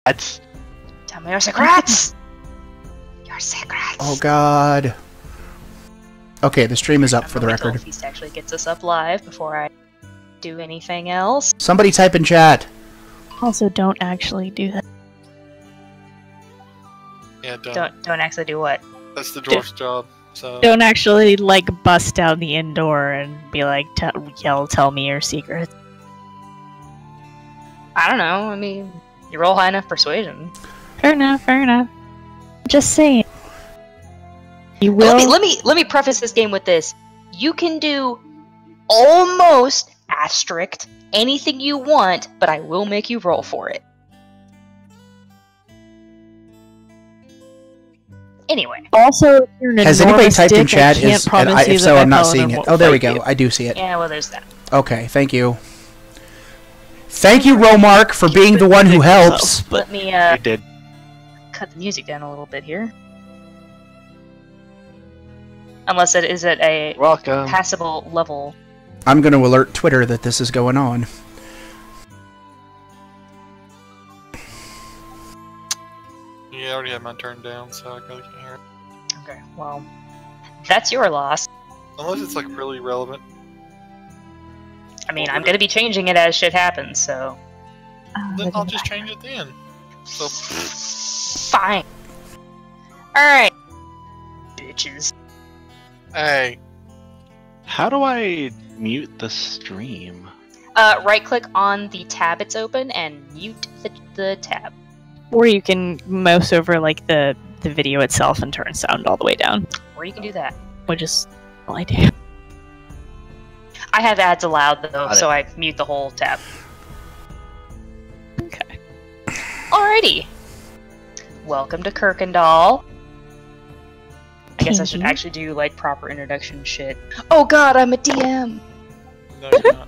That's... Tell me your secrets! Your secrets! Oh god. Okay, the stream is up for the record. Feast actually gets us up live before I do anything else. Somebody type in chat. Also, don't actually do that. Yeah, don't. Don't actually do what? That's the dwarf's job. So Don't actually, like, bust down the inn door and be like, tell me your secrets. I don't know, I mean, you roll high enough persuasion. Fair enough, fair enough. Just saying. You will... Let me preface this game with this. You can do almost asterisk anything you want, but I will make you roll for it. Anyway. Also, if you're an has anybody typed in chat? If so, I'm not seeing it. Oh, there we go. I do see it. Yeah, well, there's that. Okay, thank you. Thank you, Romark, for being the one who helps. Let me You did. cut the music down a little bit here. Unless it is at a Welcome. passable level. I'm going to alert Twitter that this is going on. yeah, I already had mine turned down, so I really can't hear it. Okay, well, that's your loss. Unless it's like really relevant. I mean, I'm gonna be changing it as shit happens, so... Then I'll just change it then. So fine. Alright. Bitches. hey, How do I mute the stream? Right-click on the tab it's open and mute the tab. Or you can mouse over, like, the video itself and turn sound all the way down. Or you can do that. Which is all I do. I have ads allowed, though, Got it. so I mute the whole tab. Okay. Alrighty. Welcome to Kuykendahl. I guess I should actually do, like, proper introduction shit. Oh god, I'm a DM! no, you're not.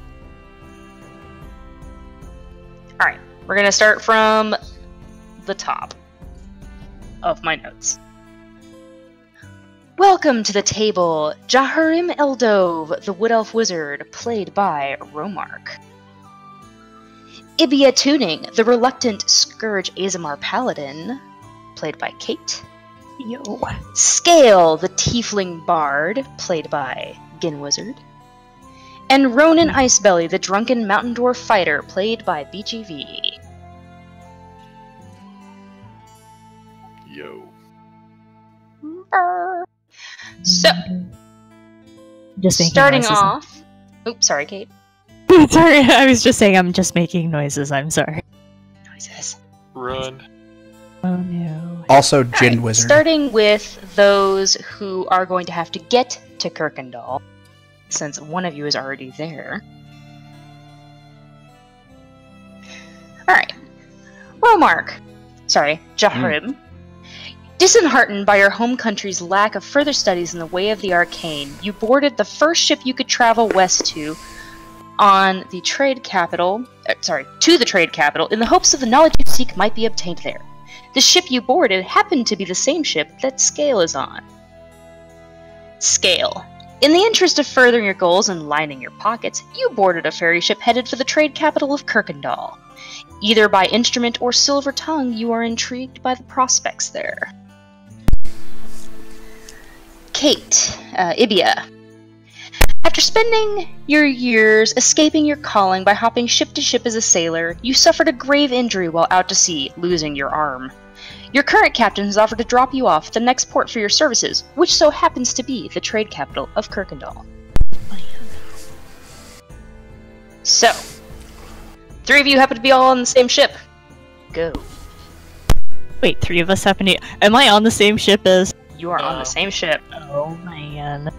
Alright, we're gonna start from the top of my notes. Welcome to the table, Jaharim Eldove, the Wood Elf Wizard, played by Romark. Ibia Tuning, the reluctant Scourge Azamar Paladin, played by Kate. Yo. Skail, the Tiefling Bard, played by GinWizard. And Ronan Icebelly, the drunken Mountain Dwarf Fighter, played by BGV. Yo. So, Just making starting noises. off... Oops, sorry, Kate. Sorry, I was just saying I'm just making noises, I'm sorry. Noises. Run. Oh no. Also, Alright, GinWizard. starting with those who are going to have to get to Kuykendahl, since one of you is already there. Alright. Romark. Sorry, Jaharim. Disheartened by your home country's lack of further studies in the way of the arcane, you boarded the first ship you could travel west to on the trade capital, to the trade capital, in the hopes of the knowledge you seek might be obtained there. The ship you boarded happened to be the same ship that Skail is on. Skail. In the interest of furthering your goals and lining your pockets, you boarded a ferry ship headed for the trade capital of Kuykendahl. Either by instrument or silver tongue, you are intrigued by the prospects there. Kate, Ibia. After spending your years escaping your calling by hopping ship to ship as a sailor, you suffered a grave injury while out to sea, losing your arm. Your current captain has offered to drop you off at the next port for your services, which so happens to be the trade capital of Kuykendahl. So, three of you happen to be all on the same ship. Go. Wait, three of us happen to... Am I on the same ship as... You are on the same ship. Oh man.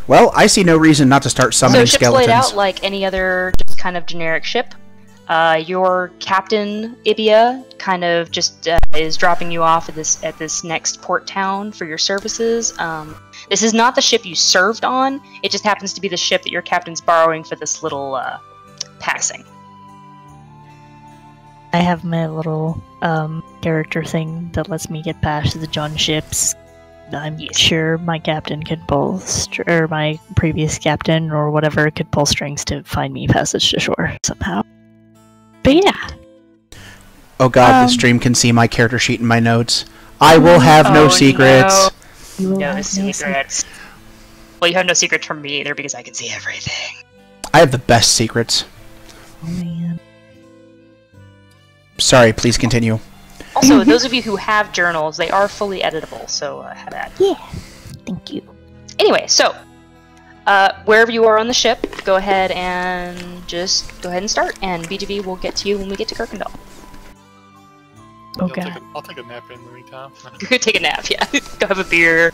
Well, I see no reason not to start summoning So ship's skeletons. laid out like any other just kind of generic ship. Your captain, Ibia, kind of just is dropping you off at this next port town for your services. This is not the ship you served on. It just happens to be the ship that your captain's borrowing for this little passing. I have my little character thing that lets me get past the John ships. I'm sure my captain could pull, or my previous captain or whatever could pull strings to find me passage to shore somehow. But yeah. Oh god, the stream can see my character sheet and my notes. I will have no secrets. No secrets. Well, you have no secrets from me either because I can see everything. I have the best secrets. Oh man. Sorry, please continue. Also, those of you who have journals, they are fully editable, so have at it. Yeah. Thank you. Anyway, so wherever you are on the ship, go ahead and start, and BGV will get to you when we get to Kuykendahl. Okay. I'll take a nap in the meantime. Go take a nap, yeah. Go have a beer.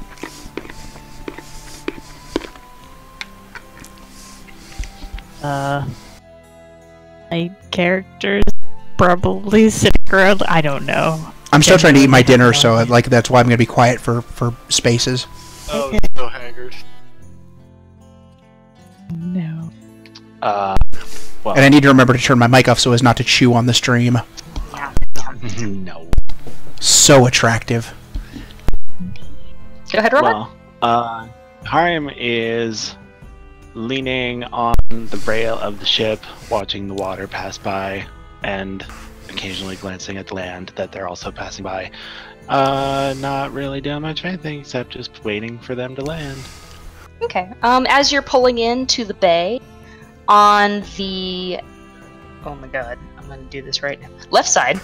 My character's probably sitting around. I don't know. I'm still trying to eat my dinner, so that's why I'm gonna be quiet for spaces. Oh, Okay. so haggard. No. Well, And I need to remember to turn my mic off so as not to chew on the stream. Yeah. no. So attractive. Go ahead, Robert. Well, Harim is leaning on the rail of the ship, watching the water pass by, and occasionally glancing at the land that they're also passing by. Not really doing much of anything except just waiting for them to land. Okay. As you're pulling into the bay, on the... Oh my god, I'm gonna do this right now. Left side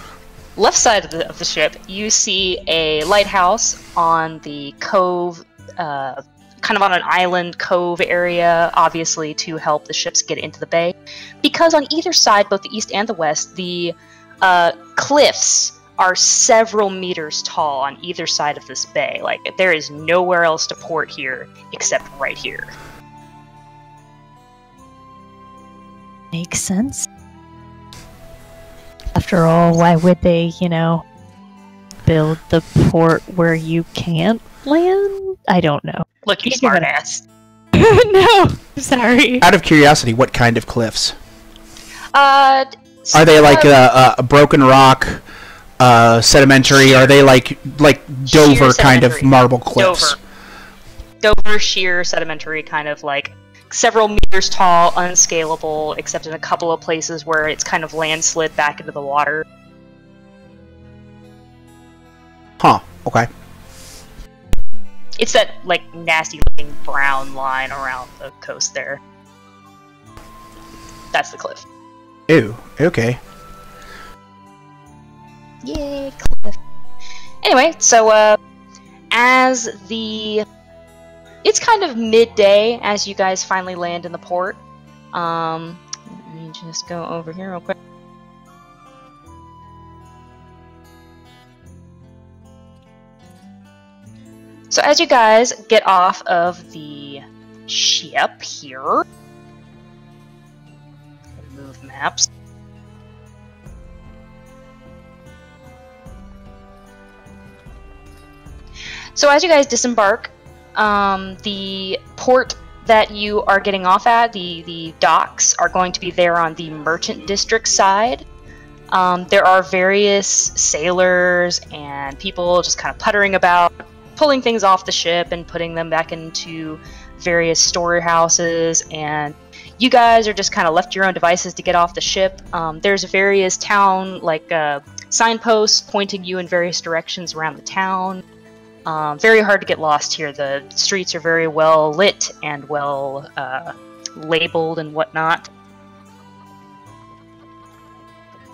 of the ship, you see a lighthouse on the cove, kind of on an island cove area, obviously to help the ships get into the bay. Because on either side, both the east and the west, the cliffs are several meters tall on either side of this bay. Like, there is nowhere else to port here except right here. Makes sense. After all, why would they, build the port where you can't land? I don't know. Look, you smartass. No, sorry. Out of curiosity, what kind of cliffs? Are Are they like a broken rock, sedimentary? Are they like Dover kind of sedimentary. marble cliffs? Dover, sheer, sedimentary, kind of like several meters tall, unscalable, except in a couple of places where it's kind of landslid back into the water. Huh. Okay. It's that, like, nasty-looking brown line around the coast there. That's the cliff. Ew. Okay. Yay, cliff. Anyway, so, it's kind of midday as you guys finally land in the port. Let me just go over here real quick. So as you guys get off of the ship here, move maps. So as you guys disembark, the port that you are getting off at, the docks, are going to be there on the merchant district side. There are various sailors and people just kind of puttering about, pulling things off the ship and putting them back into various storehouses, and you guys are just kind of left to your own devices to get off the ship. There's various town signposts pointing you in various directions around the town. Very hard to get lost here. The streets are very well lit and well labeled and whatnot.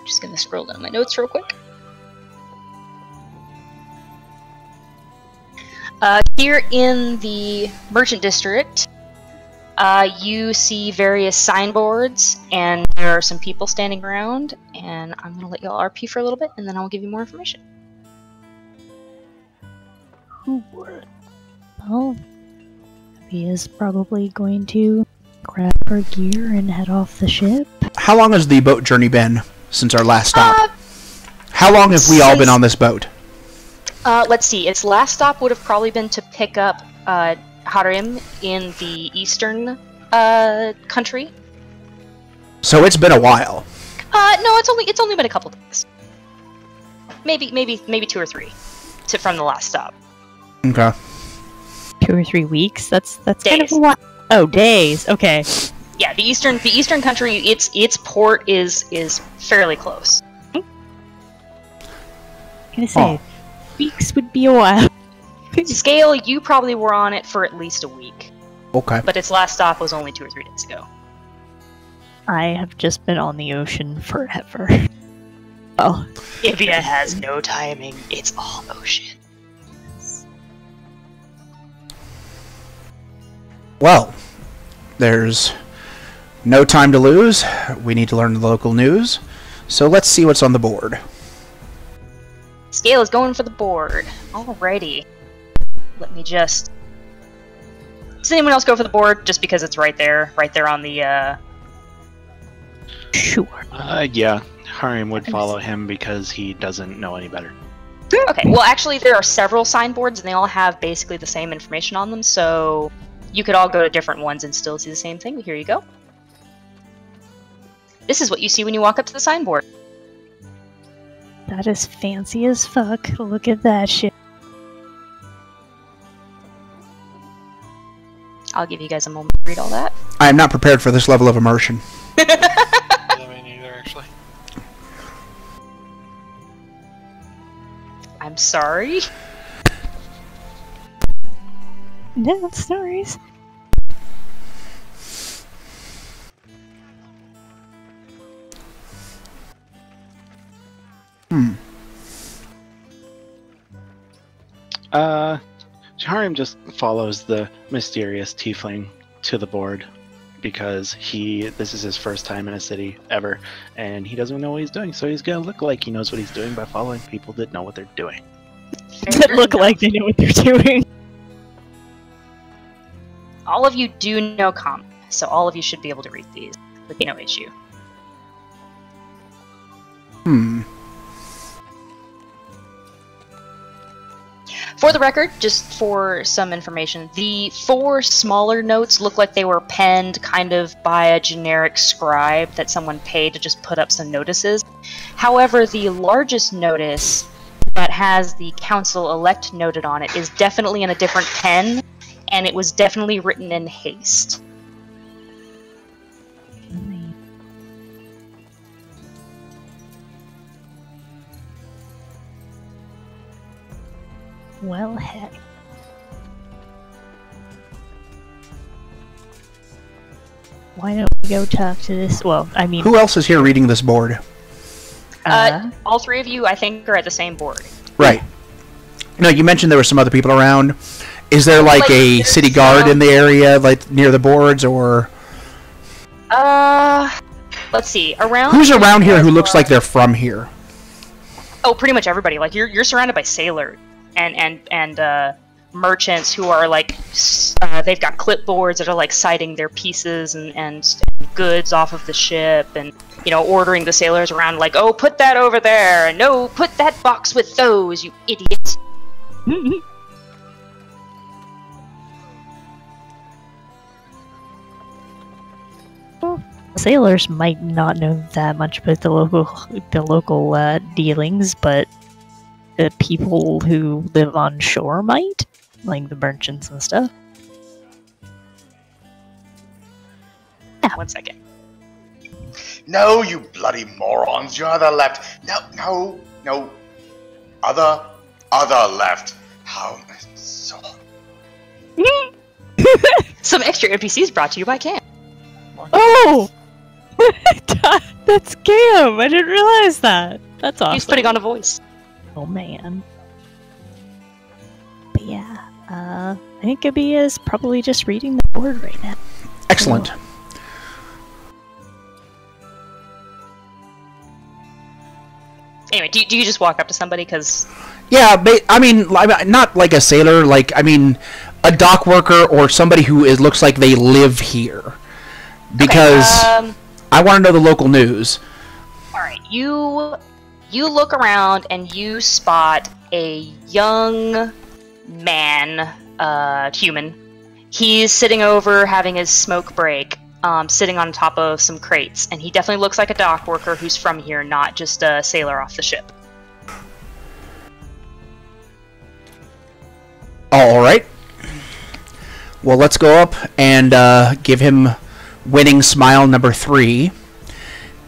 Just gonna scroll down my notes real quick. Here in the merchant district, you see various signboards, and there are some people standing around, and I'm gonna let y'all RP for a little bit, and then I'll give you more information. Well, he is probably going to grab her gear and head off the ship. How long has the boat journey been since our last stop? How long have we all been on this boat? Let's see. Its last stop would have probably been to pick up Harim in the eastern country. So it's been a while. No, it's only been a couple days. Maybe 2 or 3 from the last stop. Okay. 2 or 3 weeks? That's kind of Days. a lot. Oh, days. Okay. Yeah, the eastern country, its port is fairly close. I'm gonna say, weeks would be a while. Scale, you probably were on it for at least a week. Okay. But its last stop was only 2 or 3 days ago. I have just been on the ocean forever. Oh. Ivia has no timing. It's all ocean. Well, there's no time to lose. We need to learn the local news. So let's see what's on the board. Scale is going for the board. Alrighty. Let me just... Does anyone else go for the board? Just because it's right there on the, Sure. Yeah. Harim would follow him because he doesn't know any better. Okay, well actually there are several signboards and they all have basically the same information on them, so you could all go to different ones and still see the same thing. Here you go. This is what you see when you walk up to the signboard. That is fancy as fuck. Look at that shit. I'll give you guys a moment to read all that. I am not prepared for this level of immersion. Yeah, me neither, actually. I'm sorry. No stories. Harim just follows the mysterious tiefling to the board because this is his first time in a city ever, and he doesn't know what he's doing, so he's gonna look like he knows what he's doing by following people that know what they're doing. That look like they know what they're doing. All of you do know common, so all of you should be able to read these with no issue. For the record, just for some information, the 4 smaller notes look like they were penned kind of by a generic scribe that someone paid to just put up some notices. However, the largest notice that has the council-elect noted on it is definitely in a different pen, and it was definitely written in haste. Well, heck. Why don't we go talk to this? Well, I mean, Who else is here reading this board? All 3 of you, I think, are at the same board. Right. No, you mentioned there were some other people around. Is there like a city guard in the area, like near the boards, or? Let's see. Around. Who's around here who looks like they're from here? Oh, pretty much everybody. Like you're surrounded by sailors and merchants who are like they've got clipboards that are like citing their pieces and goods off of the ship, and ordering the sailors around like, oh, put that over there, and no, put that box with those, you idiots. Well, sailors might not know that much about the local dealings, but the people who live on shore might, like the merchants and stuff. Yeah. 1 second. No, you bloody morons! You're other left. No. Other left. How so? Some extra NPCs brought to you by Cam. Oh! That's Cam! I didn't realize that. That's awesome. He's putting on a voice. Oh man. But yeah, I think Gabi is probably just reading the board right now. Excellent. Anyway, do you just walk up to somebody? Because Yeah, I mean, not like a sailor, like, I mean, a dock worker or somebody who looks like they live here. Because I want to know the local news. Alright, you look around and you spot a young man, human. He's sitting over having his smoke break, sitting on top of some crates, and he definitely looks like a dock worker who's from here, not just a sailor off the ship. All right. Well, let's go up and give him winning smile number 3,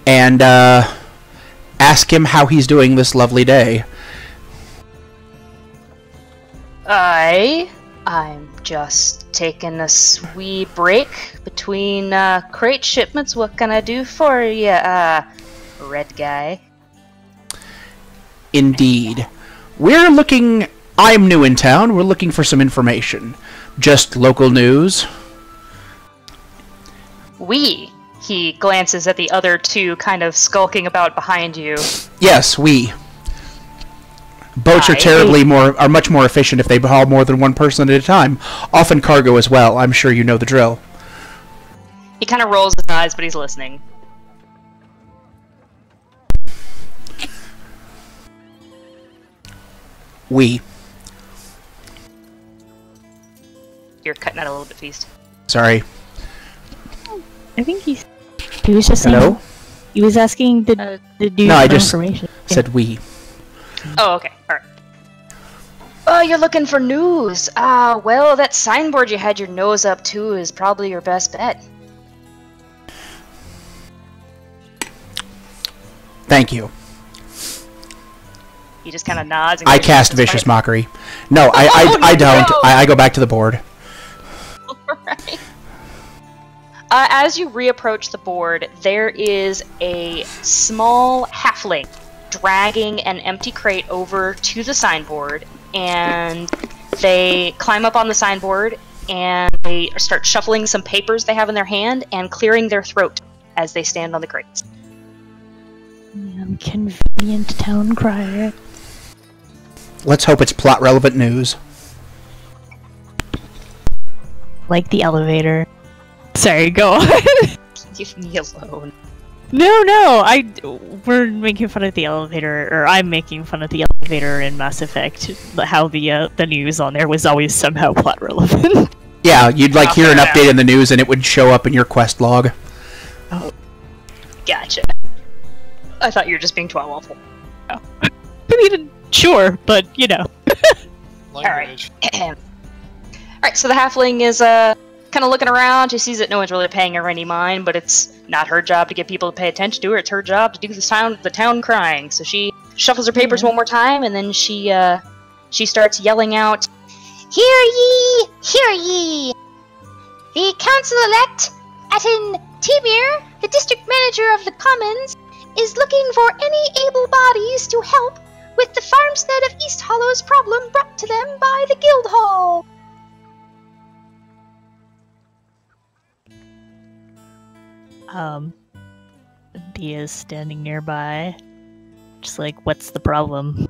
and ask him how he's doing this lovely day. I'm just taking a wee break between crate shipments. What can I do for you, red guy? Indeed. I'm new in town. We're looking for some information. Just local news. He glances at the other two kind of skulking about behind you. Yes, we. Boats are much more efficient if they haul more than one person at a time. Often cargo as well. I'm sure you know the drill. He kind of rolls his eyes, but he's listening. We. You're cutting out a little bit, Feast. Sorry. I think he was just Hello? saying. He was asking the dude No, I for just information. said we. Oh, okay. Alright. Oh, you're looking for news. Well, that signboard you had your nose up to is probably your best bet. Thank you. He just kind of nods. And I cast Vicious Mockery. No, I don't. No. I go back to the board. Alright. As you reapproach the board, there is a small halfling dragging an empty crate over to the signboard, and they climb up on the signboard and they start shuffling some papers they have in their hand and clearing their throat as they stand on the crates. Convenient town crier. Let's hope it's plot relevant news. Like the elevator. Sorry, go on. Leave me alone. No, we're making fun of the elevator, or I'm making fun of the elevator in Mass Effect. How the news on there was always somehow plot relevant. Yeah, you'd hear an update in the news and it would show up in your quest log. Oh, gotcha. I thought you were just being awful. Oh. I mean, sure, but you know. Language. Alright, so the halfling is kind of looking around. She sees that no one's really paying her any mind, but it's not her job to get people to pay attention to her. It's her job to do the town crying. So she shuffles her papers one more time, and then she starts yelling out, "Hear ye! Hear ye! The council-elect Atin Timir, the district manager of the Commons, is looking for any able bodies to help with the farmstead of East Hollow's problem brought to them by the Guildhall." Dia's standing nearby. Just like, what's the problem?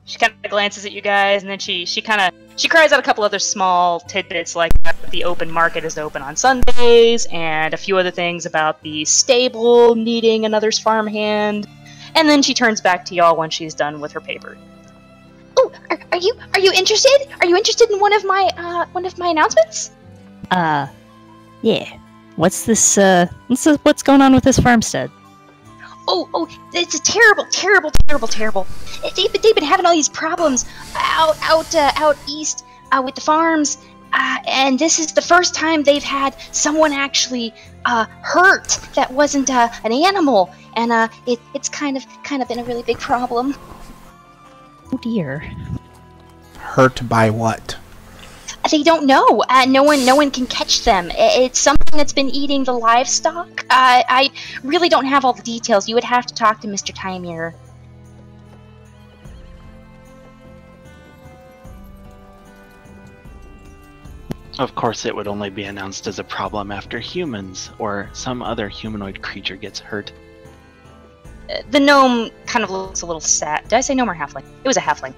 She kind of glances at you guys, and then she cries out a couple other small tidbits, like the open market is open on Sundays, and a few other things about the stable needing another's farmhand. And then she turns back to y'all when she's done with her paper. Oh, are you interested? Are you interested in one of my announcements? Yeah. What's this? What's going on with this farmstead? Oh, it's a terrible. They've been having all these problems out east with the farms, and this is the first time they've had someone actually hurt that wasn't an animal, and it's kind of been a really big problem. Oh dear. Hurt by what? They don't know. No one can catch them. It's something that's been eating the livestock. I really don't have all the details. You would have to talk to Mr. Timir. Of course, it would only be announced as a problem after humans or some other humanoid creature gets hurt. The gnome kind of looks a little sad. Did I say gnome or halfling? It was a halfling.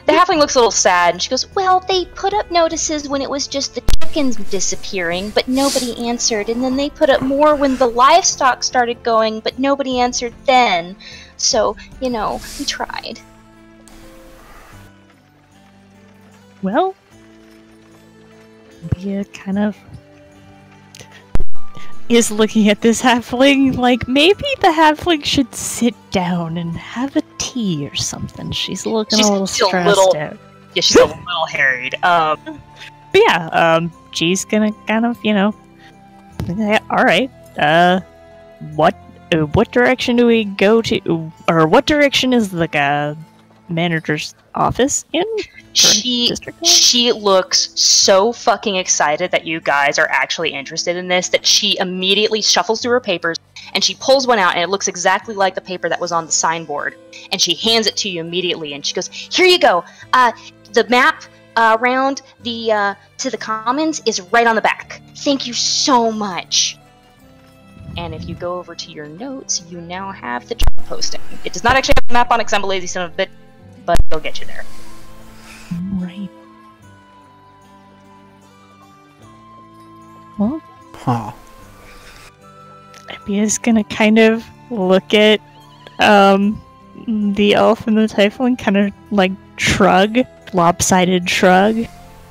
The halfling looks a little sad, and she goes, "Well, they put up notices when it was just the chickens disappearing, but nobody answered. And then they put up more when the livestock started going, but nobody answered then. So, we tried." Well, Bia kind of is looking at this halfling like maybe the halfling should sit down and have a tea or something. She's looking a little stressed out. Yeah, she's a little harried. But yeah, she's gonna kind of, Yeah, alright. What direction do we go to? Or what direction is the manager's office in? She looks so fucking excited that you guys are actually interested in this that she immediately shuffles through her papers and she pulls one out and it looks exactly like the paper that was on the signboard, and she hands it to you immediately and she goes, "Here you go. The map around the to the commons is right on the back. Thank you so much." And if you go over to your notes, you now have the job posting. It does not actually have a map on it because I'm a lazy son of a bitch, but it'll get you there. Right. Well, Ibia's gonna kind of look at the elf and the tiefling, kind of like shrug, lopsided shrug,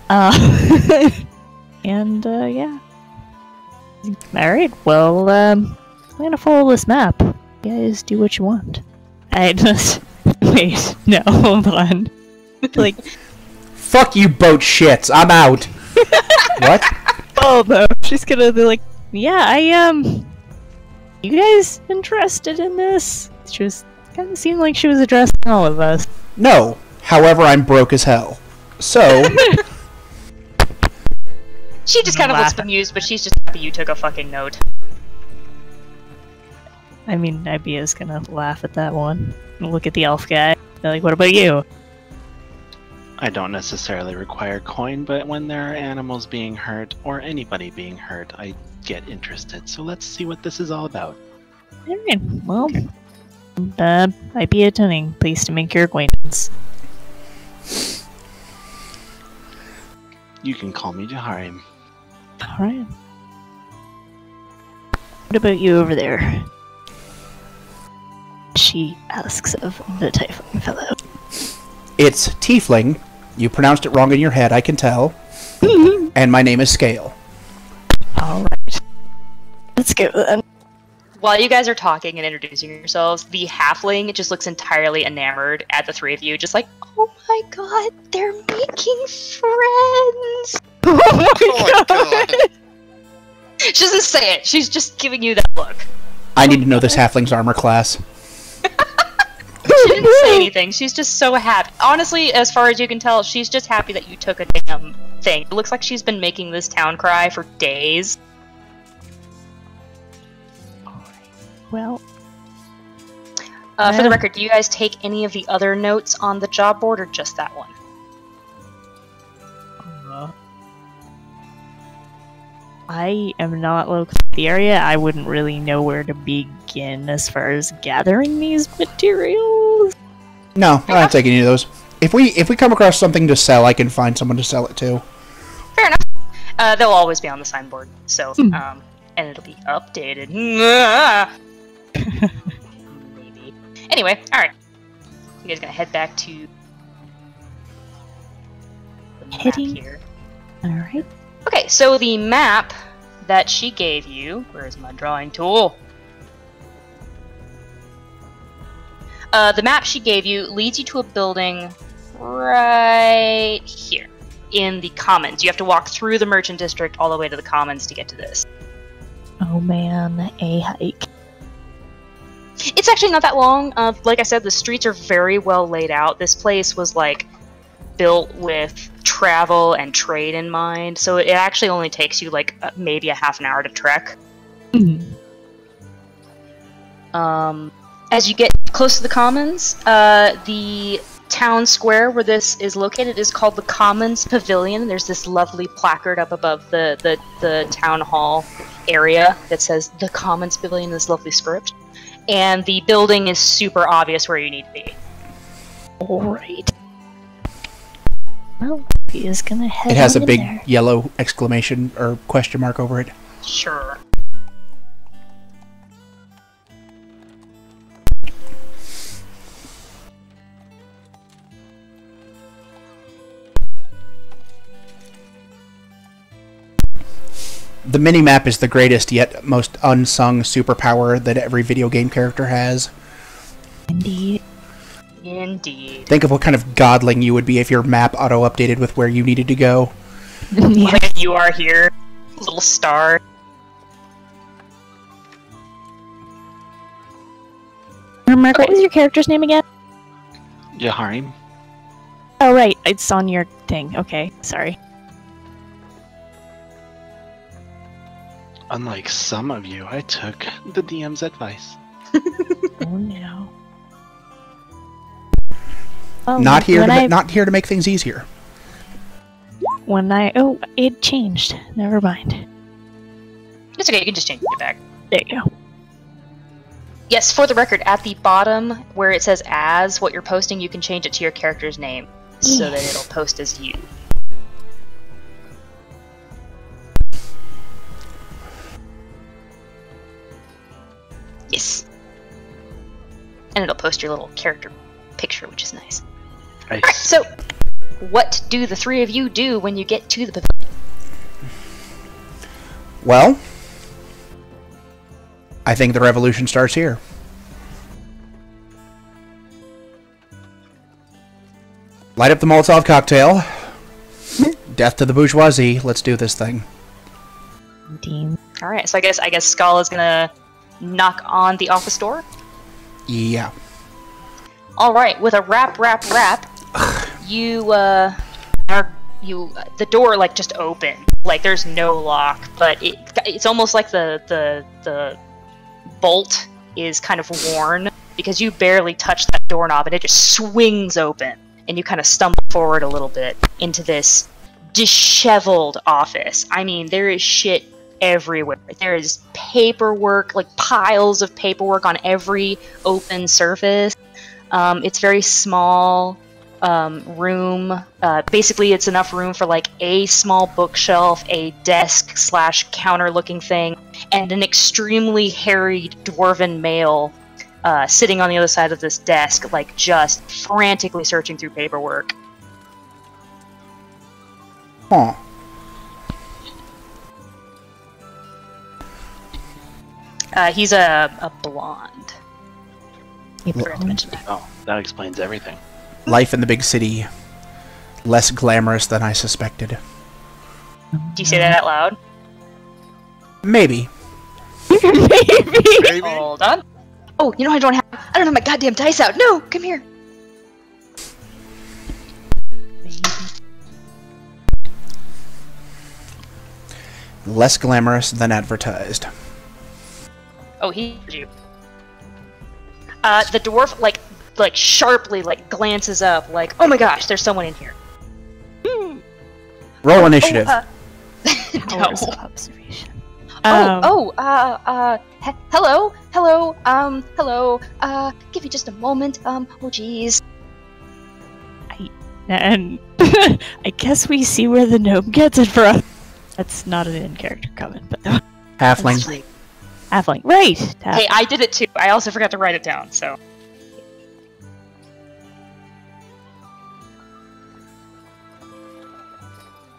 and yeah. Alright, well, I'm gonna follow this map. You guys do what you want. I just... Wait, no, hold on. Like... Fuck you boat shits, I'm out! What? Oh no, she's gonna be like, yeah, you guys interested in this? She was... kinda seemed like she was addressing all of us. No, however, I'm broke as hell. So... She just kind of looks bemused, but she's just happy you took a fucking note. I mean, Ibia's gonna laugh at that one. Look at the elf guy. They're like, what about you? I don't necessarily require coin, but when there are animals being hurt, or anybody being hurt, I get interested. So let's see what this is all about. Alright, well... Ibia Tunning, pleased to make your acquaintance. You can call me Jaharim. Alright. What about you over there? She asks of the tiefling fellow. It's tiefling. You pronounced it wrong in your head, I can tell. And my name is Skail. Alright. Let's go then. While you guys are talking and introducing yourselves, the halfling just looks entirely enamored at the three of you, just like, oh my god, they're making friends! Oh my god. She doesn't say it, she's just giving you that look. I need to know this halfling's armor class. She didn't say anything, she's just so happy. Honestly, as far as you can tell, she's just happy that you took a damn thing. It looks like she's been making this town cry for days. Well... For the record, do you guys take any of the other notes on the job board, or just that one? I am not local to the area. I wouldn't really know where to begin as far as gathering these materials. No, I'm not taking any of those. If we come across something to sell, I can find someone to sell it to. Fair enough. They'll always be on the signboard, so, and it'll be updated. Maybe. Anyway, alright. You guys gonna head back to the map here. Alright. Okay, so the map that she gave you, where's my drawing tool? The map she gave you leads you to a building right here in the Commons. You have to walk through the Merchant District all the way to the Commons to get to this. Oh man, a hike. It's actually not that long. Like I said, the streets are very well laid out. This place was like built with travel and trade in mind, so it actually only takes you like maybe a half an hour to trek. As you get close to the Commons, the town square where this is located is called the Commons Pavilion. There's this lovely placard up above the town hall area that says the Commons Pavilion in this lovely script. And the building is super obvious where you need to be. Alright. Well, he is gonna head It has a in big there. yellow exclamation or question mark over it. Sure. The minimap is the greatest yet most unsung superpower that every video game character has. Indeed. Indeed. Think of what kind of godling you would be if your map auto-updated with where you needed to go. Yeah. Like you are here, little star. Mark, what was your character's name again? Jaharim. Oh, right. It's on your thing. Okay, sorry. Unlike some of you, I took the DM's advice. Oh, no. Oh, Not here to make things easier. Oh, it changed. Never mind. It's okay, you can just change it back. There you go. Yes, for the record, at the bottom where it says as what you're posting, you can change it to your character's name so that it'll post as you. Yes. And it'll post your little character picture, which is nice. Nice. Alright, so what do the three of you do when you get to the pavilion? Well, I think the revolution starts here. Light up the Molotov cocktail. Death to the bourgeoisie. Let's do this thing. Dean. Alright, so I guess Skail is gonna knock on the office door. Yeah. Alright, with a rap, the door like just open. Like there's no lock, but it's almost like the bolt is kind of worn because you barely touch that doorknob and it just swings open and you kind of stumble forward a little bit into this disheveled office. I mean, there is shit everywhere. There is paperwork, like piles of paperwork on every open surface. It's very small room. Basically, it's enough room for like a small bookshelf, a desk / counter looking thing, and an extremely harried dwarven male sitting on the other side of this desk, like just frantically searching through paperwork. Huh. He's a blonde. I forgot to mention that. Oh, that explains everything. Life in the big city. Less glamorous than I suspected. Do you say that out loud? Maybe. Maybe. Hold on. Oh, you know I don't have my goddamn dice out. No, come here. Less glamorous than advertised. Oh, he heard you. The dwarf like sharply glances up, like, oh my gosh, there's someone in here. Roll initiative. No. Hours of observation. Hello. Give me just a moment. Oh, jeez. And I guess we see where the gnome gets it from. That's not an in-character comment, but Halfling. Halfling. Right! Hey, I did it too. I also forgot to write it down, so.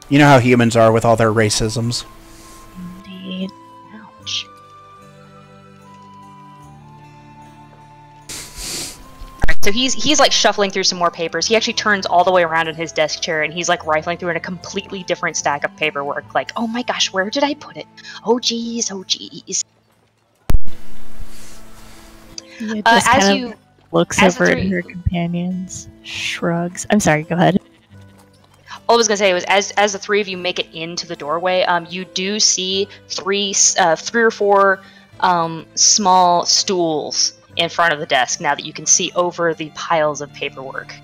You know how humans are with all their racisms. Indeed. Ouch. Alright, so he's like shuffling through some more papers. He actually turns all the way around in his desk chair and he's like rifling through in a completely different stack of paperwork. Like, oh my gosh, where did I put it? Oh geez, oh geez. As you looks over at her companions, shrugs. I'm sorry, go ahead. All I was gonna say was, as the three of you make it into the doorway, you do see three or four small stools in front of the desk. Now that you can see over the piles of paperwork.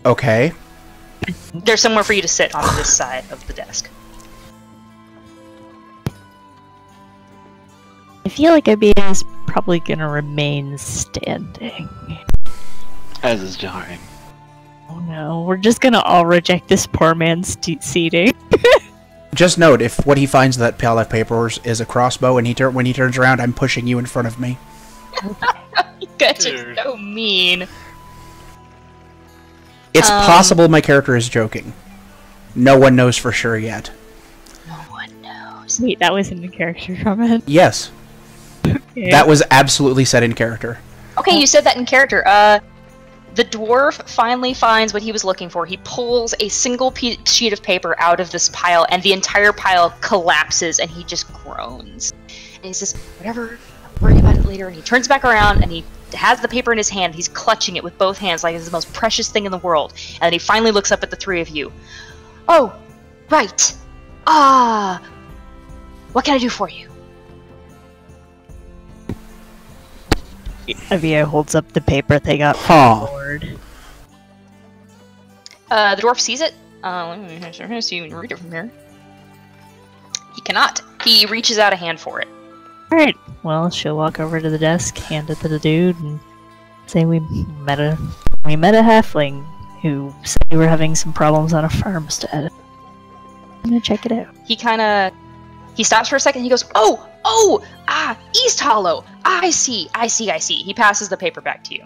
Okay. There's somewhere for you to sit on this side of the desk. I feel like IBA is probably gonna remain standing. As is Jaharim. Oh no, we're just gonna all reject this poor man's seating. Just note, if what he finds in that pile of papers is a crossbow, and when he turns around, I'm pushing you in front of me. You guys are so mean. It's possible my character is joking. No one knows for sure yet. No one knows. Wait, that was in the character comment? Yes. Okay. That was absolutely said in character. Okay, you said that in character. The dwarf finally finds what he was looking for. He pulls a single sheet of paper out of this pile, and the entire pile collapses, and he just groans. he says, whatever, I'll worry about it later. And he turns back around and he has the paper in his hand. He's clutching it with both hands like it's the most precious thing in the world. And then he finally looks up at the three of you. Oh, right. What can I do for you? Avia holds up the paper they got from the board. The dwarf sees it. Let me see if you can read it from here. He cannot. He reaches out a hand for it. Alright, well, she'll walk over to the desk, hand it to the dude, and say we met a halfling who said we were having some problems on a farmstead. I'm gonna check it out. He stops for a second, he goes, East Hollow! I see. He passes the paper back to you.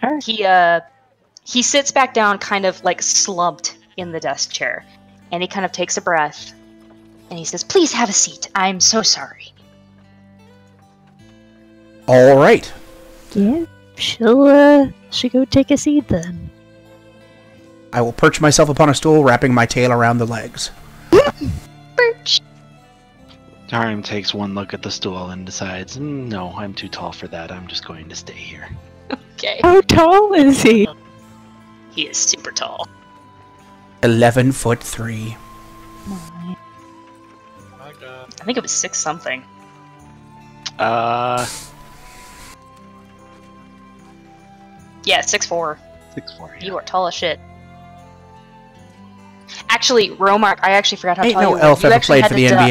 Alright. He sits back down, kind of like slumped in the desk chair, and he kind of takes a breath, and he says, please have a seat. I'm so sorry. Alright. Yeah, she'll go take a seat then. I will perch myself upon a stool, wrapping my tail around the legs. Birch. Tarim takes one look at the stool and decides, no, I'm too tall for that. I'm just going to stay here. Okay. How tall is he? He is super tall. 11'3". My God. I think it was 6 something. Uh, Yeah, 6'4". 6'4". You are tall as shit. Actually, Romark, I actually forgot how Ain't tall no you were. elf You ever actually played had for to the duck.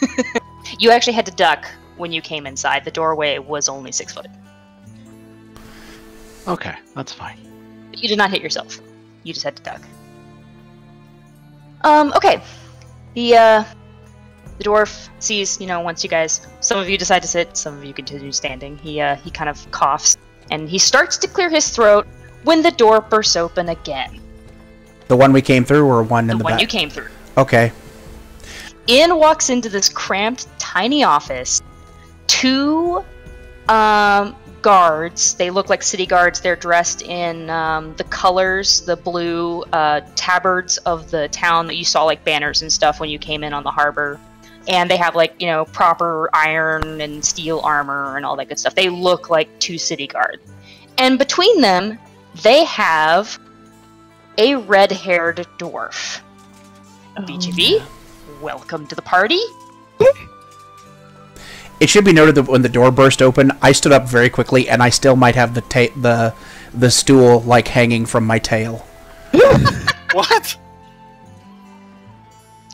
NBA. You actually had to duck when you came inside. The doorway was only 6 foot. Okay, that's fine. But you did not hit yourself. You just had to duck. Okay. The dwarf sees, once you guys, some of you decide to sit, some of you continue standing. He kind of coughs, and he starts to clear his throat when the door bursts open again. The one we came through, or one in the The one back? you came through. Okay. In walks into this cramped, tiny office 2 guards. They look like city guards. They're dressed in the colors, the blue tabards of the town that you saw, like banners and stuff when you came in on the harbor. And they have proper iron and steel armor and all that good stuff. They look like 2 city guards. And between them, they have a red-haired dwarf. BGV, welcome to the party. It should be noted that when the door burst open, I stood up very quickly, and I still might have the stool hanging from my tail. What?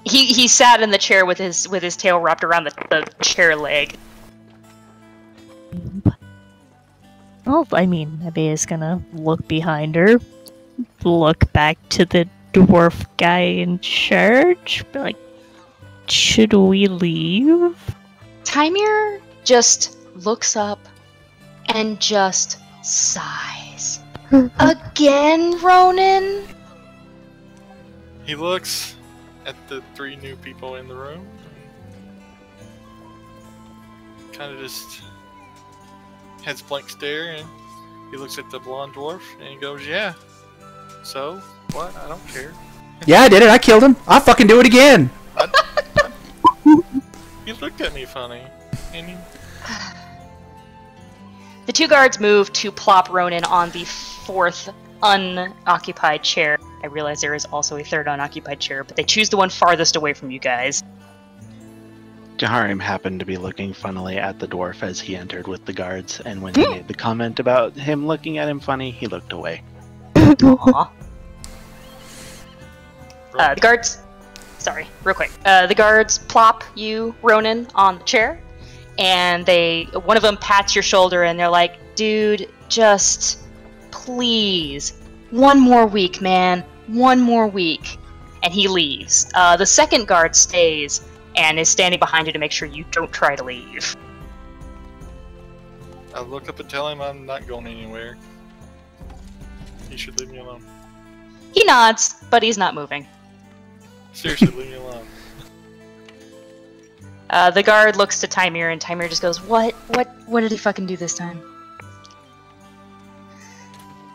He sat in the chair with his tail wrapped around the chair leg. Well, I mean, Abea's gonna look behind her, look back to the dwarf guy in charge, be like, should we leave? Timir just looks up and just sighs. Again, Ronan? He looks at the 3 new people in the room. Kind of just has a blank stare, and he looks at the blonde dwarf and he goes, yeah. So, what? I don't care. Yeah, I did it. I killed him. I'll fucking do it again. He looked at me funny. And he... The 2 guards move to plop Ronan on the 4th unoccupied chair. I realize there is also a 3rd unoccupied chair, but they choose the one farthest away from you guys. Jaharim happened to be looking funnily at the dwarf as he entered with the guards, and when he made the comment about him looking at him funny, he looked away. Aww. The guards... Sorry, real quick. The guards plop you, Ronan, on the chair, and one of them pats your shoulder, and they're like, dude, just... please. 1 more week, man. 1 more week. And he leaves. The 2nd guard stays and is standing behind you to make sure you don't try to leave. I look up and tell him I'm not going anywhere. He should leave me alone. He nods, but he's not moving. Seriously, leave me alone. The guard looks to Timir, and Timir just goes, What did he fucking do this time?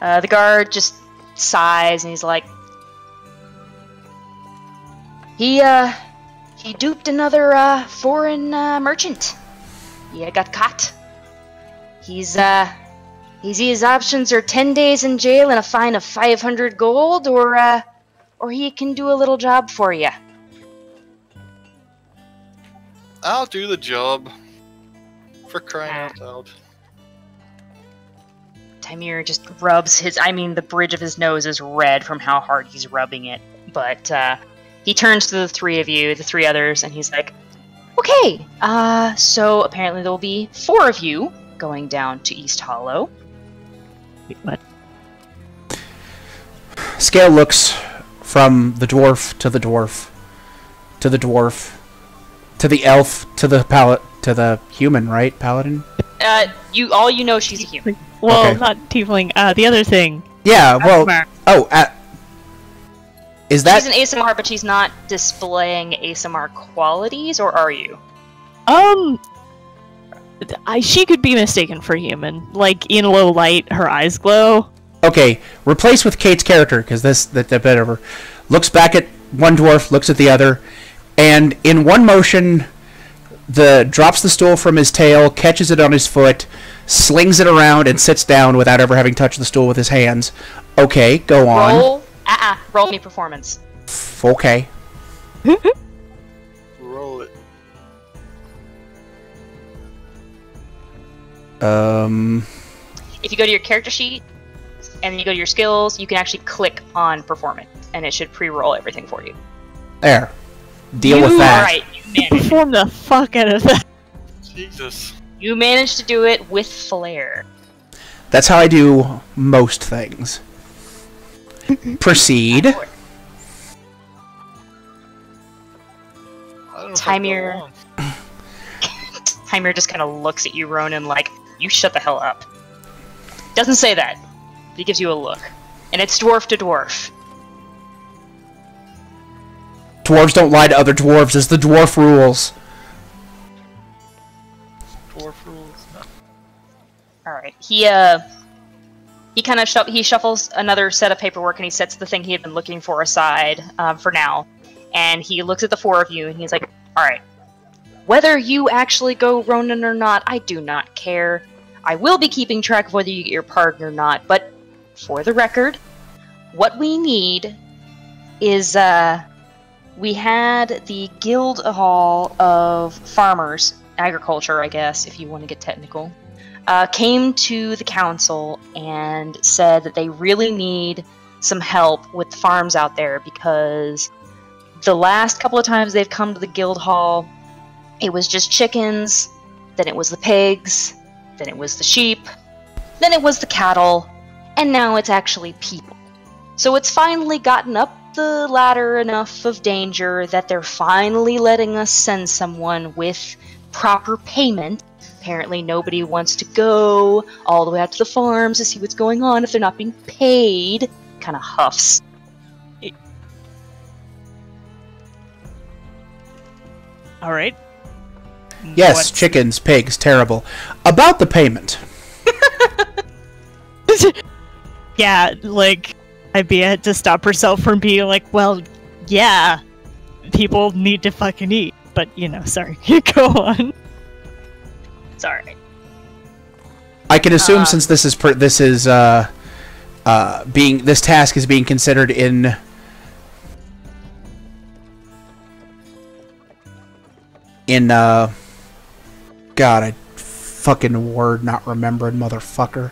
The guard just sighs, and he's like, He He duped another foreign merchant. He got caught. His options are 10 days in jail and a fine of 500 gold, or he can do a little job for you. I'll do the job. For crying out loud. Timir just rubs the bridge of his nose is red from how hard he's rubbing it. But he turns to the three of you, the three others, and he's like, okay, so apparently there will be 4 of you going down to East Hollow. Wait, what? Skail looks from the dwarf to the dwarf to the dwarf to the elf to the human, right? Paladin? All you know she's a human. Well, Okay. not tiefling. The other thing. Yeah, well... Asmar. Oh, is that... She's an ASMR, but she's not displaying ASMR qualities, or are you? She could be mistaken for human. Like, in low light, her eyes glow. Okay, replace with Kate's character, because that bit of her looks back at one dwarf, looks at the other, and in one motion, drops the stool from his tail, catches it on his foot, slings it around, and sits down without ever having touched the stool with his hands. Okay, go on. Roll me performance. Okay. Roll it. If you go to your character sheet, and then you go to your skills, you can actually click on performance, and it should pre-roll everything for you. There. Deal with that. Alright, you managed. Perform the fuck out of that. Jesus. You managed to do it with flair. That's how I do most things. Proceed. I don't know if I Timir. go along. Timir just kind of looks at you, Ronan, like, you shut the hell up. Doesn't say that. But he gives you a look. And it's dwarf to dwarf. Dwarves don't lie to other dwarves, as the dwarf rules. Dwarf rules. No. Alright. He kind of shuffles another set of paperwork, and he sets the thing he had been looking for aside for now. And he looks at the 4 of you, and he's like, alright. Whether you actually go Ronin or not, I do not care. I will be keeping track of whether you get your pardon or not, but for the record, what we need is, we had the Guild Hall of Farmers, Agriculture, I guess, if you want to get technical, came to the council and said that they really need some help with the farms out there, because the last couple of times they've come to the Guild Hall, it was just chickens, then it was the pigs, then it was the sheep, then it was the cattle, and now it's actually people. So it's finally gotten up the ladder enough of danger that they're finally letting us send someone with proper payment. Apparently nobody wants to go all the way out to the farms to see what's going on if they're not being paid. Kind of huffs. Alright. Yes, What's- chickens, pigs, terrible. About the payment. Yeah, like, Ibea had to stop herself from being like, well, yeah, people need to fucking eat. But, you know, sorry, go on. It's alright. I can assume since this task is being considered in God, I fucking word not remembering, motherfucker.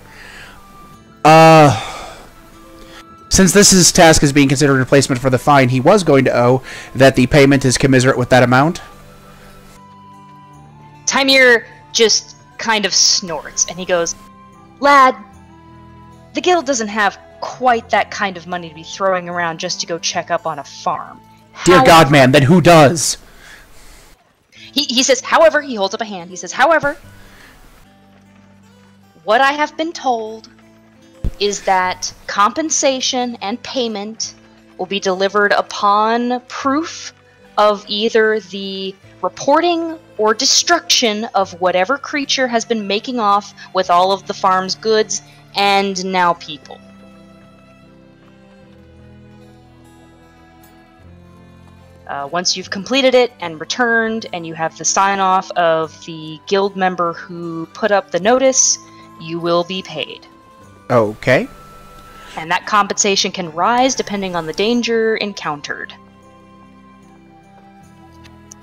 Since this task is being considered a replacement for the fine he was going to owe, that the payment is commensurate with that amount? Timir just kind of snorts, and he goes, Lad, the guild doesn't have quite that kind of money to be throwing around just to go check up on a farm. Dear God, man, then who does? He says, however, he holds up a hand, he says, however, what I have been told is that compensation and payment will be delivered upon proof of either the reporting or destruction of whatever creature has been making off with all of the farm's goods and now people. Once you've completed it and returned, and you have the sign-off of the guild member who put up the notice, you will be paid. Okay. And that compensation can rise depending on the danger encountered.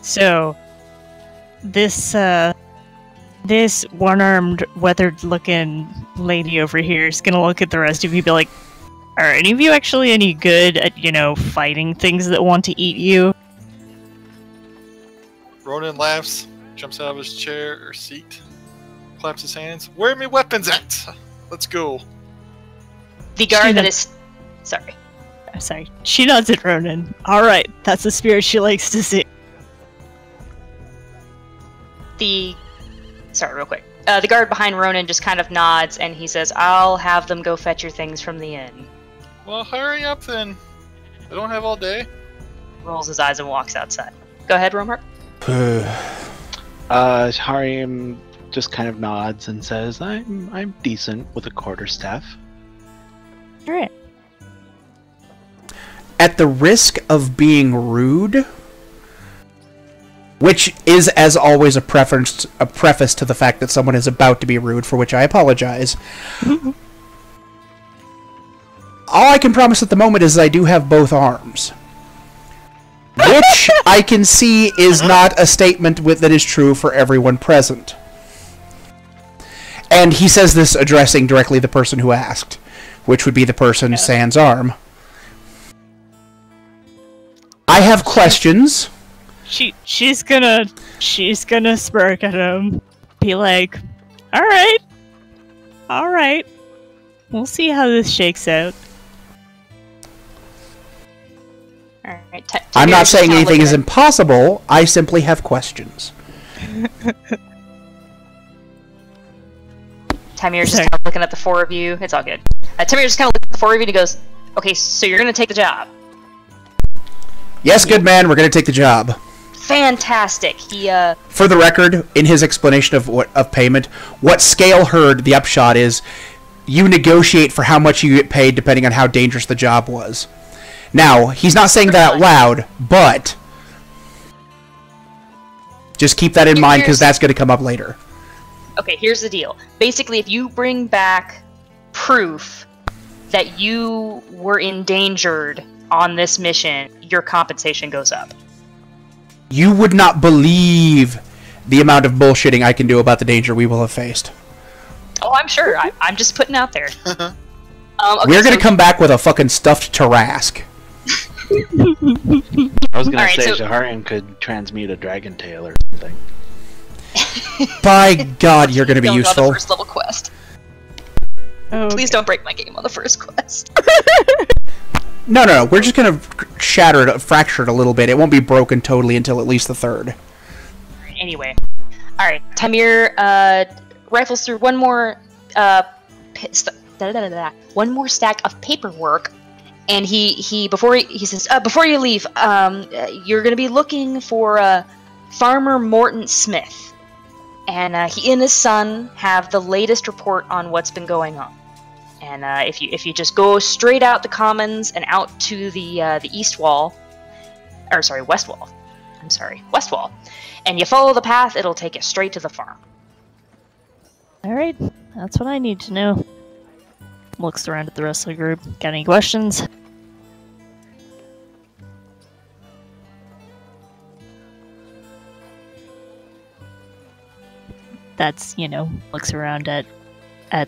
So, this one-armed, weathered-looking lady over here is gonna look at the rest of you and be like, are any of you actually any good at, fighting things that want to eat you? Ronan laughs, jumps out of his chair or seat, claps his hands. Where are my weapons at? Let's go. The guard that is... Sorry. Sorry. She nods at Ronan. Alright, that's the spirit she likes to see. Sorry, real quick. The guard behind Ronan just kind of nods, and he says, I'll have them go fetch your things from the inn. Well, hurry up then. I don't have all day. Rolls his eyes and walks outside. Go ahead, Romar. Harim just kind of nods and says, I'm decent with a quarterstaff. Alright. At the risk of being rude, which is, as always, a preface to the fact that someone is about to be rude, for which I apologize. All I can promise at the moment is I do have both arms. Which I can see is not a statement that is true for everyone present. And he says this addressing directly the person who asked, which would be the person sans arm. I have questions. She's gonna smirk at him, be like, alright, we'll see how this shakes out. Alright, I'm not saying anything is impossible, I simply have questions. Tamir's just kind of looking at the four of you. It's all good. Tamir's just kind of looking at the four of you and he goes, okay, so you're gonna take the job. Yes, good man, we're gonna take the job. Fantastic. For the record, in his explanation of payment, what Skail heard, the upshot is, you negotiate for how much you get paid depending on how dangerous the job was. Now, he's not saying that out loud, but just keep that in mind because that's going to come up later. Okay, here's the deal. Basically, if you bring back proof that you were endangered on this mission, your compensation goes up. You would not believe the amount of bullshitting I can do about the danger we will have faced. Oh, I'm sure. I'm just putting out there. Okay, we're going to come back with a fucking stuffed Tarask. I was going to say so Jaharian could transmute a dragon tail or something. By God, you're going to be useful. On the first level quest. Okay. Please don't break my game on the first quest. No. We're just going to fracture it a little bit. It won't be broken totally until at least the third. Anyway. Alright, Tamir rifles through one more stack of paperwork, and he says, before you leave, you're going to be looking for Farmer Morton Smith, and he and his son have the latest report on what's been going on. And if you just go straight out the commons and out to the west wall, and you follow the path, it'll take you straight to the farm. Alright, that's what I need to know. Looks around at the rest of the group. Got any questions? That's, looks around at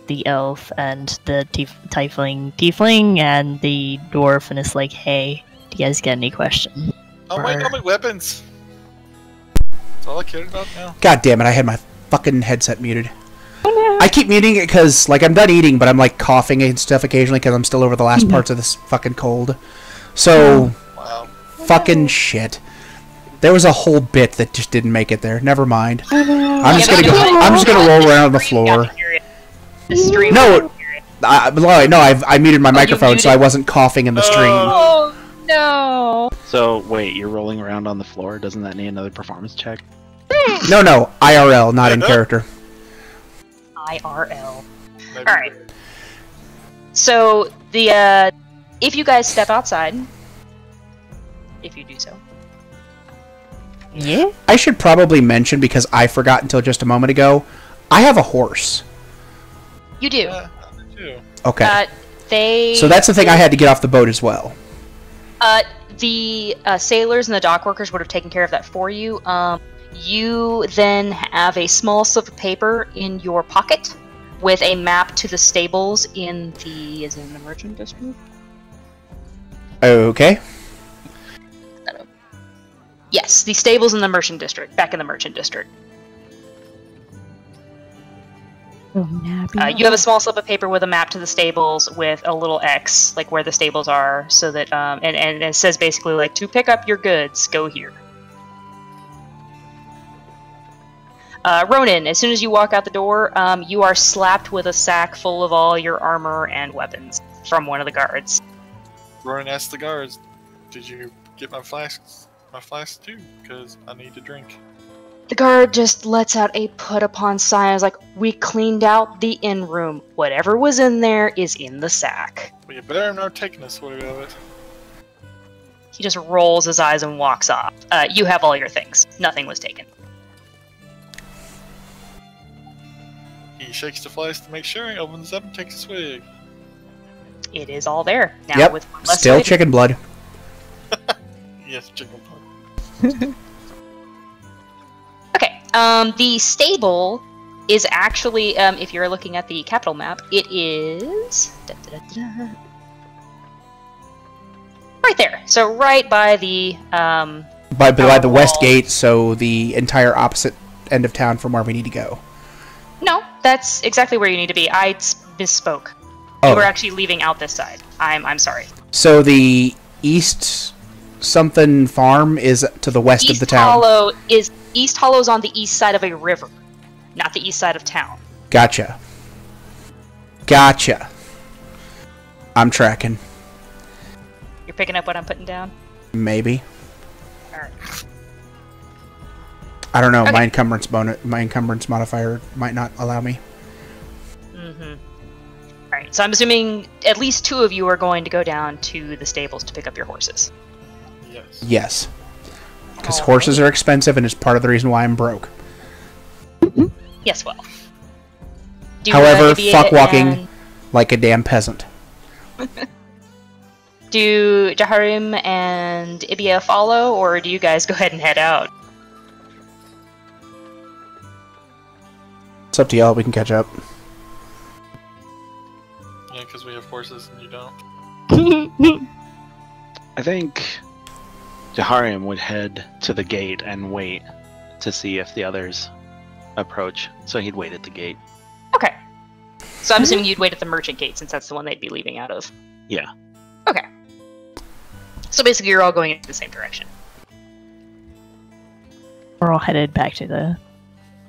the elf and the tiefling and the dwarf and is like, hey, do you guys get any questions? I'm waiting on my weapons. That's all I cared about now. God damn it, I had my fucking headset muted. I keep muting it because, I'm done eating, but I'm, coughing and stuff occasionally because I'm still over the last parts of this fucking cold. So, fucking shit. There was a whole bit that just didn't make it there. Never mind. I'm just gonna roll around on the floor. No, I muted my microphone so I wasn't coughing in the stream. Oh, no. So, wait, you're rolling around on the floor? Doesn't that need another performance check? No, IRL, not in character. IRL. Alright. So, if you guys step outside, if you do so, Yeah. I should probably mention, because I forgot until just a moment ago, I have a horse. You do. I do. Okay. So that's the thing I had to get off the boat as well. The sailors and the dock workers would have taken care of that for you. You then have a small slip of paper in your pocket with a map to the stables in the merchant district. Okay. Yes, the stables in the merchant district, back in the merchant district. You have a small slip of paper with a map to the stables with a little X, like where the stables are, so that and it says basically like, to pick up your goods, go here. Ronan, as soon as you walk out the door, you are slapped with a sack full of all your armor and weapons from one of the guards. Ronan asked the guards, "Did you get my flasks? My flasks too, because I need to drink." The guard just lets out a put-upon sigh. Is like, "We cleaned out the inn room. Whatever was in there is in the sack." Well, you better not taking this way of it. He just rolls his eyes and walks off. You have all your things. Nothing was taken. He shakes the flask to make sure, and opens up and takes a swig. It is all there now. Yep. With one less Still swig. chicken blood. Yes, chicken blood. Okay. The stable is actually, if you're looking at the capital map, it is right there. So right by the By the west wall. gate, so the entire opposite end of town from where we need to go. No, that's exactly where you need to be. I misspoke. Oh. You were actually leaving out this side. I'm sorry. So the east something farm is to the west of the town. East Hollow's on the east side of a river, not the east side of town. Gotcha. I'm tracking. You're picking up what I'm putting down? Maybe. Alright. I don't know. Okay. My encumbrance modifier might not allow me. Mm-hmm. Alright, so I'm assuming at least two of you are going to go down to the stables to pick up your horses. Yes. Yes. Because Alright. horses are expensive, and it's part of the reason why I'm broke. Yes, well. However, Ibia fuck walking like a damn peasant. Do Jaharim and Ibia follow, or do you guys go ahead and head out? It's up to y'all. We can catch up. Yeah, because we have horses and you don't. I think Jahariam would head to the gate and wait to see if the others approach. So he'd wait at the gate. Okay. So I'm assuming you'd wait at the merchant gate, since that's the one they'd be leaving out of. Yeah. Okay. So basically you're all going in the same direction. We're all headed back to the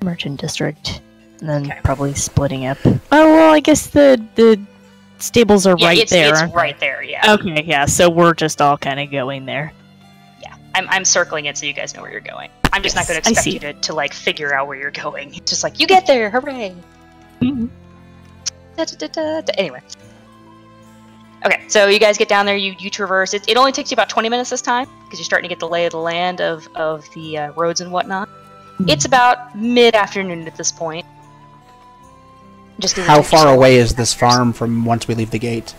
merchant district, and then Okay. probably splitting up. Oh well, I guess the stables are right there. It's aren't right they? there, yeah. Okay, yeah. So we're just all kind of going there. Yeah. I'm circling it so you guys know where you're going. I'm just not Yes, going to I expect see. you to like figure out where you're going. It's just like, you get there, hooray! Anyway. Okay, so you guys get down there, you traverse. It only takes you about 20 minutes this time, because you're starting to get the lay of the land of the roads and whatnot. It's about mid-afternoon at this point. Just doesn't How take you so far long away to is get this down there. farm from once we leave the gate?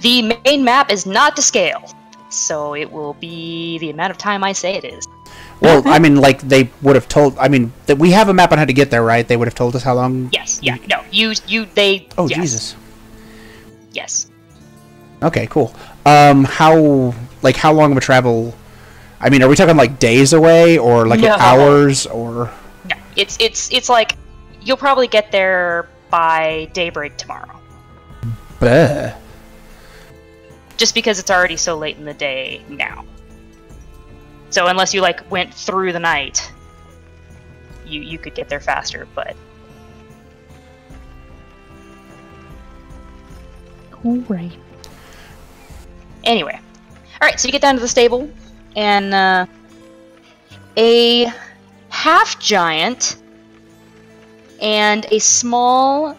The main map is not to scale, so it will be the amount of time I say it is. Well, I mean, like, they would have told... I mean, we have a map on how to get there, right? They would have told us how long... Yes, yeah, no, they... Oh, yes. Jesus. Yes. Okay, cool. How long of a travel... I mean, are we talking, like, days away, or, like, No. hours, or... No, it's like, you'll probably get there by daybreak tomorrow. Bleh. Just because it's already so late in the day now. So unless you, like, went through the night, you could get there faster, but... Alright. Anyway. Alright, so you get down to the stable, and, a half-giant and a small,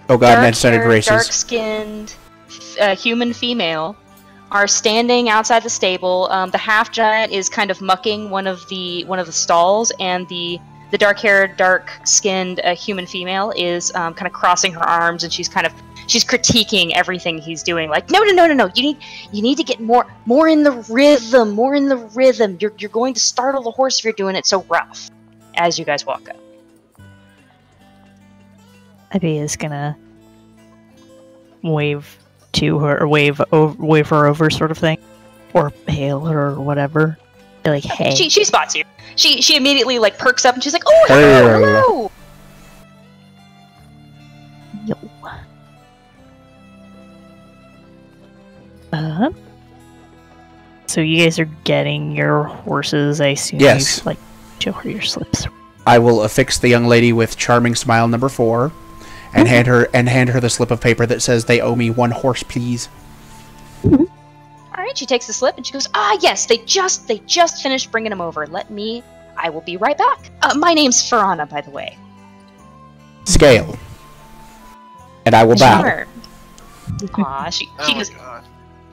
Oh god, Ned started races. dark-skinned human female are standing outside the stable. The half giant is kind of mucking one of the stalls, and the dark-haired, dark-skinned human female is kind of crossing her arms, and she's critiquing everything he's doing. Like, no, you need to get more in the rhythm. You're going to startle the horse if you're doing it so rough. As you guys walk up, Abby is gonna wave to her, or wave her over, sort of thing, or hail her, or whatever. Be like, hey. She spots you. She immediately like perks up and she's like, oh, hello. Yo. So you guys are getting your horses, I assume. Yes. Like, show her your slips. I will affix the young lady with charming smile number 4, and hand her the slip of paper that says they owe me 1 horse, please. All right, she takes the slip and she goes, yes, they just finished bringing him over. I will be right back. My name's Farana, by the way. Scale. And I will bow. Sure. Aw,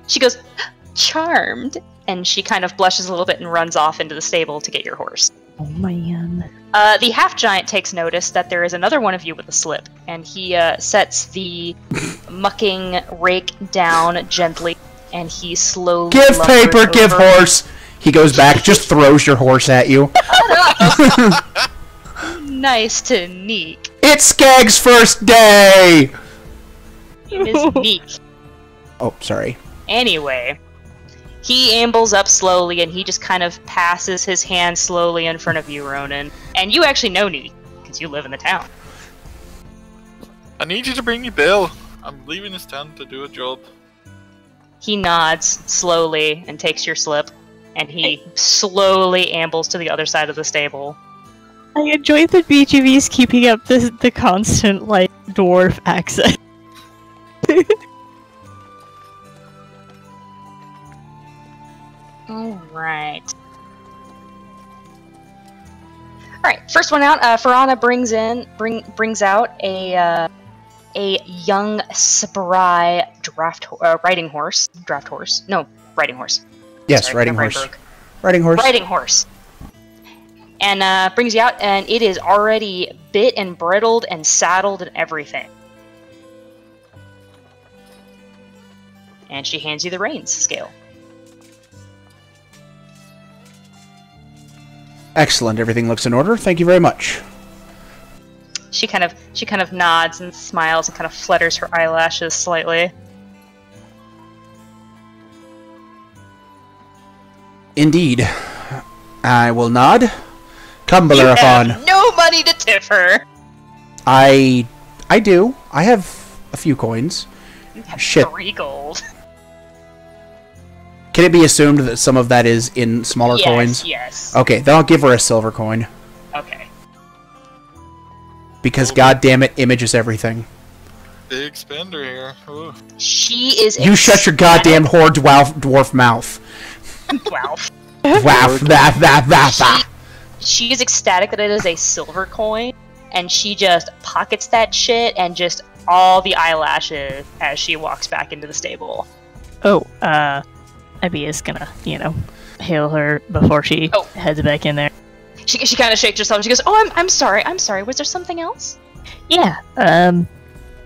she goes, charmed, and she kind of blushes a little bit and runs off into the stable to get your horse. Oh man. The half giant takes notice that there is another one of you with a slip, and he sets the mucking rake down gently, and he slowly Give paper, over. give horse! He goes back, just throws your horse at you. Nice to Neek. It's Skag's first day! Miss Neek. Oh, sorry. Anyway, he ambles up slowly, and he just kind of passes his hand slowly in front of you, Ronan. And you actually know Neek, because you live in the town. I need you to bring me Bill. I'm leaving this town to do a job. He nods slowly and takes your slip, and he slowly ambles to the other side of the stable. I enjoy that BGV's keeping up the constant, like, dwarf accent. Alright. Alright, first one out, Farana brings out a young, spry riding horse. Yes, Sorry, riding my brain horse. broke. Riding horse. And brings you out, and it is already bit and bridled and saddled and everything. And she hands you the reins, Scale. Excellent, everything looks in order. Thank you very much. She kind of nods and smiles and kind of flutters her eyelashes slightly. Indeed. I will nod. Come, You Bellerophon. have no money to tip her. I do. I have a few coins. You have Shit. 3 gold. Can it be assumed that some of that is in smaller coins? Yes. Okay, then I'll give her a silver coin. Okay. Because goddammit, image is everything. Big spender here. Ooh. She is. You shut your goddamn whore dwarf mouth. Wow. Wow. She is ecstatic that it is a silver coin, and she just pockets that shit and just all the eyelashes as she walks back into the stable. Oh, Abby is gonna, hail her before she heads back in there. She kind of shakes herself and she goes, "Oh, I'm sorry. Was there something else?" Yeah,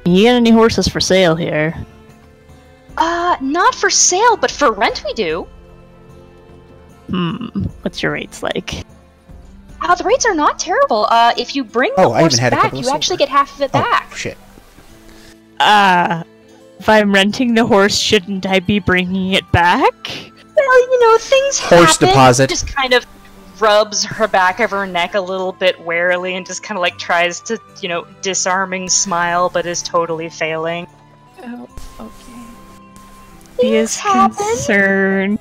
you got any horses for sale here? Not for sale, but for rent we do. What's your rates like? The rates are not terrible. If you bring the horse back, you actually get half of it back. Oh, shit. If I'm renting the horse, shouldn't I be bringing it back? Well, things Horse happen. deposit. Just kind of rubs her back of her neck a little bit warily and just kind of like tries to, disarming smile, but is totally failing. Oh, okay. He is concerned.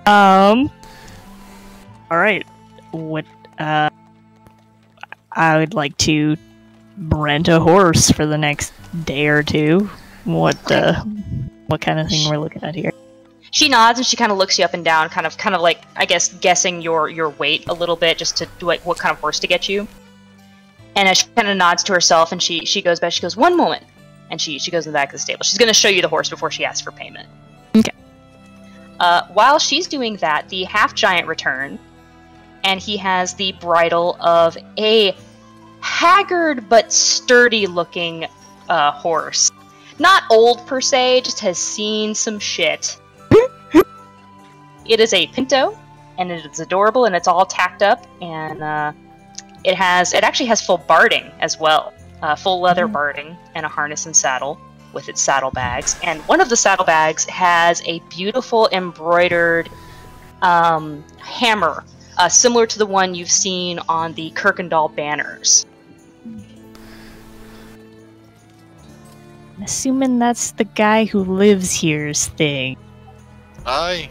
Alright. What, I would like to rent a horse for the next day or two. What kind of thing we're looking at here? She nods and she kind of looks you up and down, kind of like, I guess, guessing your weight a little bit, just to do what kind of horse to get you. And as she kind of nods to herself, and she goes back, she goes, "1 moment," and she goes in the back of the stable. She's going to show you the horse before she asks for payment. While she's doing that, the half-giant returns, and he has the bridle of a haggard but sturdy-looking horse. Not old per se, just has seen some shit. It is a pinto, and it is adorable, and it's all tacked up, and it actually has full barding as well. Full leather barding, and a harness and saddle with its saddlebags. And one of the saddlebags has a beautiful embroidered hammer, similar to the one you've seen on the Kuykendahl banners. I'm assuming that's the guy who lives here's thing. Aye.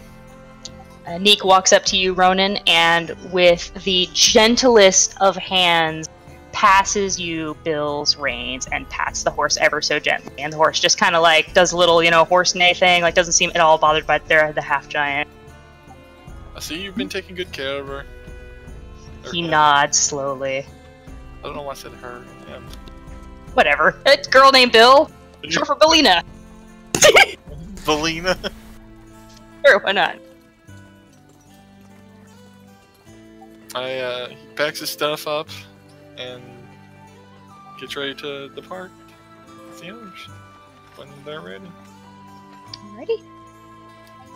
Neek walks up to you, Ronan, and with the gentlest of hands, passes you Bill's reins and pats the horse ever so gently. And the horse just kind of like does a little, horse neigh thing, like doesn't seem at all bothered by the half giant. I see you've been taking good care of her. He nods slowly. I don't know why I said her. Yeah. Whatever. It's a girl named Bill. Short for Bellina. Valina. Sure, why not? He packs his stuff up and gets ready to depart with the others when they're ready. Alrighty.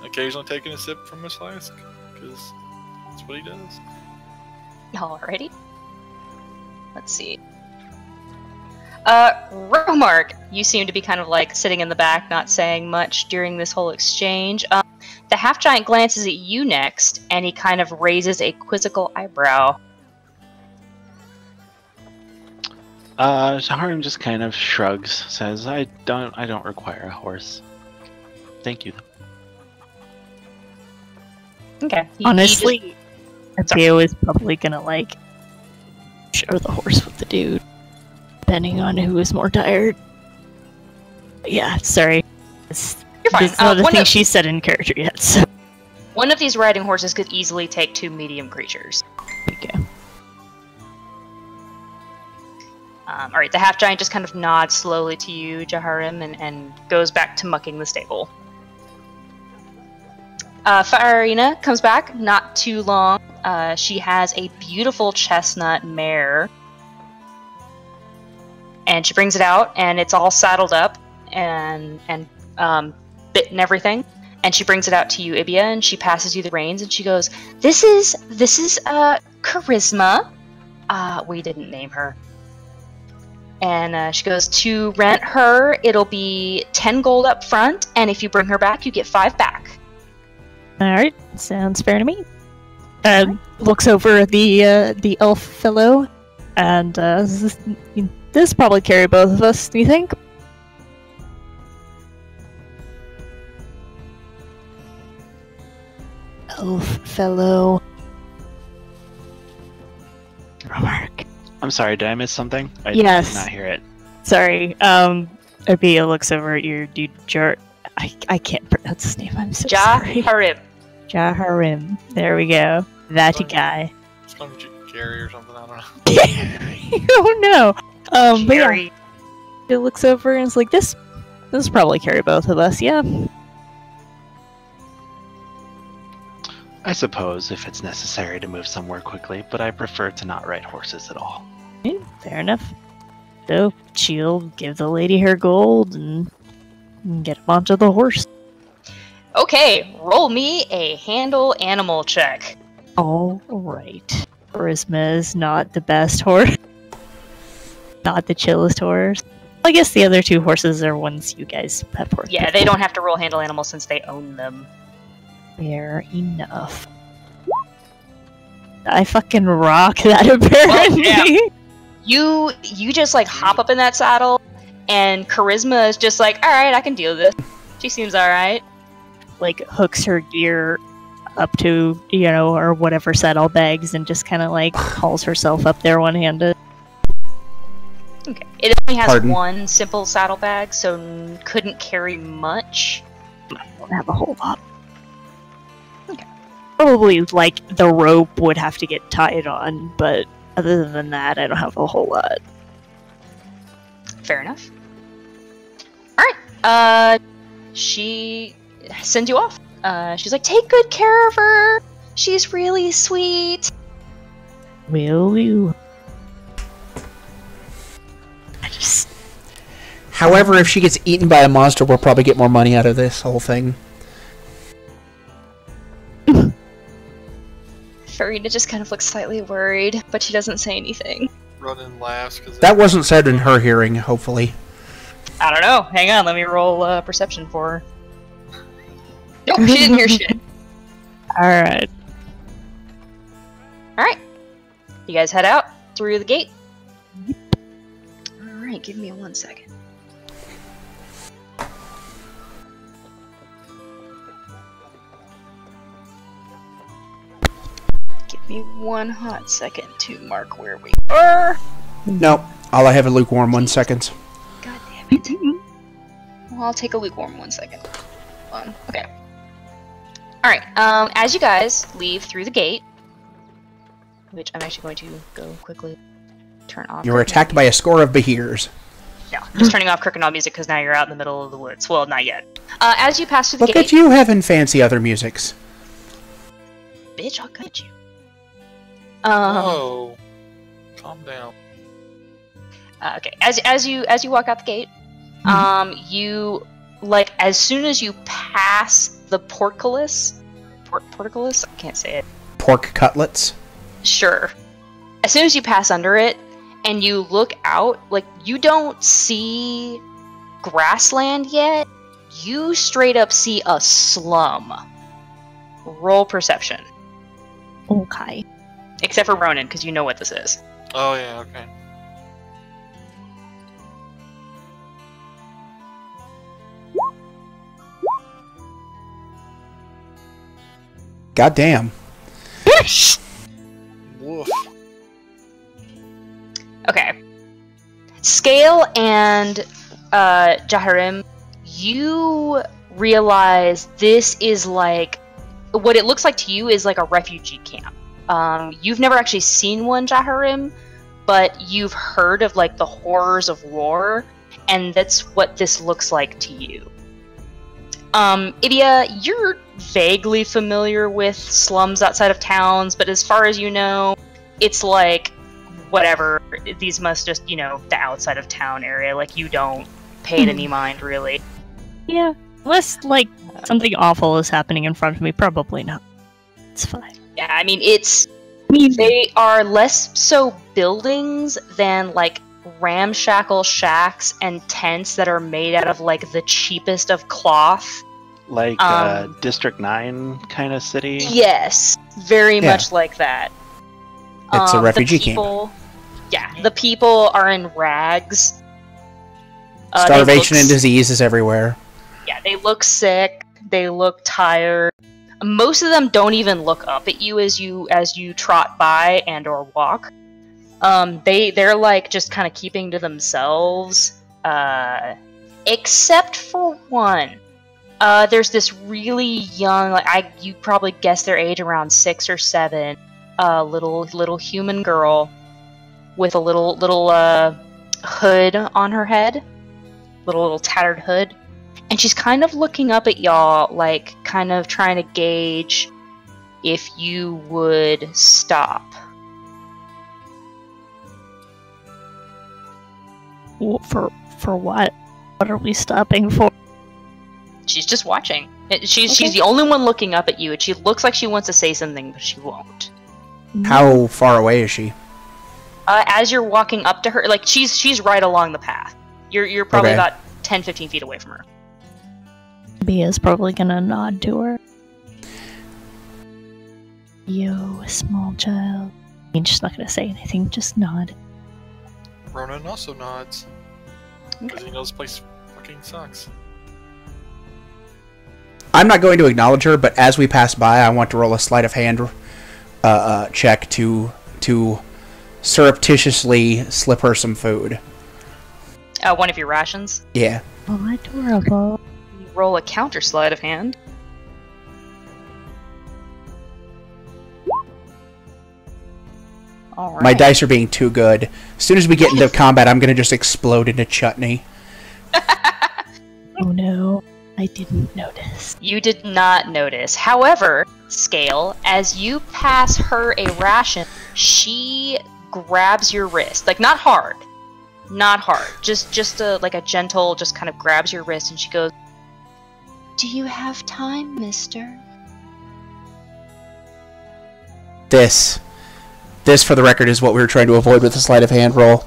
Occasionally taking a sip from his flask, because that's what he does. Alrighty. Let's see. Romark, you seem to be kind of like sitting in the back, not saying much during this whole exchange. The half-giant glances at you next, and he kind of raises a quizzical eyebrow. Shaharim just kind of shrugs, says, I don't require a horse. Thank you. Okay. Honestly, Theo is probably gonna, share the horse with the dude, depending on who is more tired. But yeah, sorry. You're fine. It's not a thing she said in character yet, so. One of these riding horses could easily take 2 medium creatures. Okay. Alright, the half-giant just kind of nods slowly to you, Jaharim, and goes back to mucking the stable. Farina comes back, not too long. She has a beautiful chestnut mare. And she brings it out, and it's all saddled up, and bit and everything. And she brings it out to you, Ibia, and she passes you the reins, and she goes, This is Charisma. We didn't name her. And she goes, to rent her, it'll be 10 gold up front, and if you bring her back, you get 5 back. Alright, sounds fair to me. Looks over the elf fellow, and this probably carry both of us, do you think? Elf fellow. Remark. I'm sorry, did I miss something? I Yes. did not hear it. Sorry, Abia looks over at your dude, I can't pronounce his name, I'm so sorry. Jaharim. Jaharim. There we go. That guy. It's going to be Gary or something, I don't know. Oh no! But yeah, Jerry. it looks over and it's like, this probably carry both of us, yeah. I suppose if it's necessary to move somewhere quickly, but I prefer to not ride horses at all. Yeah, fair enough. So, she'll give the lady her gold and get him onto the horse. Okay, roll me a handle animal check. Alright. Charisma is not the best horse. Not the chillest horse. I guess the other 2 horses are ones you guys have worked Yeah, with. they don't have to roll handle animals since they own them. Fair enough. I fucking rock that apparently. Well, yeah. You just hop up in that saddle, and Charisma is just like, alright, I can deal with this. She seems alright. Hooks her gear up to, or whatever saddlebags and just kind of hauls herself up there one-handed. Okay. It only has Pardon? 1 simple saddlebag, so couldn't carry much. I don't have a whole lot. Okay. Probably, the rope would have to get tied on, but other than that, I don't have a whole lot. Fair enough. Alright. She sends you off. She's like, take good care of her. She's really sweet. Will you? However, if she gets eaten by a monster, we'll probably get more money out of this whole thing. Farina just kind of looks slightly worried, but she doesn't say anything. Ronan laughs because That wasn't said in her hearing, hopefully. I don't know. Hang on, let me roll perception for her. Nope, she didn't hear shit. Alright. Alright. You guys head out through the gate. Alright, give me 1 second. Give me 1 hot second to mark where we are. Nope. All I have a lukewarm 1 second. God damn it. Well, I'll take a lukewarm 1 second. Okay. Alright, as you guys leave through the gate, which I'm actually going to go quickly turn off. You were attacked by a score of Behirs. No, just turning off Kuykendahl music because now you're out in the middle of the woods. Well, not yet. As you pass through the Look gate... at you having fancy other musics. Bitch, I'll cut you. Whoa. Calm down. Okay, as you walk out the gate, you, like, as soon as you pass the portcullis... Portcullis? I can't say it. Pork cutlets. Sure. As soon as you pass under it, and you look out, like, you don't see grassland yet. You straight up see a slum. Roll perception. Okay. Except for Ronan, because you know what this is. Oh, yeah, okay. Goddamn. Woof. Okay. Skail and Jaharim, you realize this is like... What it looks like to you is like a refugee camp. You've never actually seen one, Jaharim, but you've heard of like the horrors of war, and that's what this looks like to you. Ibia, you're vaguely familiar with slums outside of towns, but as far as you know, it's like, whatever, these must just, you know, the outside of town area, like you don't pay it any mind, really. Yeah. Unless, like, something awful is happening in front of me, probably not. It's fine. Yeah, I mean, they are less so buildings than, like, ramshackle shacks and tents that are made out of, like, the cheapest of cloth. Like District 9 kind of city? Yes, very much like that. It's a refugee camp. Yeah, the people are in rags. Starvation and disease is everywhere. Yeah, they look sick. They look tired. Most of them don't even look up at you as you trot by and or walk. They're like just kind of keeping to themselves. Except for one. There's this really young, like you probably guess their age around 6 or 7. Little human girl with a little hood on her head, little tattered hood, and she's kind of looking up at y'all, like kind of trying to gauge if you would stop. For what? What are we stopping for? She's just watching. She's the only one looking up at you, and she looks like she wants to say something, but she won't. How far away is she? As you're walking up to her, like she's right along the path. You're probably about 10-15 feet away from her. Bia's probably gonna nod to her. Yo, small child. I mean, she's not gonna say anything, just nod. Ronan also nods. Because he knows this place fucking sucks. I'm not going to acknowledge her, but as we pass by, I want to roll a sleight of hand check to surreptitiously slip her some food. One of your rations. Yeah. Oh, adorable. You roll a counter sleight of hand. All right. My dice are being too good. As soon as we get into combat, I'm going to just explode into chutney. Oh no. I didn't notice. You did not notice. However, Skail, as you pass her a ration, she grabs your wrist. Like, not hard. Not hard. Just like a gentle, just kind of grabs your wrist, and she goes, "Do you have time, mister?" This, for the record, is what we were trying to avoid with the sleight of hand roll.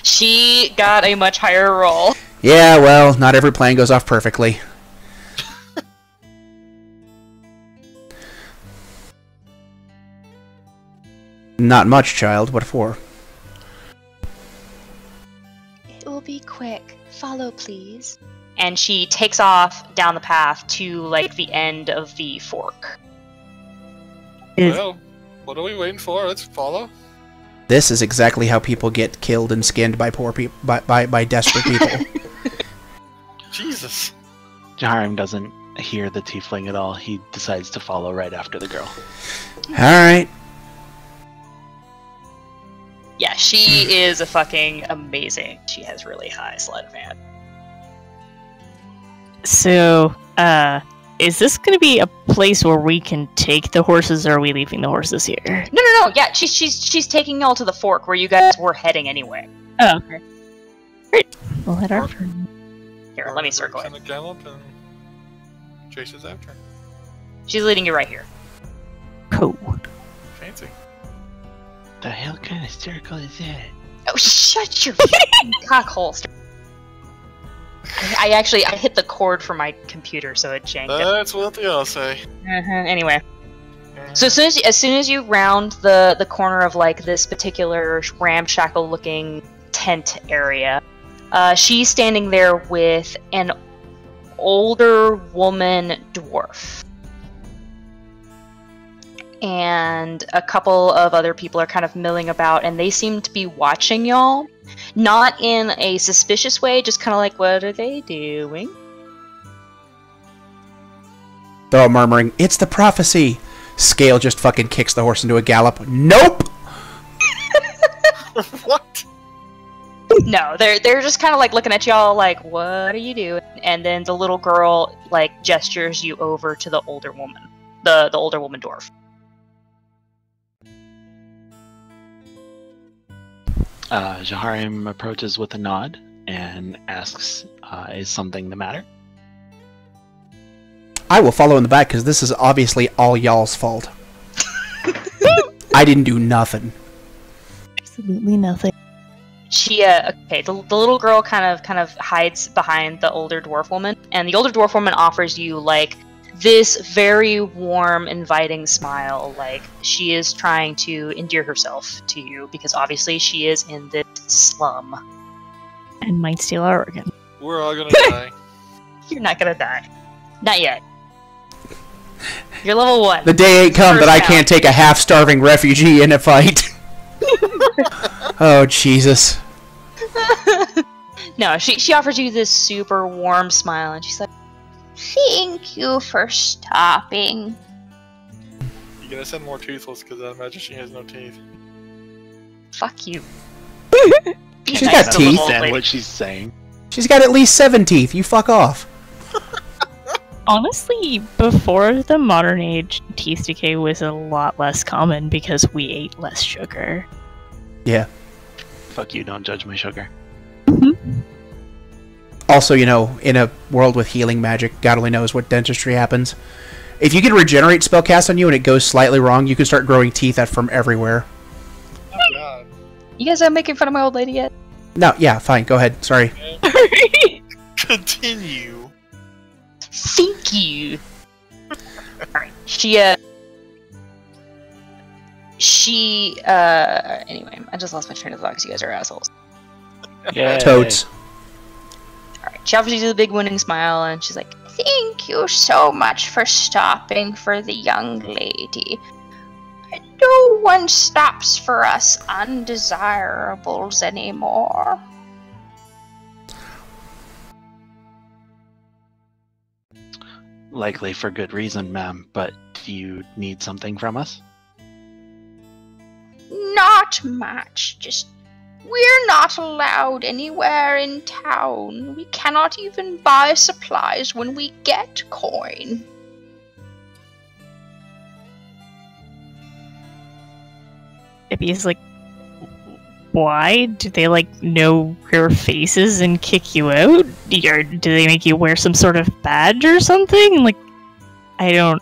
She got a much higher roll. Yeah, well, not every plan goes off perfectly. Not much, child. What for? It will be quick. Follow, please. And she takes off down the path to, like, the end of the fork. Well, what are we waiting for? Let's follow. This is exactly how people get killed and skinned by poor people, by desperate people. Jesus. Jaharim doesn't hear the tiefling at all. He decides to follow right after the girl. Alright. Yeah, she is a fucking amazing. She has really high sleight of hand. So, is this going to be a place where we can take the horses, or are we leaving the horses here? No. Yeah, she's taking y'all to the fork where you guys were heading anyway. Oh, okay. Great. We'll head after. Here, let me circle it. Kind of gallop and chases after. She's leading you right here. Cool. Fancy. The hell kind of circle is that? Oh, shut your fucking cock holster. I hit the cord for my computer, so it janked it. That's what they all say. Anyway. So as soon as you round the corner of, like, this particular ramshackle looking tent area, she's standing there with an older woman dwarf. And a couple of other people are kind of milling about, and they seem to be watching y'all. Not in a suspicious way, just kind of like, what are they doing? They're all murmuring, "It's the prophecy!" Skail just fucking kicks the horse into a gallop. Nope! What? No, they're just kind of like looking at y'all like, what are you doing? And then the little girl, like, gestures you over to the older woman. The older woman dwarf. Jaharim approaches with a nod and asks, is something the matter? I will follow in the back, because this is obviously all y'all's fault. I didn't do nothing. Absolutely nothing. She, okay, the little girl kind of hides behind the older dwarf woman, and the older dwarf woman offers you, like, this very warm, inviting smile, like she is trying to endear herself to you, because obviously she is in this slum. And might steal our organ. We're all gonna die. You're not gonna die. Not yet. You're level 1. The day ain't come that I First can't take a half-starving refugee in a fight. Oh, Jesus. No, she offers you this super warm smile, and she's like, "Thank you for stopping." You gonna send more toothless because I imagine she has no teeth. Fuck you. She's got I don't teeth. understand what she's saying. She's got at least 7 teeth. You fuck off. Honestly, before the modern age, teeth decay was a lot less common because we ate less sugar. Yeah. Fuck you, don't judge my sugar. Also, you know, in a world with healing magic, God only knows what dentistry happens. If you can regenerate spell cast on you and it goes slightly wrong, you can start growing teeth out from everywhere. Oh god. You guys aren't making fun of my old lady yet? No, yeah, fine, go ahead. Sorry. Continue. Thank you. Alright. Anyway, I just lost my train of thought because you guys are assholes. Yeah. Toads. Alright, she offers you the big winning smile, and she's like, "Thank you so much for stopping for the young lady. No one stops for us undesirables anymore." Likely for good reason, ma'am, but do you need something from us? Not much, just We're not allowed anywhere in town. We cannot even buy supplies when we get coin. Ibby's like, why? Do they, like, know your faces and kick you out? Or do they make you wear some sort of badge or something? Like, I'm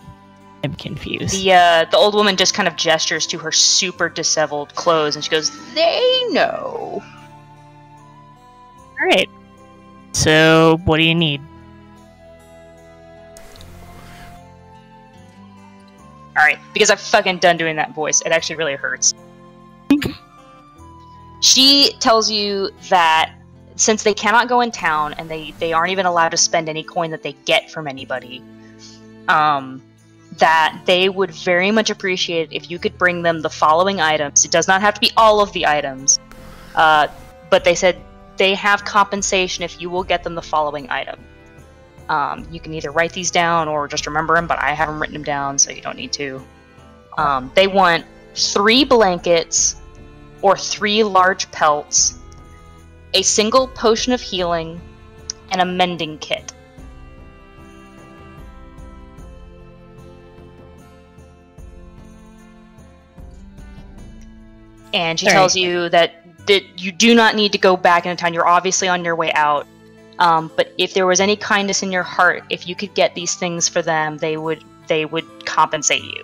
confused. The old woman just kind of gestures to her super disheveled clothes, and she goes, "They know." Alright. So, what do you need? Alright, because I'm fucking done doing that voice. It actually really hurts. She tells you that since they cannot go in town, and they aren't even allowed to spend any coin that they get from anybody, that they would very much appreciate it if you could bring them the following items. It does not have to be all of the items, but they said they have compensation if you will get them the following item. You can either write these down or just remember them, but I haven't written them down, so you don't need to. They want 3 blankets or 3 large pelts, a single potion of healing, and a mending kit. And she tells you that you do not need to go back into town. You're obviously on your way out. But if there was any kindness in your heart, if you could get these things for them, they would compensate you.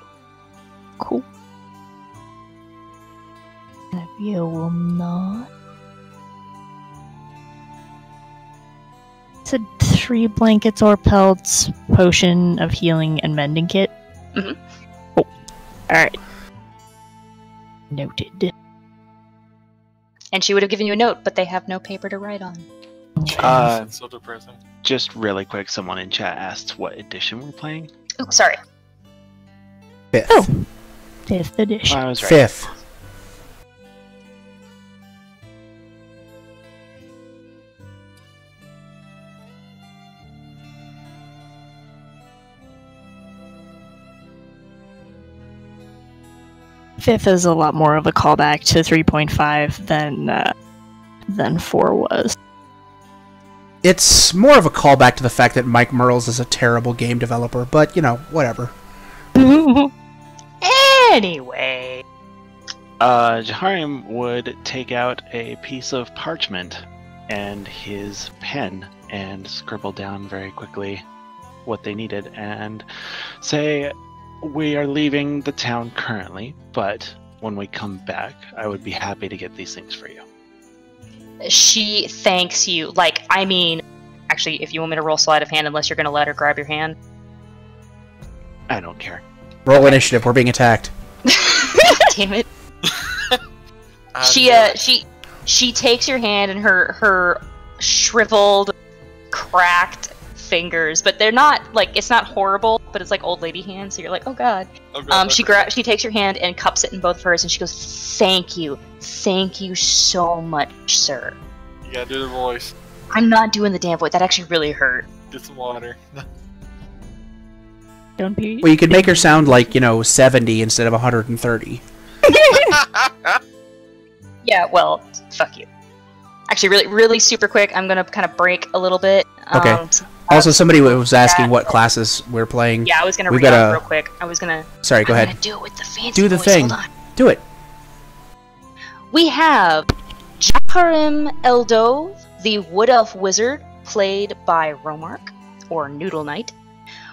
Cool. You will not. Said 3 blankets or pelts, potion of healing, and mending kit. Mhm. Cool. Alright. Noted. And she would have given you a note, but they have no paper to write on. That's so depressing. Just really quick, someone in chat asked what edition we're playing. Oh, sorry. 5th. Oh. 5th edition. I was right. 5th. Fifth is a lot more of a callback to 3.5 than 4 was. It's more of a callback to the fact that Mike Merles is a terrible game developer, but, you know, whatever. Anyway. Jaharim would take out a piece of parchment and his pen and scribble down very quickly what they needed and say, "We are leaving the town currently, but when we come back, I would be happy to get these things for you." She thanks you. Like, I mean, actually, if you want me to roll sleight of hand, unless you're going to let her grab your hand. I don't care. Roll initiative, we're being attacked. Damn it. She takes your hand and her shriveled, cracked fingers, but they're not, like, it's not horrible, but it's like old lady hands, so you're like, oh god. Oh, God, She takes your hand and cups it in both of hers, and she goes, thank you so much, sir. You gotta do the voice. I'm not doing the damn voice, that actually really hurt. Get some water. Don't be. Well, you could make her sound like, 70 instead of 130. Yeah, well, fuck you. Actually, really, really super quick, I'm gonna kind of break a little bit. Okay. Also, somebody was asking what classes we're playing. Yeah, I was gonna We've read got off real quick. Sorry, go I'm ahead. gonna do it with the fancy Do the voice. thing. Hold on. Do it. We have Jaharim Eldov, the Wood Elf Wizard, played by Romark, or Noodle Knight.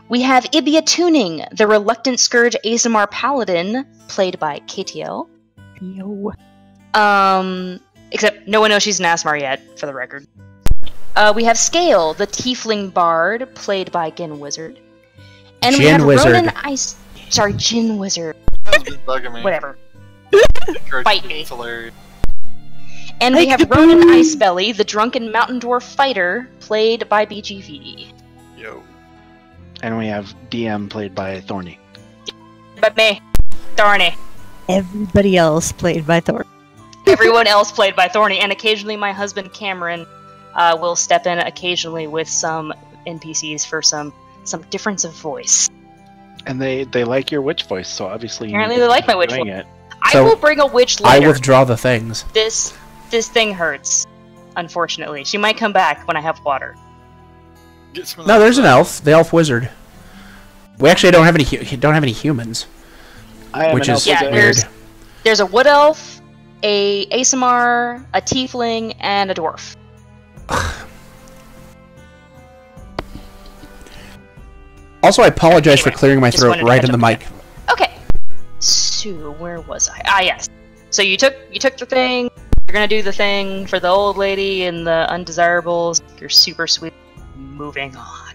We have Ibia Tuning, the Reluctant Scourge Azamar Paladin, played by KTL. Yo. Except no one knows she's an Asmar yet, for the record. We have Skail, the Tiefling Bard, played by GinWizard. And we have GinWizard. Ronan GinWizard. That's been bugging me. Whatever. Encourage Bite me. me. It's hilarious. And we have Ronan Icebelly, the Drunken Mountain Dwarf Fighter, played by BGV. Yo. And we have DM played by Thorny. But me. Darny. Everybody else played by Thor. Everyone else played by Thorny, and occasionally my husband Cameron will step in occasionally with some NPCs for some difference of voice. And they like your witch voice, so obviously Apparently they like my witch doing voice. it. I So, will bring a witch I later. withdraw the things. This This thing hurts. Unfortunately, she might come back when I have water. Get some of No, that there's an stuff. elf. The elf wizard. We actually don't have any humans, I am which an is elf Yeah, weird. There's a wood elf, a ASMR, a tiefling, and a dwarf. Also, I apologize for Anyway, clearing my just throat wanted to right catch in the up mic. Okay. So where was I? Ah, yes. So you took the thing. You're gonna do the thing for the old lady and the undesirables. You're super sweet. Moving on.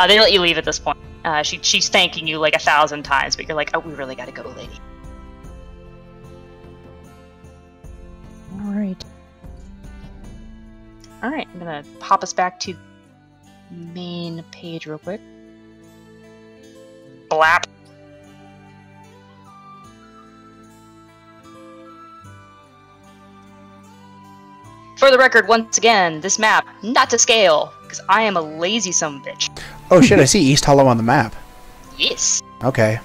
They let you leave at this point. She's thanking you like 1,000 times, but you're like, oh, we really gotta go, lady. Alright. All right, I'm gonna pop us back to main page real quick. Blap. For the record, once again, this map, not to scale, because I am a lazy sumbitch. Oh shit! I see East Hollow on the map. Yes. Okay.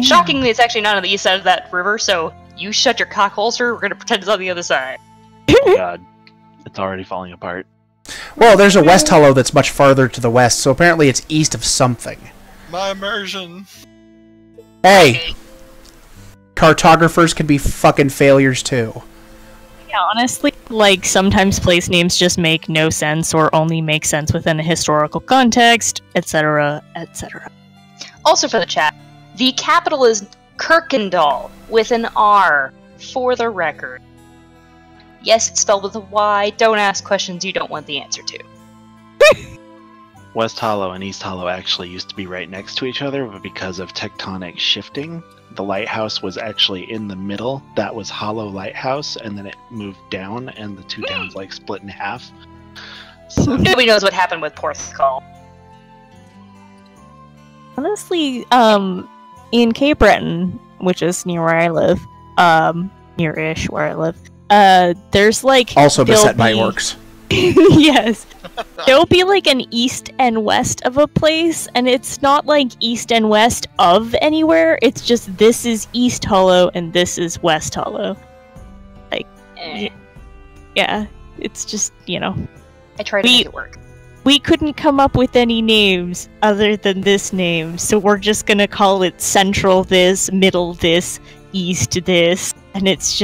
Shockingly, it's actually not on the east side of that river, so you shut your cock holster, we're gonna pretend it's on the other side. Oh god. It's already falling apart. Well, there's a West Hollow that's much farther to the west, so apparently it's east of something. My immersion. Hey, cartographers can be fucking failures too. Yeah, honestly, like, sometimes place names just make no sense or only make sense within a historical context, etc., etc. Also for the chat, the capital is Kuykendahl, with an R, for the record. Yes, it's spelled with a Y. Don't ask questions you don't want the answer to. West Hollow and East Hollow actually used to be right next to each other, but because of tectonic shifting, the lighthouse was actually in the middle. That was Hollow Lighthouse, and then it moved down, and the two towns like split in half. So Nobody knows what happened with Porthcawl. Honestly, in Cape Breton, which is near where I live, near-ish where I live, there's like... Also there'll beset by be- orcs. Yes. There'll be like an east and west of a place, and it's not like east and west of anywhere, it's just this is East Hollow and this is West Hollow. Eh, Yeah, it's just, you know. I tried to make it work. We couldn't come up with any names other than this name, so we're just gonna call it Central this, Middle this, East this, and it's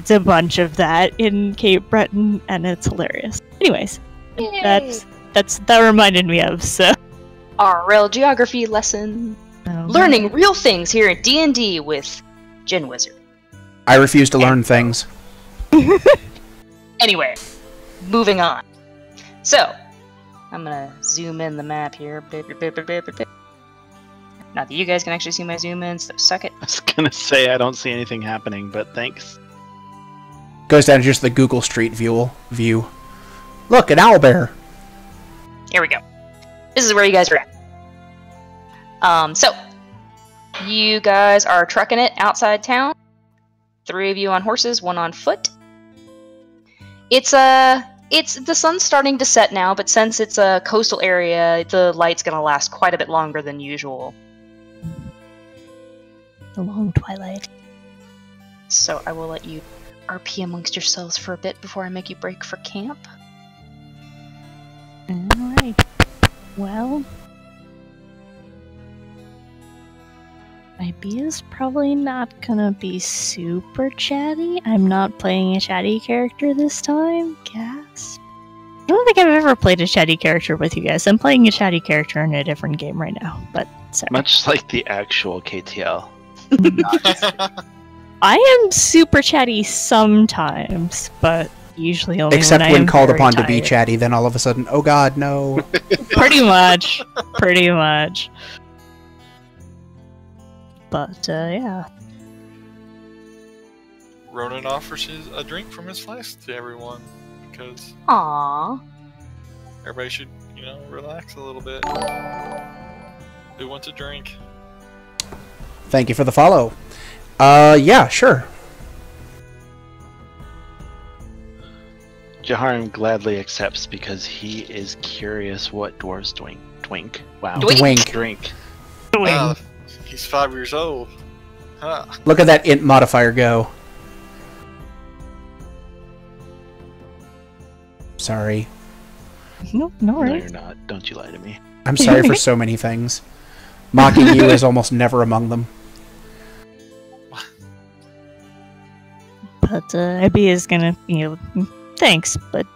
a bunch of that in Cape Breton, and it's hilarious. Anyways, Yay. that reminded me of, so. Our real geography lesson. Learning real things here at D&D with GinWizard. I refuse to learn things. Anyway, moving on. So, I'm gonna zoom in the map here. Not that you guys can actually see my zoom in, so suck it. I was gonna say I don't see anything happening, but thanks. Goes down to just the Google Street view. Look, an owlbear. Here we go. This is where you guys are at. So, you guys are trucking it outside town. 3 of you on horses, 1 on foot. It's the sun's starting to set now, but since it's a coastal area, the light's gonna last quite a bit longer than usual. The long twilight. So I will let you RP amongst yourselves for a bit before I make you break for camp. Alright. Well, my B is probably not gonna be super chatty. I'm not playing a chatty character this time. Gasp. I don't think I've ever played a chatty character with you guys. I'm playing a chatty character in a different game right now, but sorry. Much like the actual KTL. I am super chatty sometimes, but usually only Except when, I when am called very upon to be tired. chatty, then all of a sudden, oh god, no. Pretty much. Pretty much. But, yeah. Ronan offers a drink from his flask to everyone because Aww. everybody should, relax a little bit. Who wants a drink? Thank you for the follow. Yeah, sure. Jaharim gladly accepts because he is curious what dwarves drink. Wow. Dwink. Drink. He's 5 years old. Huh. Look at that int modifier go. Sorry. No No, worries. you're not. Don't you lie to me. I'm sorry for so many things. Mocking you is almost never among them. But Abby is gonna, thanks, but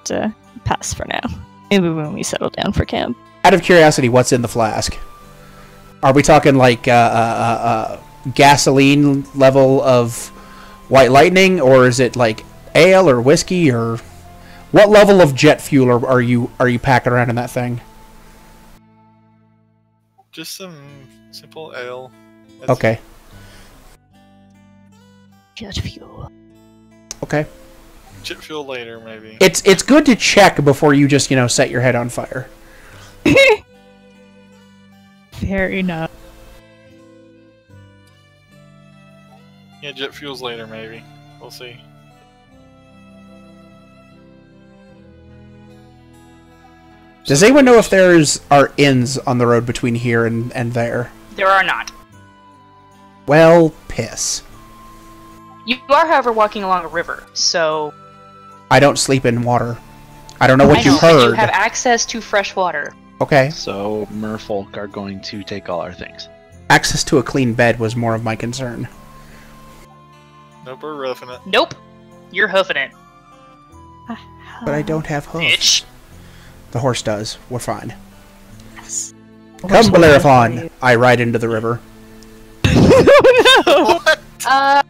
pass for now. Maybe when we settle down for camp. Out of curiosity, what's in the flask? Are we talking like gasoline level of white lightning, or is it like ale or whiskey, or what level of jet fuel are you packing around in that thing? Just some simple ale. That's Okay. Jet fuel. Okay. Jet fuel later, maybe. It's good to check before you just set your head on fire. Fair enough. Yeah, jet fuel's later, maybe. We'll see. Does anyone know if are inns on the road between here and there? There are not. Well, piss. You are, however, walking along a river, so I don't sleep in water. I don't know what I you know, but heard. you have access to fresh water. Okay. So merfolk are going to take all our things. Access to a clean bed was more of my concern. Nope, we're roughing it. Nope. You're hoofing it. But I don't have hoofs. Bitch. The horse does. We're fine. Yes. Come, Bellerophon. I ride into the river. No.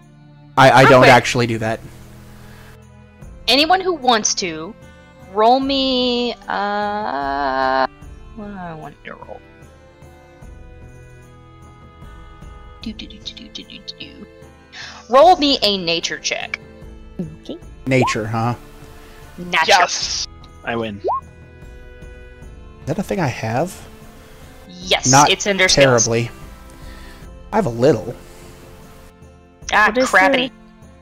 I don't Perfect. actually do that. Anyone who wants to, roll me. What do I want you to roll? Do. Roll me a nature check. Okay. Nature, huh? Nature. Yes! I win. Is that a thing I have? Yes, Not it's under skills. terribly. I have a little. Ah, What is crappity.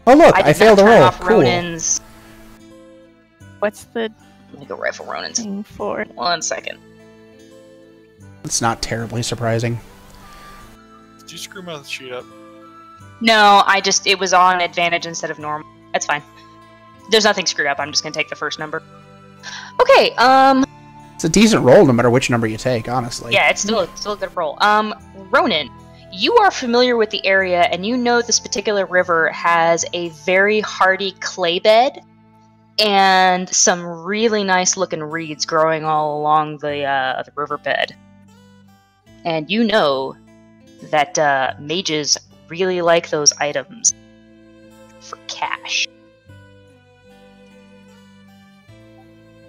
Oh look, I I did failed not a turn roll. off Cool. Ronin's. What's the Let me go rifle Ronin's. thing for? 1 second. It's not terribly surprising. Did you screw my sheet up? No, it was on advantage instead of normal. That's fine. There's nothing screwed up. I'm just gonna take the first number. Okay. It's a decent roll no matter which number you take, honestly. Yeah, it's still a good roll. Ronan, you are familiar with the area, and you know this particular river has a very hardy clay bed and some really nice looking reeds growing all along the riverbed. And you know that mages really like those items for cash.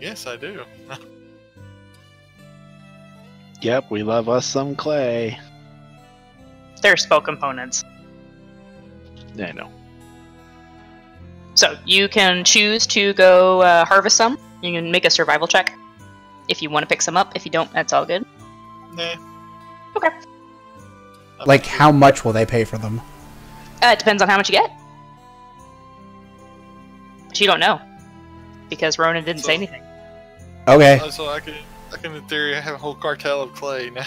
Yes, I do. Yep, we love us some clay. They're spell components. Yeah, I know. So you can choose to go harvest some. You can make a survival check if you want to pick some up. If you don't, that's all good. Nah. Okay. Like, how much will they pay for them? It depends on how much you get. But you don't know because Ronan didn't say anything. Okay. So I can in theory have a whole cartel of clay now.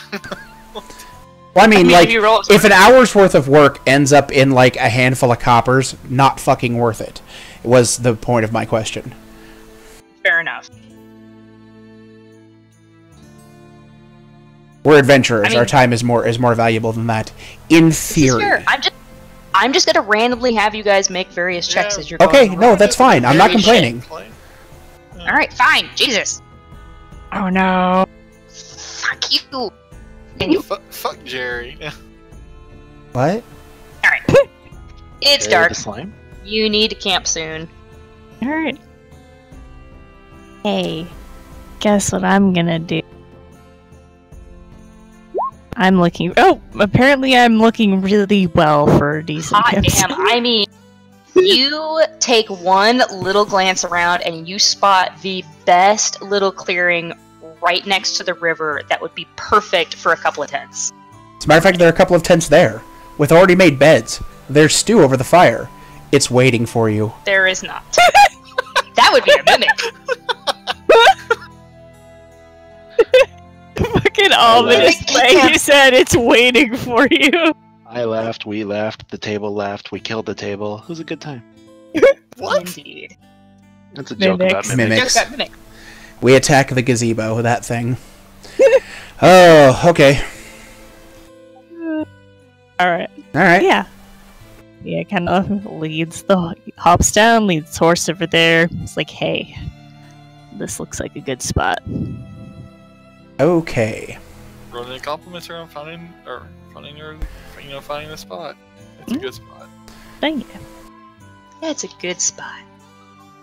Well, I mean, like, if you roll if an hour's worth of work ends up in, like, a handful of coppers, not fucking worth it. Was the point of my question. fair enough. We're adventurers. I mean- Our time is more valuable than that. In This is fair. theory. I'm just gonna randomly have you guys make various checks Yeah. as you're going. Okay, along. no, that's fine. I'm not Very complaining. Clay? All right, fine. Jesus, Oh no. fuck you. And you. Fuck Jerry. What? All right. It's Jerry dark. the slime? You need to camp soon. Alright. Hey, guess what I'm gonna do? Apparently I'm looking really well for a decent Hot tips. damn! I mean, you take one little glance around and you spot the best little clearing right next to the river that would be perfect for a couple of tents. As a matter of fact, there are a couple of tents there with already made beds. There's stew over the fire. It's waiting for you. There is not. That would be a mimic. Fucking ominous Like, way you said it's waiting for you. I laughed, we laughed, the table laughed, we killed the table. It was a good time. What? Indeed. That's a joke about Mimics. mimics. Mimics. Joke about mimic. We attack the gazebo, that thing. Oh, okay. Alright. Alright. Yeah. Yeah, kind of hops down, leads the horse over there. It's like, hey, this looks like a good spot. Okay. Running compliments around finding the spot. It's a good spot. Thank you. That's a good spot.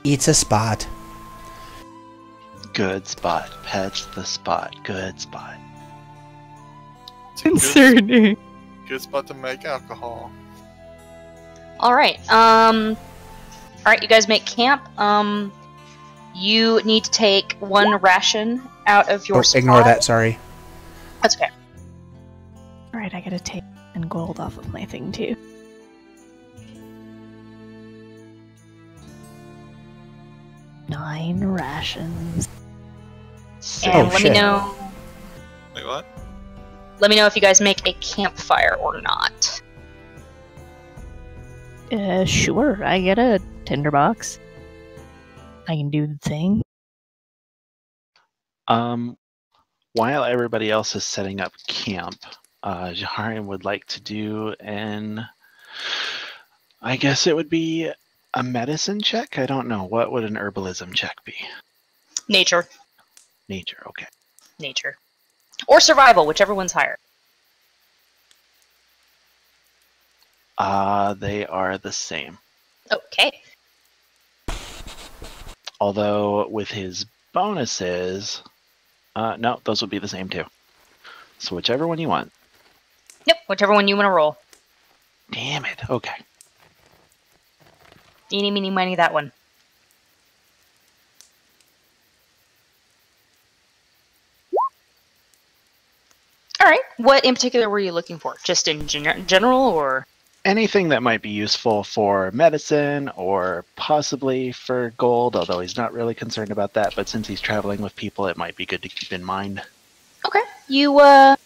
It's a spot. Good spot. Pet's the spot. Good spot. It's a Concerning. good spot to make alcohol. Alright, alright, you guys make camp. You need to take 1 ration out of your supply. Ignore that, sorry. That's okay. Alright, I gotta take 10 gold off of my thing too. Nine rations. And let shit. me know. Wait, what? Let me know if you guys make a campfire or not. Sure, I get a tinderbox. I can do the thing. While everybody else is setting up camp, Jaharian would like to do I guess it would be a medicine check? I don't know. What would an herbalism check be? Nature. Nature, okay. Nature. Or survival, whichever one's higher. They are the same. Okay. Although with his bonuses, no, those would be the same too. So whichever one you want. Yep, whichever one you want to roll. Damn it. Okay. Eeny, meeny, miny, that one. Alright, what in particular were you looking for? Just in general, or? Anything that might be useful for medicine or possibly for gold, although he's not really concerned about that, but since he's traveling with people, it might be good to keep in mind. Okay. You kind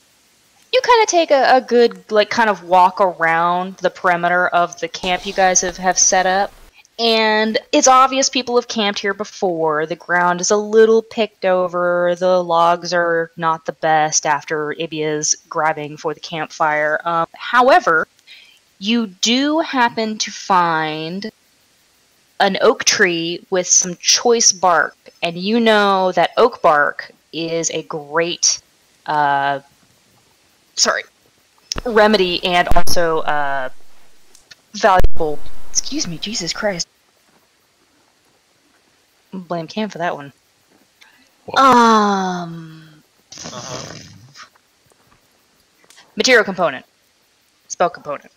of take a good, like, kind of walk around the perimeter of the camp you guys have set up. And it's obvious people have camped here before. The ground is a little picked over. The logs are not the best after Ibia's grabbing for the campfire. However, you do happen to find an oak tree with some choice bark. And you know that oak bark is a great remedy and also valuable. Excuse me, Jesus Christ. Blame Cam for that one. Material component. Spell component.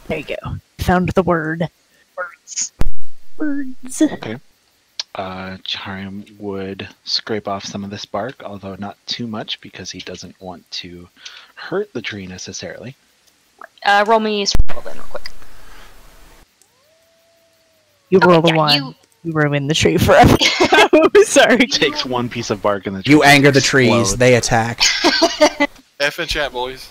There you go. Found the word. Words. Words. Okay. Jaharian would scrape off some of this bark, although not too much because he doesn't want to hurt the tree necessarily. Roll me survival then real quick. You roll the yeah, one. You ruin the tree forever. Sorry. Takes one piece of bark and the tree You anger the trees, explodes. they attack. F in chat, boys.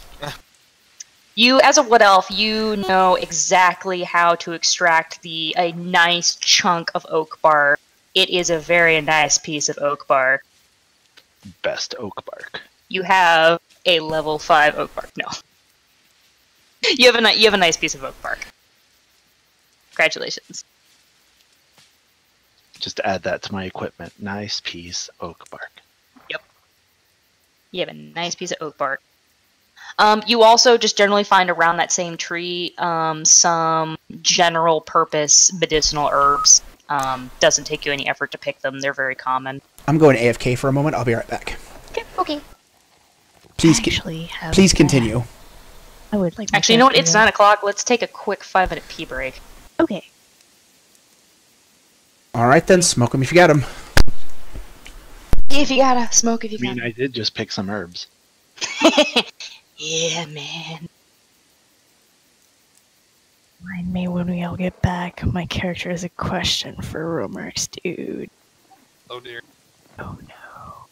You, as a wood elf, you know exactly how to extract a nice chunk of oak bark. It is a very nice piece of oak bark. Best oak bark. You have a level 5 oak bark. No. You have a nice piece of oak bark. Congratulations. Just add that to my equipment. Nice piece oak bark. Yep. You have a nice piece of oak bark. You also just generally find around that same tree some general purpose medicinal herbs. Doesn't take you any effort to pick them. They're very common. I'm going AFK for a moment. I'll be right back. Okay. Please, please continue. I would like. Actually, you know what? It's 9 o'clock. Let's take a quick 5-minute pee break. Okay. All right then, smoke them if you got them. If you gotta smoke, if you I mean, gotta. I did just pick some herbs. Yeah, man. Remind me when we all get back. My character has a question for Romark's dude. Oh dear. Oh no.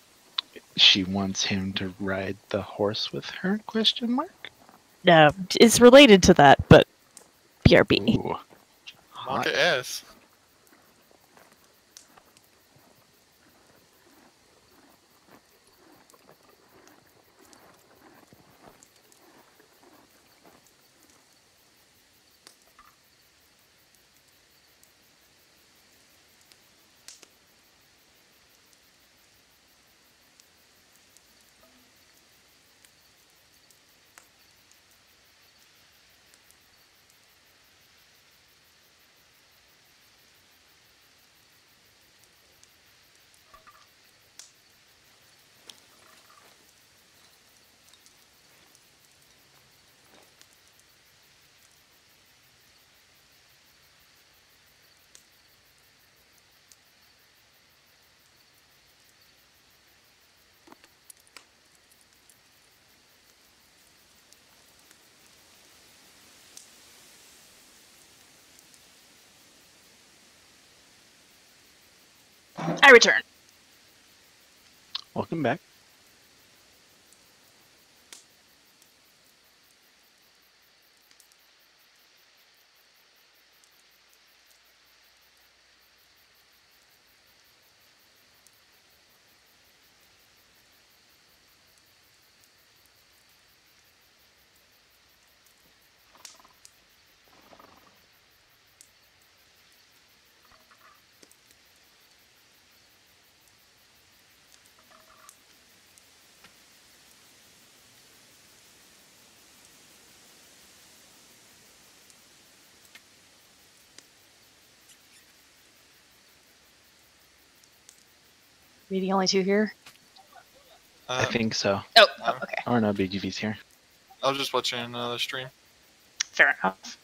She wants him to ride the horse with her? Question mark. No, it's related to that, but BRB. Ooh. Mark S. I return. Welcome back. We the only two here? I think so. Oh, no. Okay. Oh no, BGV's here. I was just watching the stream. Fair enough.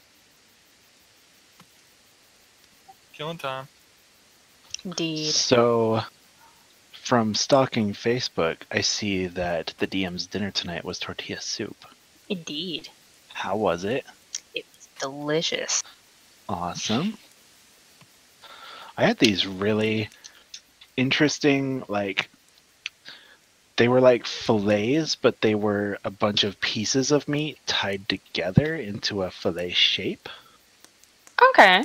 Killing time. Indeed. So, from stalking Facebook, I see that the DM's dinner tonight was tortilla soup. Indeed. How was it? It's delicious. Awesome. I had these really interesting, like, they were like fillets, but they were a bunch of pieces of meat tied together into a fillet shape. Okay.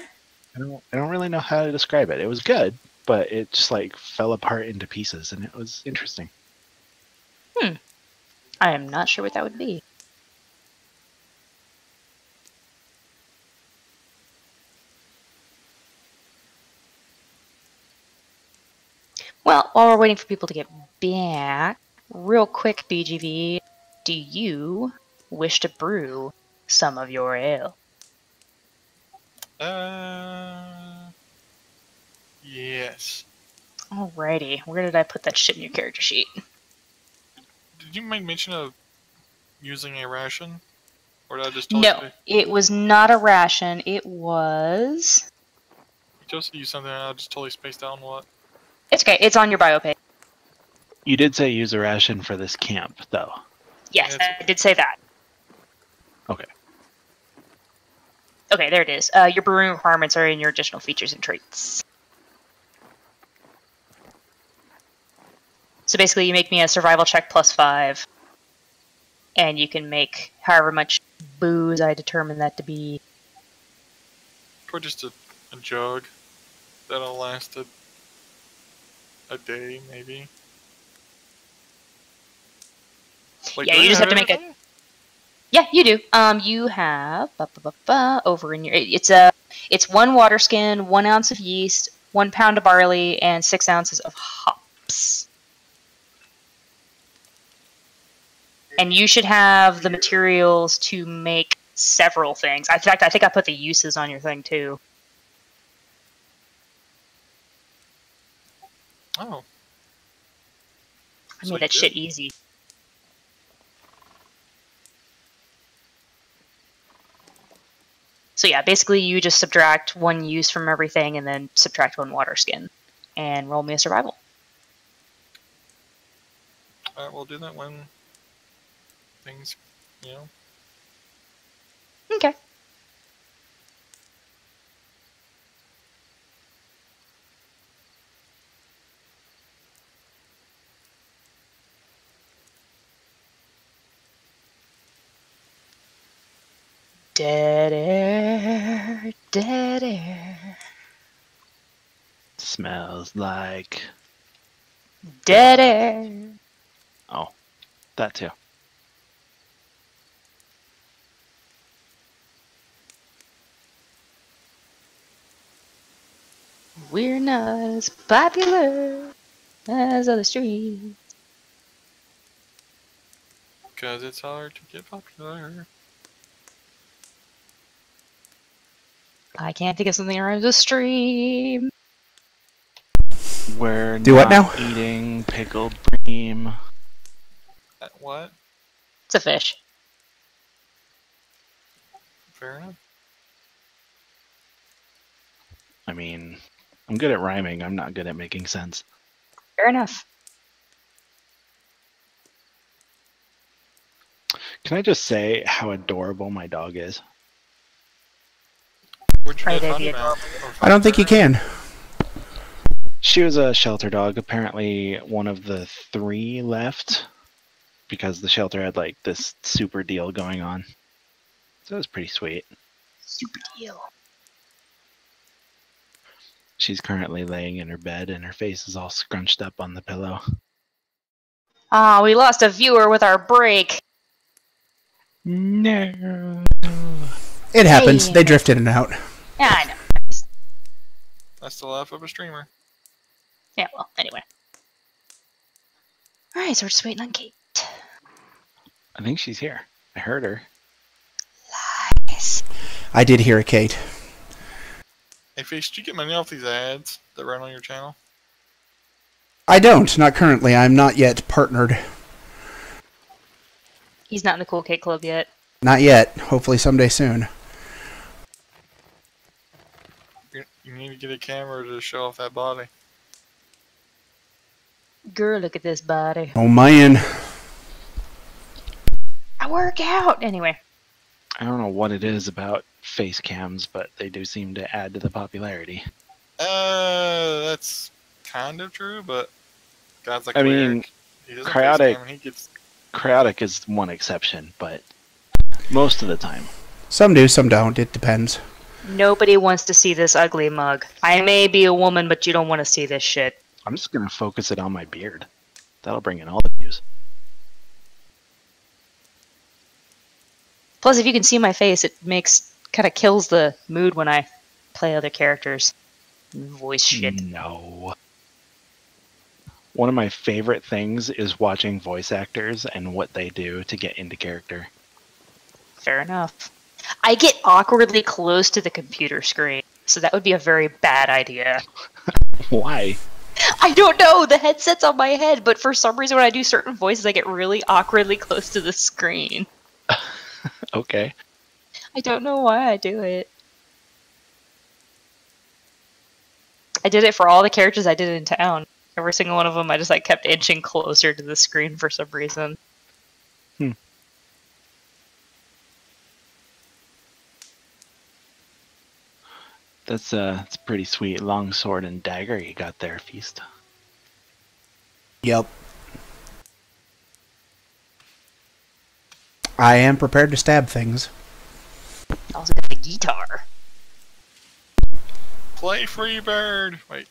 I don't really know how to describe it. It was good, but it just like fell apart into pieces, and it was interesting. I am not sure what that would be. Well, while we're waiting for people to get back, real quick, BGV, do you wish to brew some of your ale? Yes. Alrighty, where did I put that shit in your character sheet? Did you make mention of using a ration? Or did I just totally No, it was not a ration. It was... You just used something and I just totally spaced out on what? It's okay. It's on your bio page. You did say use a ration for this camp, though. Yes, Yeah, I did say that. Okay. Okay, there it is. Your brewing requirements are in your additional features and traits. So basically, you make me a survival check +5, and you can make however much booze I determine that to be. Or just a jug that'll last a day, maybe. Like, Yeah, do you I just have to make a. everything? Yeah, you do. You have over in your. It's 1 water skin, 1 ounce of yeast, 1 pound of barley, and 6 ounces of hops. And you should have the materials to make several things. In fact, I think I put the uses on your thing too. Oh. I made that shit easy. So yeah, basically you just subtract 1 use from everything and then subtract 1 water skin. And roll me a survival. Alright, we'll do that when things, you know. Okay. Dead air, dead air. Smells like... Dead air. Oh, that too. We're not as popular as other streets. Because it's hard to get popular. I can't think of something that rhymes with stream. We're Do what now? eating pickled bream. What? It's a fish. Fair enough. I mean, I'm good at rhyming. I'm not good at making sense. Fair enough. Can I just say how adorable my dog is? Where'd you Right, guys find idea. him at? I don't think you can. She was a shelter dog. Apparently, one of the 3 left because the shelter had like this super deal going on. So it was pretty sweet. Super deal. She's currently laying in her bed and her face is all scrunched up on the pillow. Ah, we lost a viewer with our break. No. It happens. Hey. They drift in and out. Yeah, I know. That's the life of a streamer. Yeah, well, anyway. Alright, so we're just waiting on Kate. I think she's here. I heard her. Lies. I did hear a Kate. Hey, Fish, did you get money off these ads that run on your channel? I don't. Not currently. I'm not yet partnered. He's not in the Cool Kate Club yet. Not yet. Hopefully someday soon. You need to get a camera to show off that body. Girl, look at this body. Oh man. I work out! Anyway. I don't know what it is about face cams, but they do seem to add to the popularity. That's kind of true, but guys like I Lyric, mean, he doesn't Cryotic- face cam, he gets. Cryotic is one exception, but most of the time. Some do, some don't. It depends. Nobody wants to see this ugly mug. I may be a woman, but you don't want to see this shit. I'm just going to focus it on my beard. That'll bring in all the views. Plus, if you can see my face, it kind of kills the mood when I play other characters. Voice shit. No. One of my favorite things is watching voice actors and what they do to get into character. Fair enough. I get awkwardly close to the computer screen, so that would be a very bad idea. Why? I don't know, the headset's on my head, but for some reason when I do certain voices, I get really awkwardly close to the screen. Okay. I don't know why I do it. I did it for all the characters I did in town. Every single one of them, I just kept inching closer to the screen for some reason. That's it's pretty sweet long sword and dagger you got there, Feast. Yep. I am prepared to stab things. I also got the guitar. Play Freebird! Wait.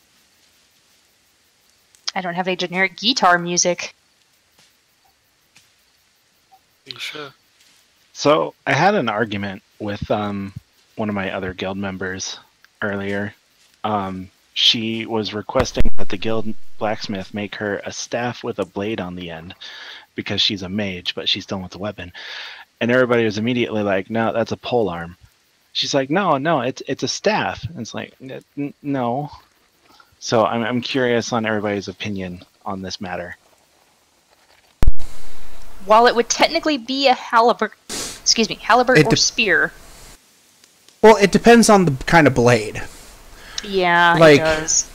I don't have any generic guitar music. You should. So I had an argument with one of my other guild members earlier. She was requesting that the guild blacksmith make her a staff with a blade on the end because she's a mage, but she still wants a weapon. And everybody was immediately like, "No, that's a pole arm." She's like, "No, it's a staff." And it's like, no. So I'm curious on everybody's opinion on this matter. While it would technically be a halberd or spear. Well, it depends on the kind of blade. Yeah, Like- it does.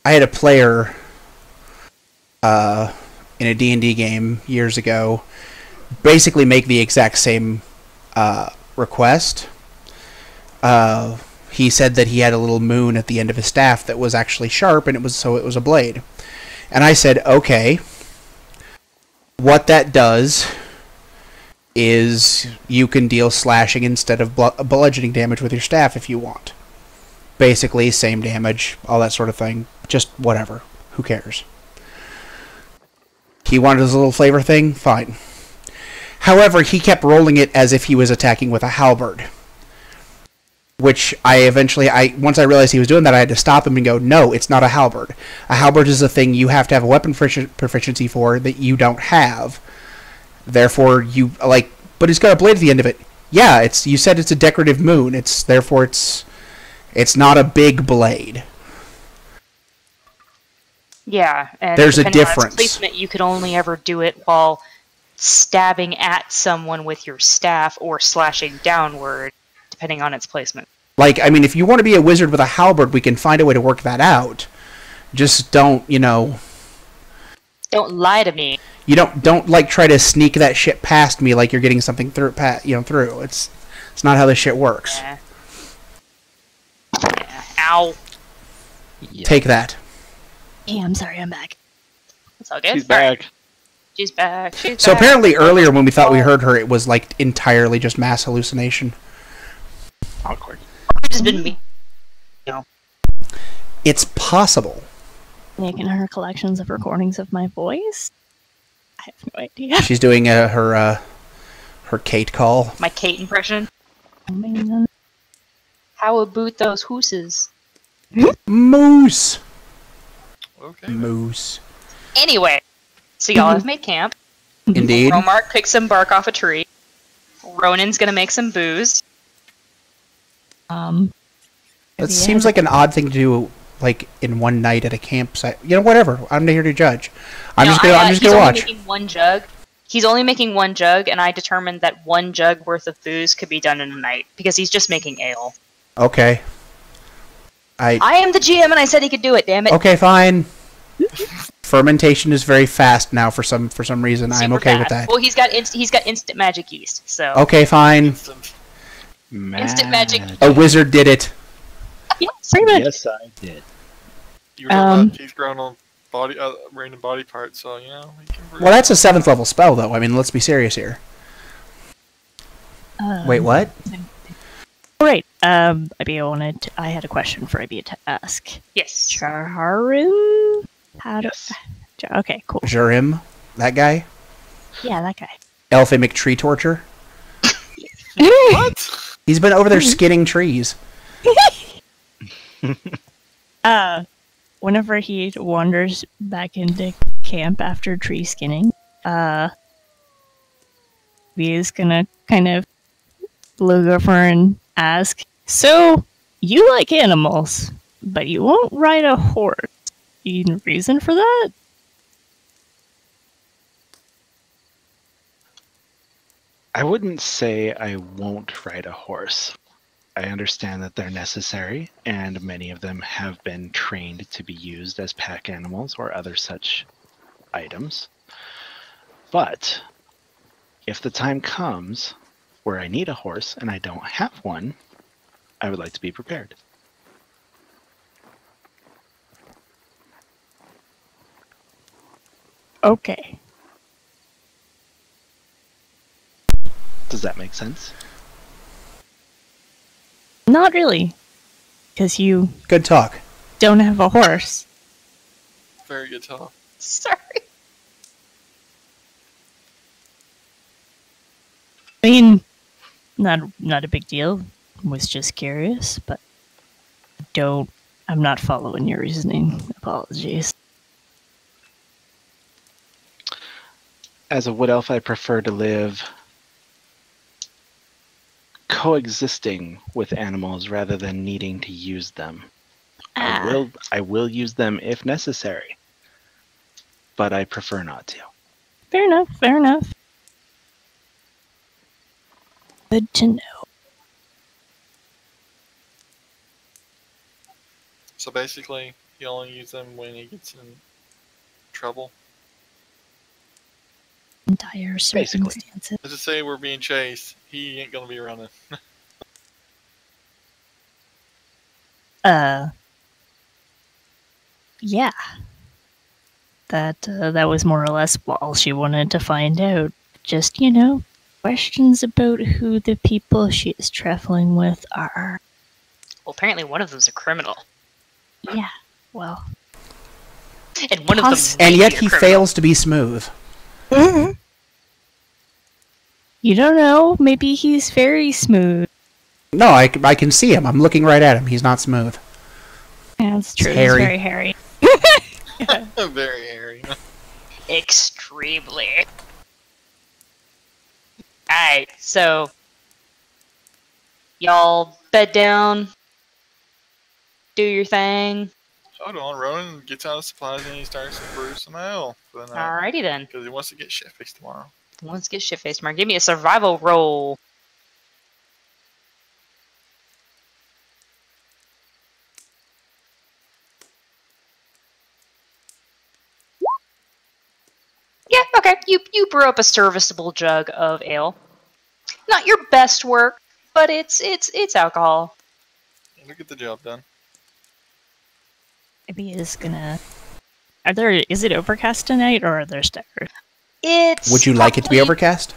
I had a player in a D&D game years ago basically make the exact same request. He said that he had a little moon at the end of his staff that was actually sharp, and it was a blade. And I said, okay, what that does is you can deal slashing instead of bludgeoning damage with your staff if you want. Basically, same damage, all that sort of thing. Just whatever. Who cares? He wanted his little flavor thing? Fine. However, he kept rolling it as if he was attacking with a halberd. Which once I realized he was doing that, I had to stop him and go, no, it's not a halberd. A halberd is a thing you have to have a weapon proficiency for that you don't have. Therefore, but it's got a blade at the end of it. Yeah, you said it's a decorative moon. Therefore it's not a big blade. Yeah, and There's a depending on its difference. placement, you could only ever do it while stabbing at someone with your staff or slashing downward, depending on its placement. If you want to be a wizard with a halberd, we can find a way to work that out. Just don't, Don't lie to me. you don't try to sneak that shit past me like you're getting something through. It's not how this shit works. Yeah. Ow. Take that. Hey, I'm sorry, I'm back. It's all good. She's All right. back. She's back. She's So back. apparently earlier when we thought we heard her, it was like entirely just mass hallucination. Awkward. I've just been me. It's possible. Making her collections of recordings of my voice? I have no idea. She's doing her Kate call. My Kate impression. Oh, man. How about those hooses? Moose. Okay. Moose. Anyway, so y'all have made camp. Indeed. Romark picked some bark off a tree. Ronan's gonna make some booze. That yeah. seems like an odd thing to do, like in one night at a campsite. You know, whatever. I'm not here to judge. I'm just gonna he's watch. Only making one jug. He's only making one jug, and I determined that one jug worth of booze could be done in a night because he's just making ale. Okay. I am the GM, and I said he could do it. Damn it. Okay, fine. Fermentation is very fast now for some reason. I'm Super okay with fast. that. Well, he's got instant magic yeast, so. Okay, fine. Instant. Instant magic. A wizard did it. Yeah, pretty much. Yes, I did. You realize he's grown on random body parts, so you know he can. Well, that's a 7th level spell, though. I mean, let's be serious here. Wait, what? Alright, I had a question for Ibia to ask. Yes. Chaharim? Yes. Okay, cool. Jurim? That guy? Yeah, that guy. Elphamic tree torture? What? He's been over there skinning trees. Whenever he wanders back into camp after tree skinning, he is gonna kind of look over and ask, so, you like animals, but you won't ride a horse. Any reason for that? I wouldn't say I won't ride a horse. I understand that they're necessary, and many of them have been trained to be used as pack animals or other such items. But if the time comes where I need a horse and I don't have one, I would like to be prepared. Okay. Does that make sense? Not really. Because you Good talk. don't have a horse. Very good talk. Sorry. I mean, not a big deal. Was just curious, but I'm not following your reasoning. Apologies. As a wood elf, I prefer to live coexisting with animals rather than needing to use them. I will use them if necessary, but I prefer not to. Fair enough, fair enough. Good to know. So basically, he only uses them when he gets in trouble. Entire Basically. circumstances. Let's just say we're being chased. He ain't gonna be running. Yeah. That was more or less all she wanted to find out. Just, questions about who the people she is traveling with are. Well, apparently one of them's a criminal. Yeah, well. And one of them. And might yet be a he criminal. fails to be smooth. You don't know. Maybe he's very smooth. No, I can see him. I'm looking right at him. He's not smooth. Yeah, that's true. He's hairy. very hairy. Very hairy. Extremely. Alright, so. Y'all bed down. Do your thing. Hold on, Ronan gets out of supplies and he starts to brew some ale for the night. Alrighty then. Because he wants to get shit faced tomorrow. Let's get shit faced, Mark. Give me a survival roll. Yeah, okay. You brew up a serviceable jug of ale. Not your best work, but it's alcohol. Look at the job done. Maybe is gonna. Is it overcast tonight, or are there stars? Would you like it to be overcast?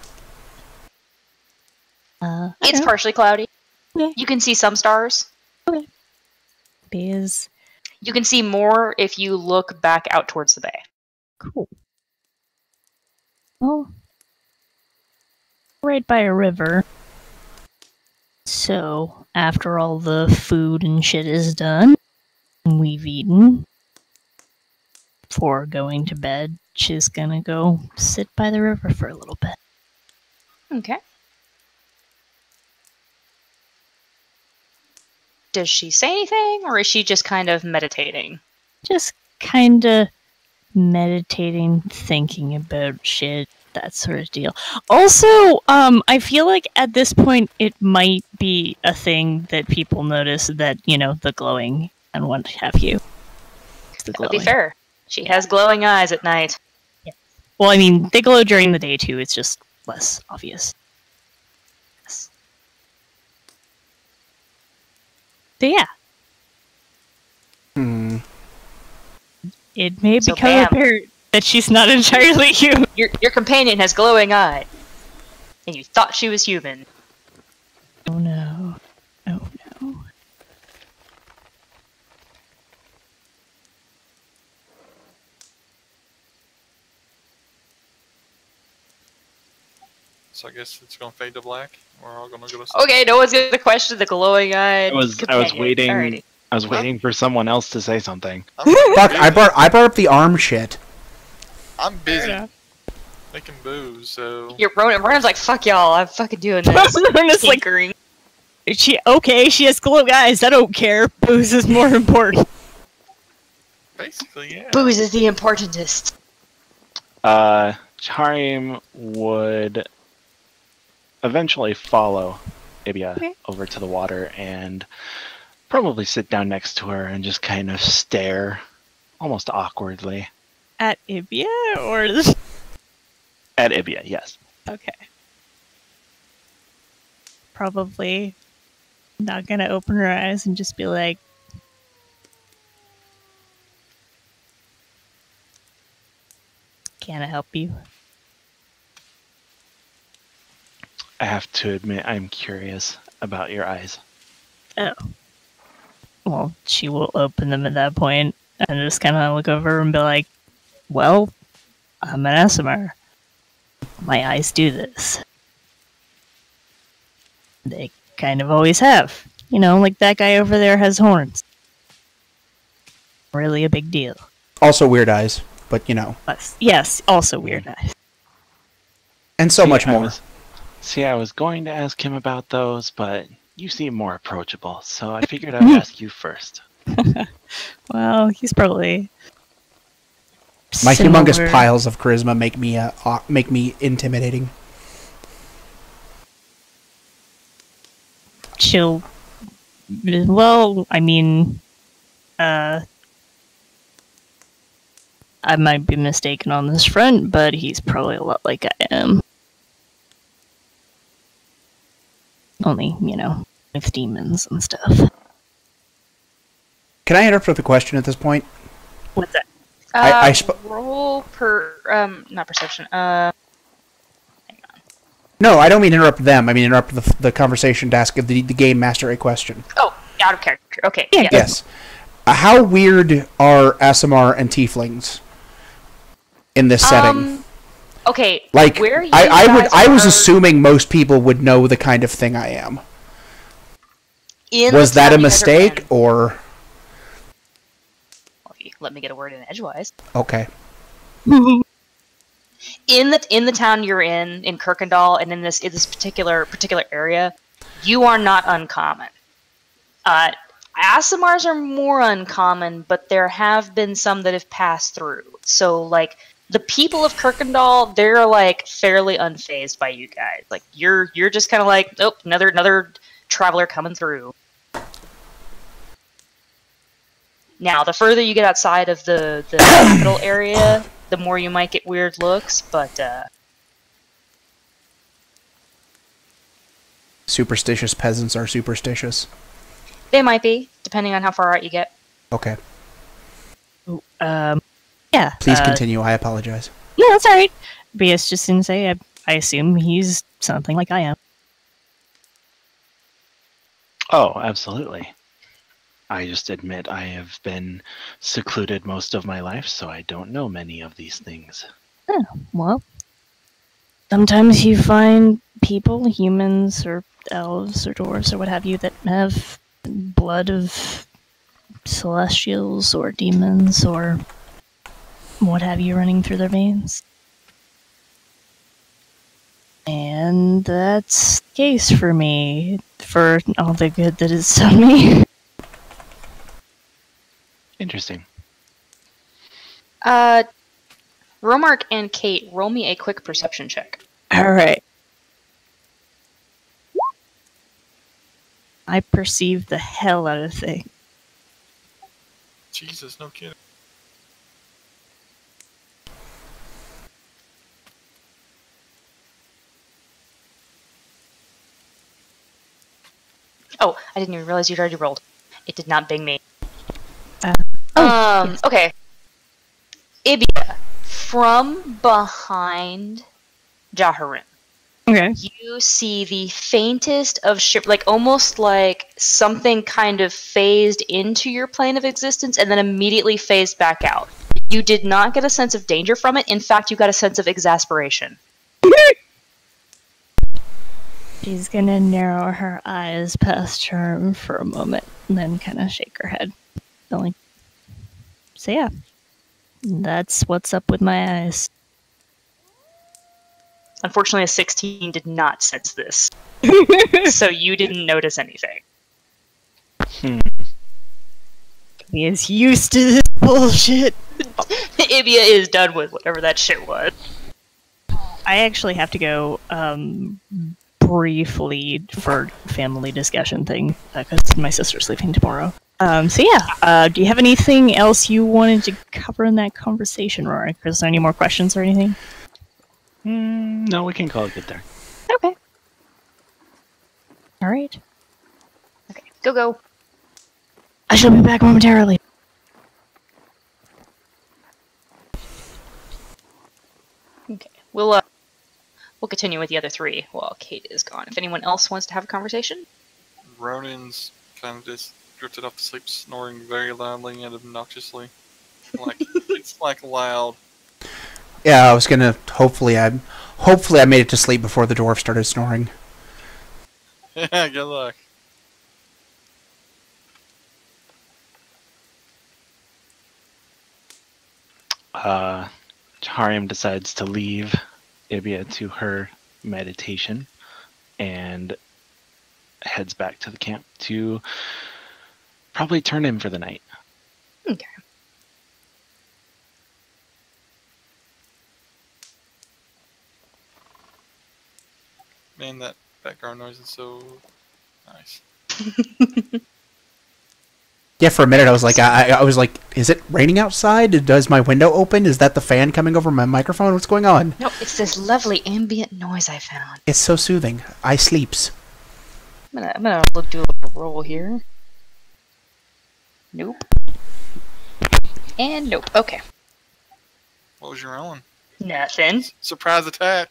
It's partially cloudy. Okay. You can see some stars. Okay. Is You can see more if you look back out towards the bay. cool. Well, right by a river. So after all the food and shit is done, and we've eaten. Before going to bed, she's gonna go sit by the river for a little bit. Okay. Does she say anything, or is she just kind of meditating? Just kinda meditating, thinking about shit, that sort of deal. Also, I feel like at this point it might be a thing that people notice that, the glowing and what have you. The That would be glowing. fair. She has glowing eyes at night. Well, I mean, they glow during the day too, it's just less obvious. Yes. So yeah. It may So, become bam. apparent that she's not entirely human. Your companion has glowing eyes, and you thought she was human. Oh no. Oh no. So I guess it's gonna fade to black. We're all gonna go to sleep. Okay, no one's gonna question the glowing eyed. I was waiting. Alrighty. I was waiting for someone else to say something. Fuck! I brought up the arm shit. I'm busy enough. making booze, so Ronan's like, fuck y'all, I'm fucking doing this. Rona's like, Tinkering. she has glowing eyes, I don't care. Booze is more important. basically, yeah. Booze is the importantest. Charim would eventually follow Ibia over to the water and probably sit down next to her and just kind of stare, almost awkwardly. At Ibia or At Ibia, yes. okay. Probably not gonna open her eyes and just be like, can I help you? I have to admit, I'm curious about your eyes. Oh. Well, she will open them at that point and just kind of look over and be like, well, I'm an ASMR. My eyes do this. They kind of always have. Like that guy over there has horns. Really a big deal. Also weird eyes, but Yes, also weird eyes. and so much more. I was going to ask him about those, but you seem more approachable, so I figured I'd ask you first. Well, he's probably My humongous similar. piles of charisma make me intimidating. She'll. Well, I mean, I might be mistaken on this front, but he's probably a lot like I am. Only, with demons and stuff. Can I interrupt with a question at this point? What's that? Roll not perception. No, I don't mean interrupt them. I mean interrupt the conversation to ask the game master a question. Oh, out of character. Okay. Yeah. Yes. Yes. How weird are Aasimar and Tieflings in this setting? Okay. Like, where you I was guys are assuming most people would know the kind of thing I am. in Was the that a town you guys are mistake, in- or Well, you let me get a word in edgewise. okay? In the town you're in Kuykendahl, and in this particular area, you are not uncommon. Aasimars are more uncommon, but there have been some that have passed through. So, like, the people of Kuykendahl, they're like fairly unfazed by you guys. Like, you're just kind of like, oh, another traveler coming through. Now, the further you get outside of the capital area, the more you might get weird looks, but Superstitious peasants are superstitious. they might be, depending on how far out you get. Okay. Yeah. Please continue. I apologize. No, that's alright. BS just didn't say. I assume he's something like I am. Oh, absolutely. I just admit I have been secluded most of my life, so I don't know many of these things. Oh, well. Sometimes you find people, humans, or elves, or dwarves, or what have you, that have blood of celestials, or demons, or what have you running through their veins. And that's the case for me, for all the good that it's done me. Interesting. Romark and Kate, roll me a quick perception check. Alright. I perceive the hell out of things. Jesus, no kidding. Oh, I didn't even realize you'd already rolled. It did not bing me. Yes. Okay. Ibia, from behind Jaharim, Okay. you see the faintest of like almost like something kind of phased into your plane of existence and then immediately phased back out. You did not get a sense of danger from it. In fact, you got a sense of exasperation. She's gonna narrow her eyes past Charm for a moment, and then kind of shake her head. Going. So yeah, that's what's up with my eyes. Unfortunately, a 16 did not sense this. So you didn't notice anything. He is used to this bullshit. Ibia is done with whatever that shit was. I actually have to go briefly for family discussion thing because my sister's leaving tomorrow. So yeah, do you have anything else you wanted to cover in that conversation, Rory? Is there any more questions or anything? No, we can call it good there. Okay. All right. Okay, go. I shall be back momentarily. Okay, we'll continue with the other three while Kate is gone. If anyone else wants to have a conversation, Ronan's kind of just drifted off to sleep, snoring very loudly and obnoxiously. Like it's like loud. Yeah, I was gonna. Hopefully, I made it to sleep before the dwarf started snoring. Yeah, good luck. Hariam decides to leave Ibia to her meditation and heads back to the camp to probably turn in for the night. okay. Man, that background noise is so nice. Yeah, for a minute I was like, I was like, is it raining outside? Does my window open? Is that the fan coming over my microphone? What's going on? No, it's this lovely ambient noise I found. It's so soothing. I sleeps. I'm gonna do a little roll here. Nope. And nope. Okay. What was your rolling? Nothing. Surprise attack.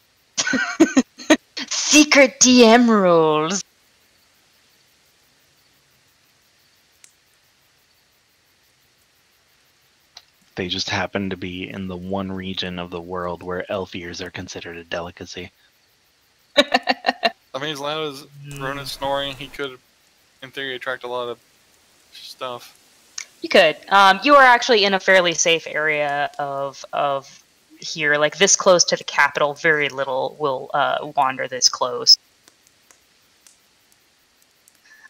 Secret DM rules. They just happen to be in the one region of the world where elf ears are considered a delicacy. I mean, as loud as Ronan's snoring, he could, in theory, attract a lot of stuff. You could. You are actually in a fairly safe area of here, like this close to the capital. Very little will wander this close.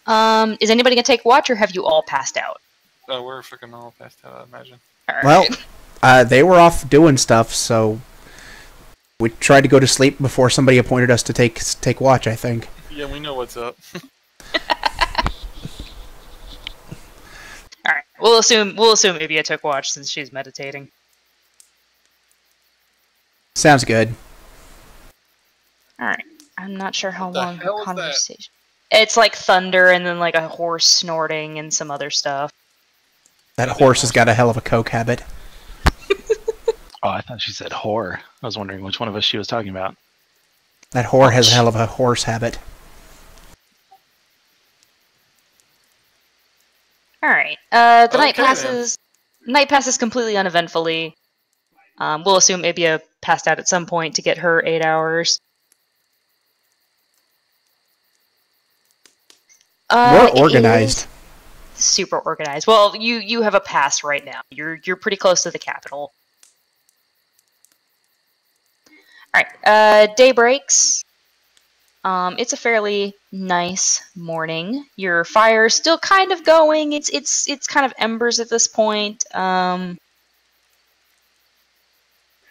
Is anybody gonna take watch, or have you all passed out? Oh, we're freaking all passed out, I imagine. All Well, right. they were off doing stuff, so we tried to go to sleep before somebody appointed us to take watch, I think. Yeah, we know what's up. All right. We'll assume Ibia took watch since she's meditating. Sounds good. All right. I'm not sure how What the long hell the is that? conversation. It's like thunder and then like a horse snorting and some other stuff. That horse has got a hell of a coke habit. Oh, I thought she said whore. I was wondering which one of us she was talking about. That whore has a hell of a horse habit. Alright. The night Okay, passes. Night passes completely uneventfully. We'll assume Ibia passed out at some point to get her 8 hours. More organized. Super organized. Well, you have a pass right now. You're pretty close to the capital. Alright, day breaks. It's a fairly nice morning. Your fire's still kind of going. It's kind of embers at this point.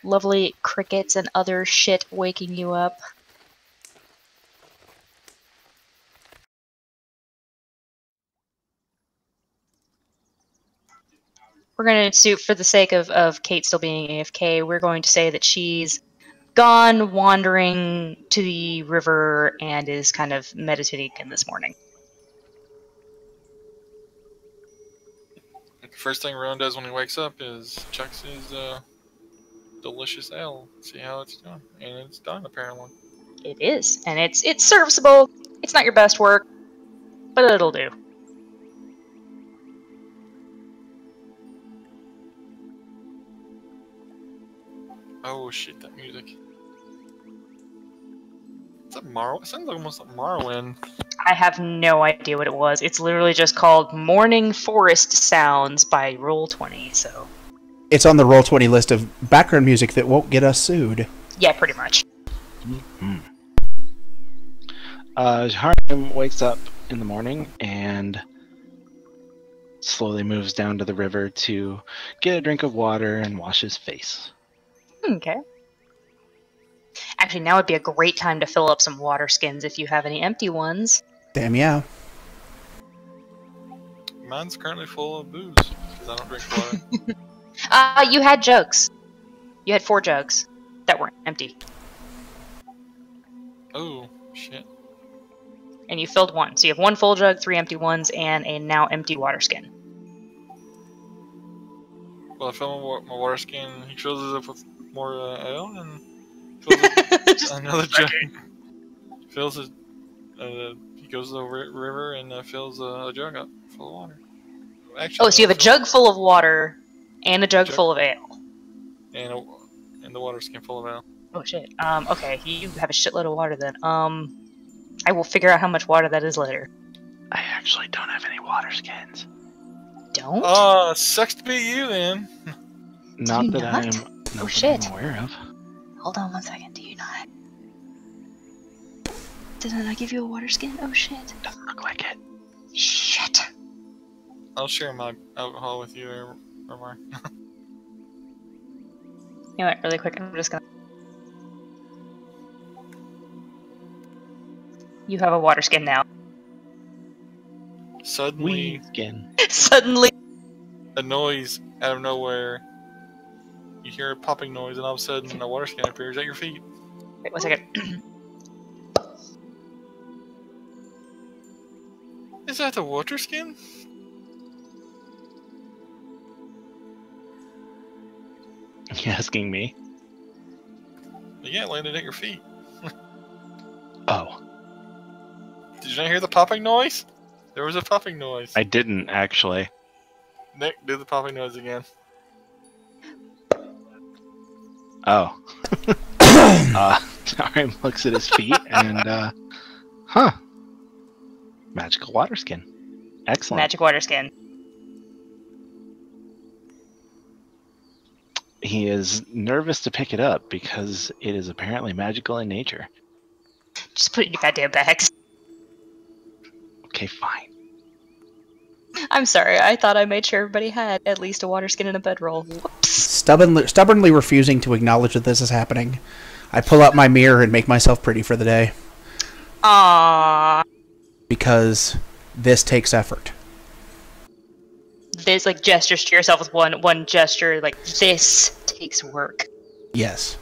Lovely crickets and other shit waking you up. We're going to, for the sake of Kate still being AFK, we're going to say that she's gone wandering to the river and is kind of meditating in this morning. The first thing Rowan does when he wakes up is checks his delicious ale, see how it's done, and it's done apparently. It is, and it's serviceable. It's not your best work, but it'll do. Oh shit, that music. Is that Morrowind? It sounds like almost like Morrowind. I have no idea what it was. It's literally just called Morning Forest Sounds by Roll20, so... It's on the Roll20 list of background music that won't get us sued. Yeah, pretty much. Harim wakes up in the morning and slowly moves down to the river to get a drink of water and wash his face. Okay. Actually, now would be a great time to fill up some water skins if you have any empty ones. Damn yeah. Mine's currently full of booze, because I don't drink water. You had jugs. You had 4 jugs that weren't empty. Oh, shit. And you filled 1. So you have 1 full jug, 3 empty ones, and a now empty water skin. Well, I fill my water skin, he fills it up with more ale, and fills it another jug. Fills it, he goes to the river and fills a jug up full of water. Actually, Oh, so you have a jug full of water and a jug full of ale. And the water skin full of ale. Oh shit. Okay, you have a shitload of water then. I will figure out how much water that is later. I actually don't have any water skins. Don't? Oh, sucks to be you then. Not you that not? I'm Oh shit. aware of. Hold on 1 second, do you not? Did I not give you a water skin? Oh shit. Doesn't look like it. Shit. I'll share my alcohol with you, Omar. You know what, really quick, I'm just gonna... You have a water skin now. Suddenly, Weed skin. Suddenly... a noise out of nowhere. You hear a popping noise, and all of a sudden, a water skin appears at your feet. Wait 1 second. Is that the water skin? You asking me? Yeah, it landed at your feet. Oh. Did you not hear the popping noise? There was a popping noise. I didn't, actually. Nick, do the popping noise again. Oh. Harim looks at his feet and, huh. Magical water skin. Excellent. Magic water skin. He is nervous to pick it up because it is apparently magical in nature. Just put it in your goddamn bags. Okay, fine. I'm sorry, I thought I made sure everybody had at least a water skin and a bedroll. Whoops. Stubbornly refusing to acknowledge that this is happening, I pull out my mirror and make myself pretty for the day. Aww. Because this takes effort. There's like gestures to yourself with one gesture, like this takes work. Yes.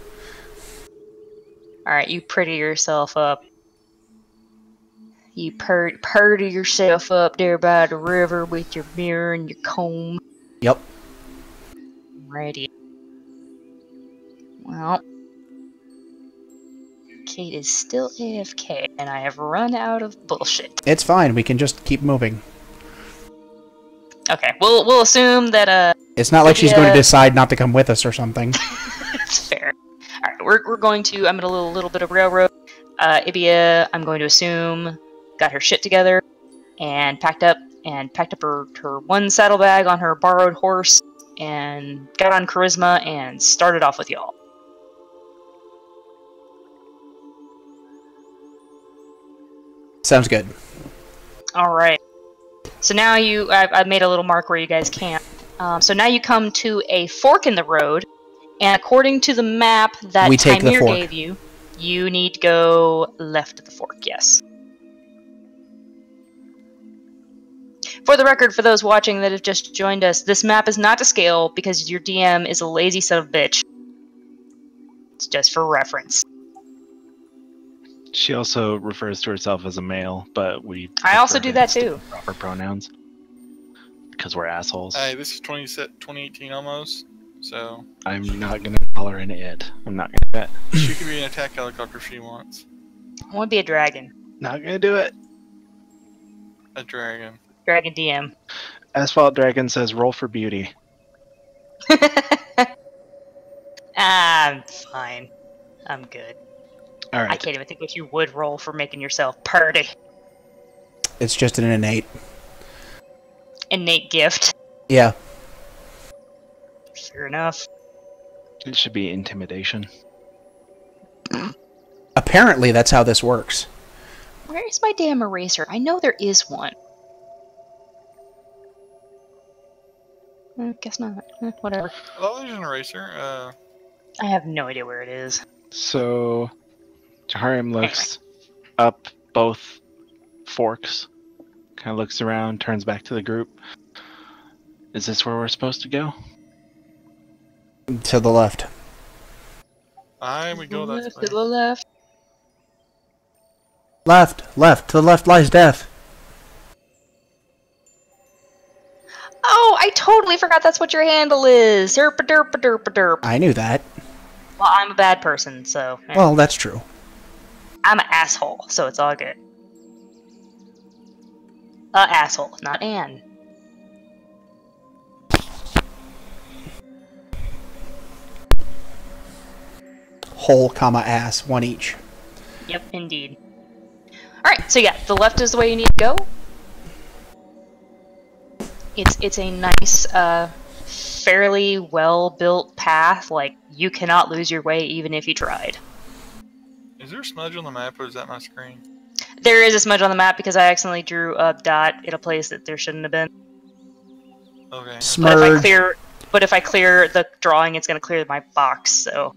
Alright, you pretty yourself up. You purdy yourself up there by the river with your mirror and your comb. Yep. Alrighty. Well, Kate is still AFK, and I have run out of bullshit. It's fine. We can just keep moving. Okay, we'll assume that It's not like she's Lydia- going to decide not to come with us or something. That's fair. Alright, we're going to. I'm gonna do a little bit of railroad. Ibia, I'm going to assume, got her shit together and packed up her one saddlebag on her borrowed horse and got on charisma and started off with y'all. Sounds good. Alright. So now I've made a little mark where you guys camp. So now you come to a fork in the road, and according to the map that We take the Tymir fork. gave you, you need to go left of the fork, yes. For the record, for those watching that have just joined us, this map is not to scale because your DM is a lazy son of a bitch. It's just for reference. She also refers to herself as a male, but we. I also prefer do that to stick too. with proper pronouns. Because we're assholes. Hey, this is 2018 almost, so I'm not gonna call her an it. I'm not gonna do it. she can be an attack helicopter if she wants. I want to be a dragon. Not gonna do it. A dragon. Dragon DM. Asphalt Dragon says roll for beauty. I'm fine. I'm good. Alright. I can't even think what you would roll for making yourself purdy. It's just an innate. Innate gift. Yeah. Fair enough. It should be intimidation. Apparently, that's how this works. Where is my damn eraser? I know there is one. Guess not. Whatever. Oh, there's an eraser. I have no idea where it is. So, Jaharim looks up both forks, kind of looks around, turns back to the group. Is this where we're supposed to go? To the left. We go that Left way. to the left. Left, left. To the left lies death. Oh, I totally forgot that's what your handle is. Derp derp derp derp. I knew that. Well, I'm a bad person, so Well, that's true. I'm an asshole, so it's all good. Asshole, not Anne. Hole, comma, ass. One each. Yep, indeed. Alright, so yeah, the left is the way you need to go. It's a nice, fairly well-built path. Like, you cannot lose your way even if you tried. Is there a smudge on the map, or is that my screen? There is a smudge on the map because I accidentally drew a dot in a place that there shouldn't have been. Okay. Smudge. But if I clear the drawing, it's going to clear my box, so...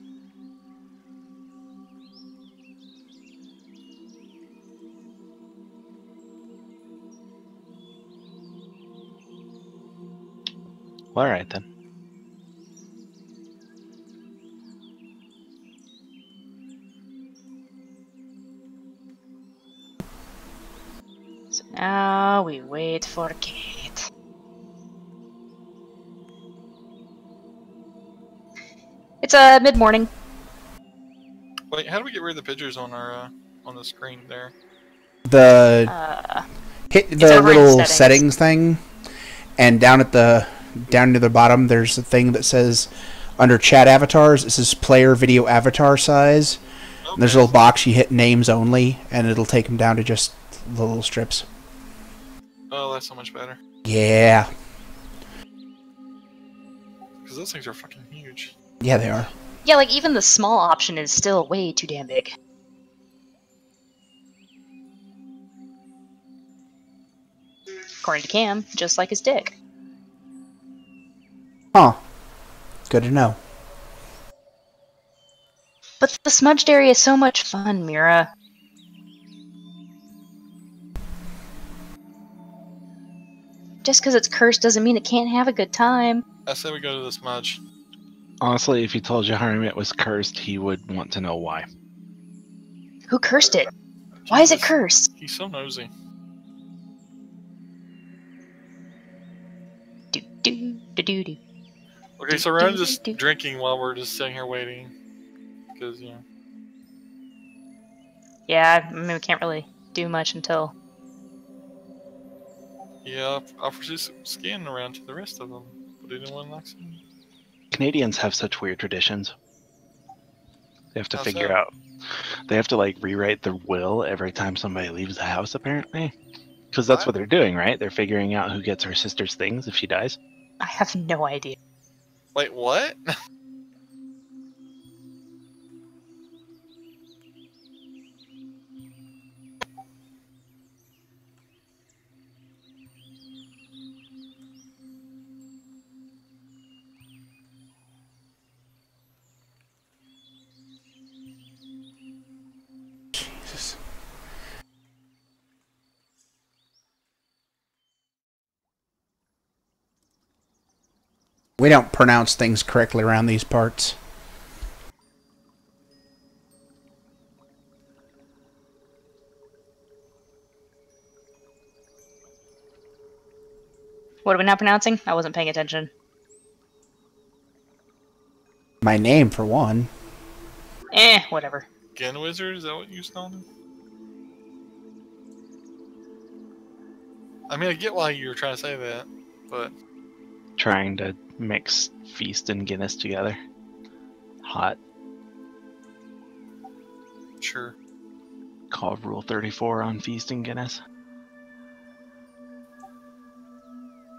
Well, alright then. So now we wait for Kate. It's mid-morning. Wait, how do we get rid of the pictures on our on the screen there? The hit it's the over in little settings. settings thing, and down near the bottom, there's a thing that says under chat avatars. This is player video avatar size. Okay. And there's a little box. You hit names only, and it'll take them down to just the little strips. Oh, that's so much better. Yeah, Because those things are fucking huge. yeah, they are. Yeah, like even the small option is still way too damn big. According to Cam, just like his dick. Huh. Good to know. But the smudged area is so much fun, Mira. Just because it's cursed doesn't mean it can't have a good time. I say we go to the smudge. Honestly, if you told Jaharim it was cursed, he would want to know why. Who cursed it? Why is it Jesus, cursed? He's so nosy. Do do do do do. Okay, so we're just drinking while we're just sitting here waiting. Because, you know. Yeah, I mean, we can't really do much until. Yeah, I'll pursue scanning around to the rest of them. But anyone likes them? Canadians have such weird traditions. They have to How's figure that? out. They have to like rewrite their will every time somebody leaves the house, apparently. Because that's what they're doing, right? They're figuring out who gets her sister's things if she dies. I have no idea. Wait, what? Jesus. We don't pronounce things correctly around these parts. What are we not pronouncing? I wasn't paying attention. My name, for one. Whatever. GinWizard, is that what you spelled it? I mean, I get why you were trying to say that, but... Trying to mix Feast and Guinness together. Hot. Sure. Call Rule 34 on Feast and Guinness.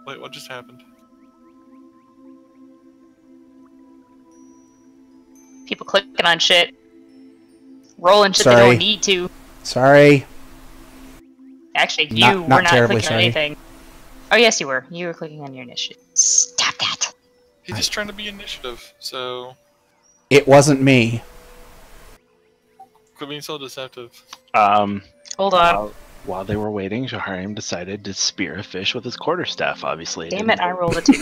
Wait, what just happened? People clicking on shit. Rolling shit they Sorry. don't need to. Sorry. Actually, you Not were not terribly clicking on sorry. anything. Oh, yes, you were. You were clicking on your initiative. Stop that. He's just trying to be initiative, so... It wasn't me. Quit being so deceptive. Hold on. While they were waiting, Jaharim decided to spear a fish with his quarterstaff, obviously. Damn it, I rolled a 2.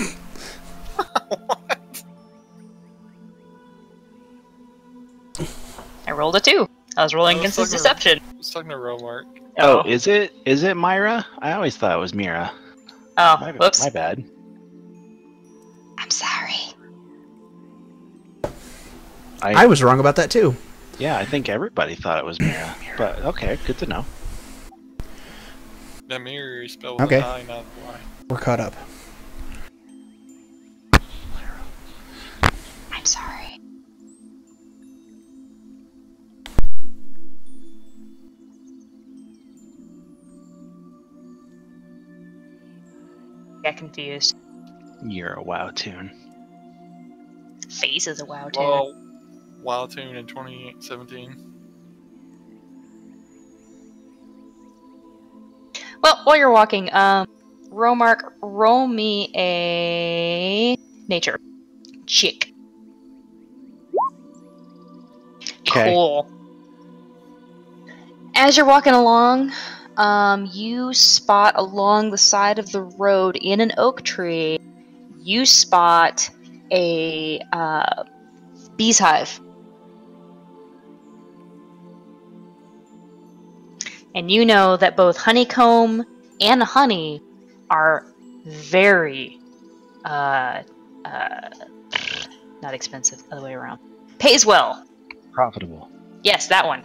I rolled a 2. I was rolling against his deception. I was talking to Romark. Oh, is it Myra? I always thought it was Mira. Oh, whoops. My bad. I'm sorry. I was wrong about that, too. Yeah, I think everybody thought it was Mira. But, okay, good to know. That mirror is spelled with Okay. an I, not a Y. We're caught up. I'm sorry. Got confused. You're a WoW tune. Face is a WoW tune. Well, Wild Tune in 2017. Well, while you're walking, Romark, roll me a nature. Chick. Okay. Cool. As you're walking along, you spot along the side of the road in an oak tree, you spot a bee's hive. And you know that both honeycomb and honey are very, not expensive, other way around. Pays well. Profitable. Yes, that one.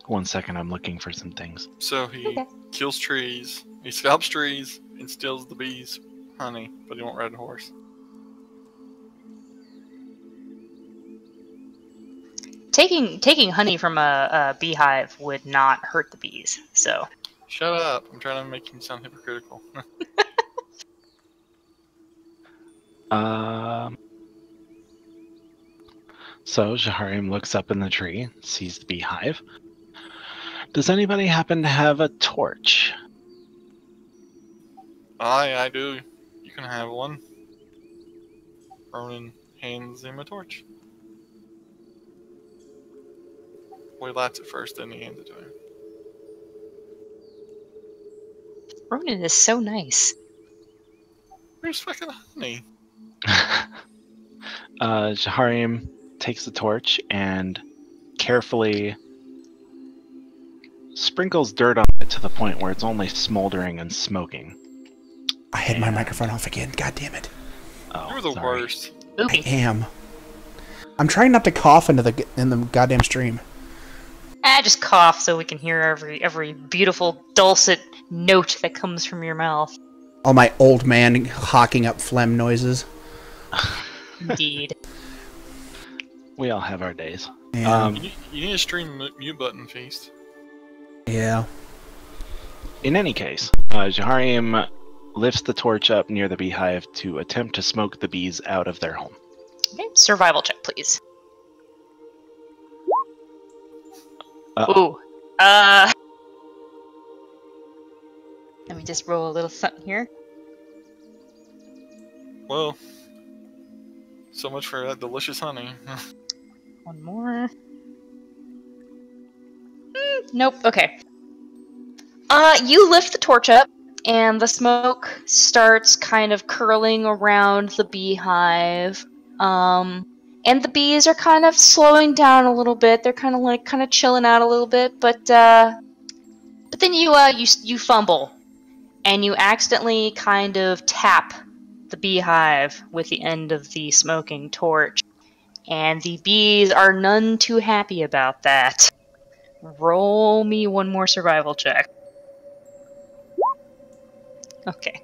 One second, I'm looking for some things. So he Okay. kills trees, he scalps trees, and steals the bees' honey, but he won't ride a horse. Taking honey from a beehive would not hurt the bees, so. Shut up! I'm trying to make him sound hypocritical. So Jaharim looks up in the tree, sees the beehive. Does anybody happen to have a torch? I do. You can have one. Ronan hands him a torch. Well, he lights it first, then he hands it to him. Ronan is so nice. Where's fucking honey? Jaharim takes the torch and carefully sprinkles dirt on it to the point where it's only smoldering and smoking. I had my microphone off again. God damn it. Oh, You're the sorry. worst. I am. I'm trying not to cough in the goddamn stream. Just cough so we can hear every beautiful dulcet note that comes from your mouth. All my old man hawking up phlegm noises. Indeed. We all have our days. Yeah. You need a stream mute button, Feast. Yeah. In any case, Jahariam lifts the torch up near the beehive to attempt to smoke the bees out of their home. Okay, survival check, please. Uh-oh. Ooh. Let me just roll a little something here. Well, so much for that delicious honey. One more. Nope. Okay. You lift the torch up, and the smoke starts kind of curling around the beehive. And the bees are kind of slowing down a little bit. They're kind of chilling out a little bit, but then you fumble, and you accidentally kind of tap the beehive with the end of the smoking torch, and the bees are none too happy about that. Roll me one more survival check. Okay.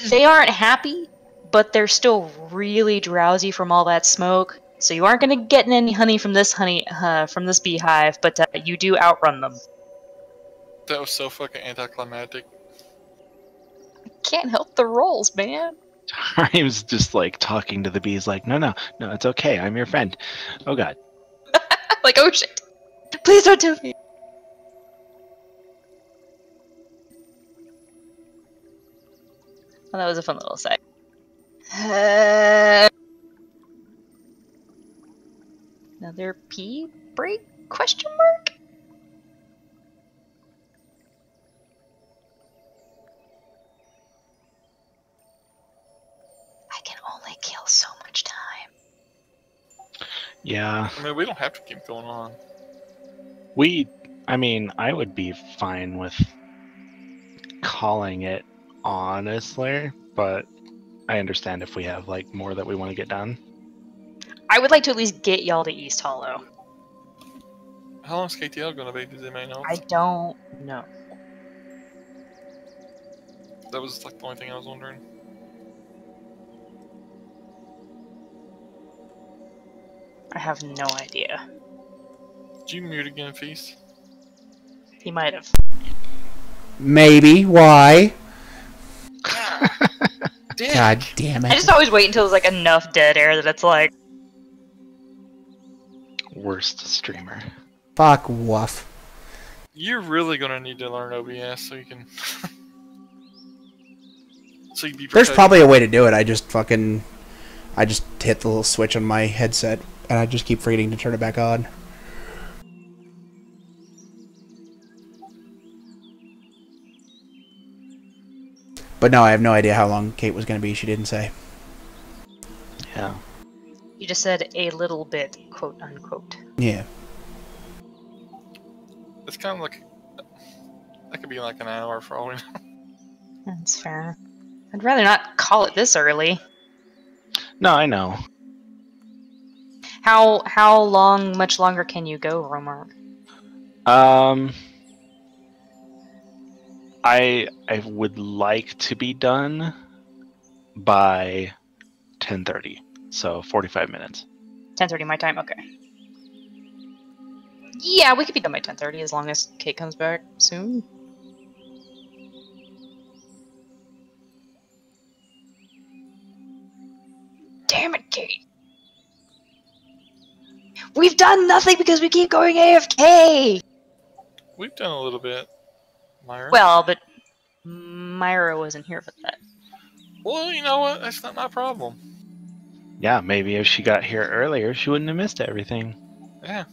They aren't happy, but they're still really drowsy from all that smoke. So you aren't going to get any honey from this beehive, but you do outrun them. That was so fucking anticlimactic. Can't help the rolls, man. Jahariam's just like talking to the bees like, no, it's okay. I'm your friend. Oh god. Like, oh shit. Please don't tell me. Well, that was a fun little side. Another pee break? Question mark? I can only kill so much time. Yeah. I mean, we don't have to keep going on. I would be fine with calling it honestly, but I understand if we have like more that we want to get done. I would like to at least get y'all to East Hollow. How long's KTL gonna be? Does anybody know? I don't know. That was like the only thing I was wondering. I have no idea. Did you mute again, Feast? He might have. Maybe. Why? Dick. God damn I it. just always wait until there's like enough dead air that it's like, Worst streamer. Fuck woof. You're really gonna need to learn OBS so you can. So you be There's protected. probably a way to do it. I just hit the little switch on my headset, and I just keep forgetting to turn it back on. But no, I have no idea how long Kate was going to be. She didn't say. Yeah. you just said a little bit, quote unquote. Yeah. It's kind of like that could be like an hour for all we know. That's fair. I'd rather not call it this early. No, I know. How long, much longer can you go, Romark? I would like to be done by 10:30, so 45 minutes. 10:30 my time. Okay. Yeah, we could be done by 10:30 as long as Kate comes back soon. Damn it, Kate. We've done nothing because we keep going AFK! We've done a little bit, Myra. Well, but Myra wasn't here for that. Well, you know what? That's not my problem. Yeah, maybe if she got here earlier, she wouldn't have missed everything. Yeah.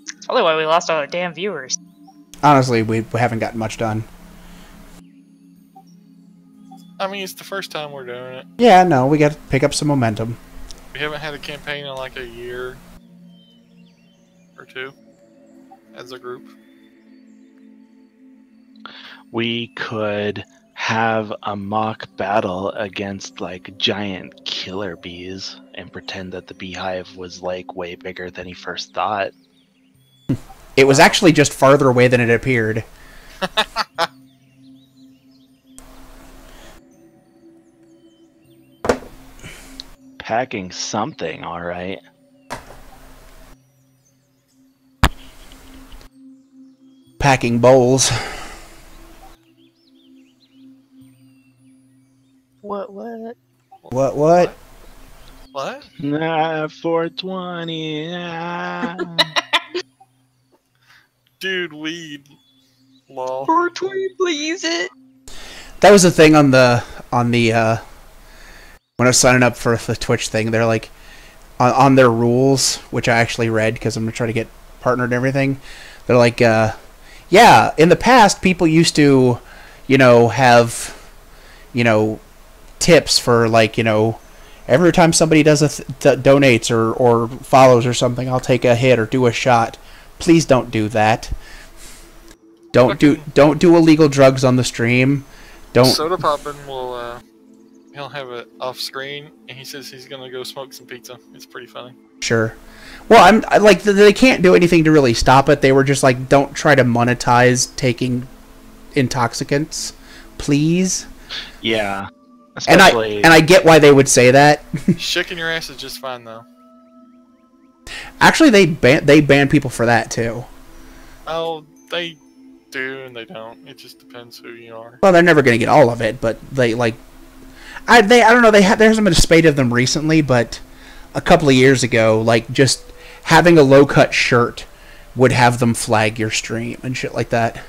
That's probably why we lost all our damn viewers. Honestly, we haven't gotten much done. I mean, it's the first time we're doing it. Yeah, no, we got to pick up some momentum. We haven't had a campaign in like a year or two as a group. We could have a mock battle against like giant killer bees and pretend that the beehive was like way bigger than he first thought. It was actually just farther away than it appeared. Packing something, all right. Packing bowls. What? What? What? Nah, 420. Nah. Dude, weed. Lol. 420, please it. That was the thing on the when I was signing up for the Twitch thing. They're like on their rules, which I actually read because I'm gonna try to get partnered and everything. They're like, yeah, in the past people used to, have, tips for like, every time somebody does donates or follows or something, I'll take a hit or do a shot. Please don't do that. Don't do illegal drugs on the stream. Don't. Soda Poppin' will he'll have it off screen, and he says he's gonna go smoke some pizza. It's pretty funny. Sure. Well, I like they can't do anything to really stop it. They were just like, don't try to monetize taking intoxicants, please. Yeah. And I get why they would say that. Shaking your ass is just fine though. Actually, they ban people for that too. Oh, they do and they don't. It just depends who you are. Well, they're never going to get all of it, but they like. I don't know. There hasn't been a spate of them recently, but a couple of years ago, like just having a low cut shirt would have them flag your stream and shit like that.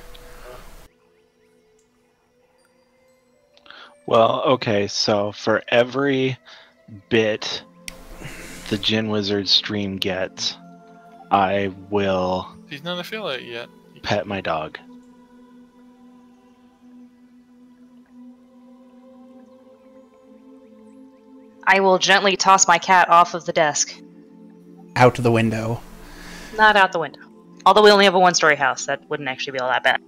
Well, okay, so for every bit the GinWizard stream gets, I will He's not affiliate yet. pet my dog. I will gently toss my cat off of the desk. Out the window. Not out the window. Although we only have a one-story house, that wouldn't actually be all that bad.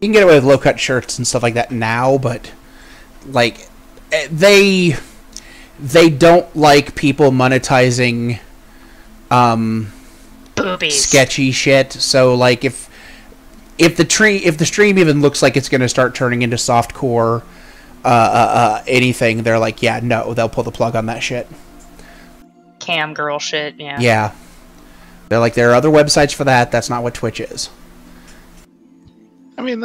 You can get away with low cut shirts and stuff like that now, but like they don't like people monetizing Boobies. sketchy shit. So like if the stream even looks like it's going to start turning into softcore anything, they're like, yeah, no, they'll pull the plug on that shit. Cam girl shit, yeah. Yeah. They're like, there are other websites for that. That's not what Twitch is. I mean,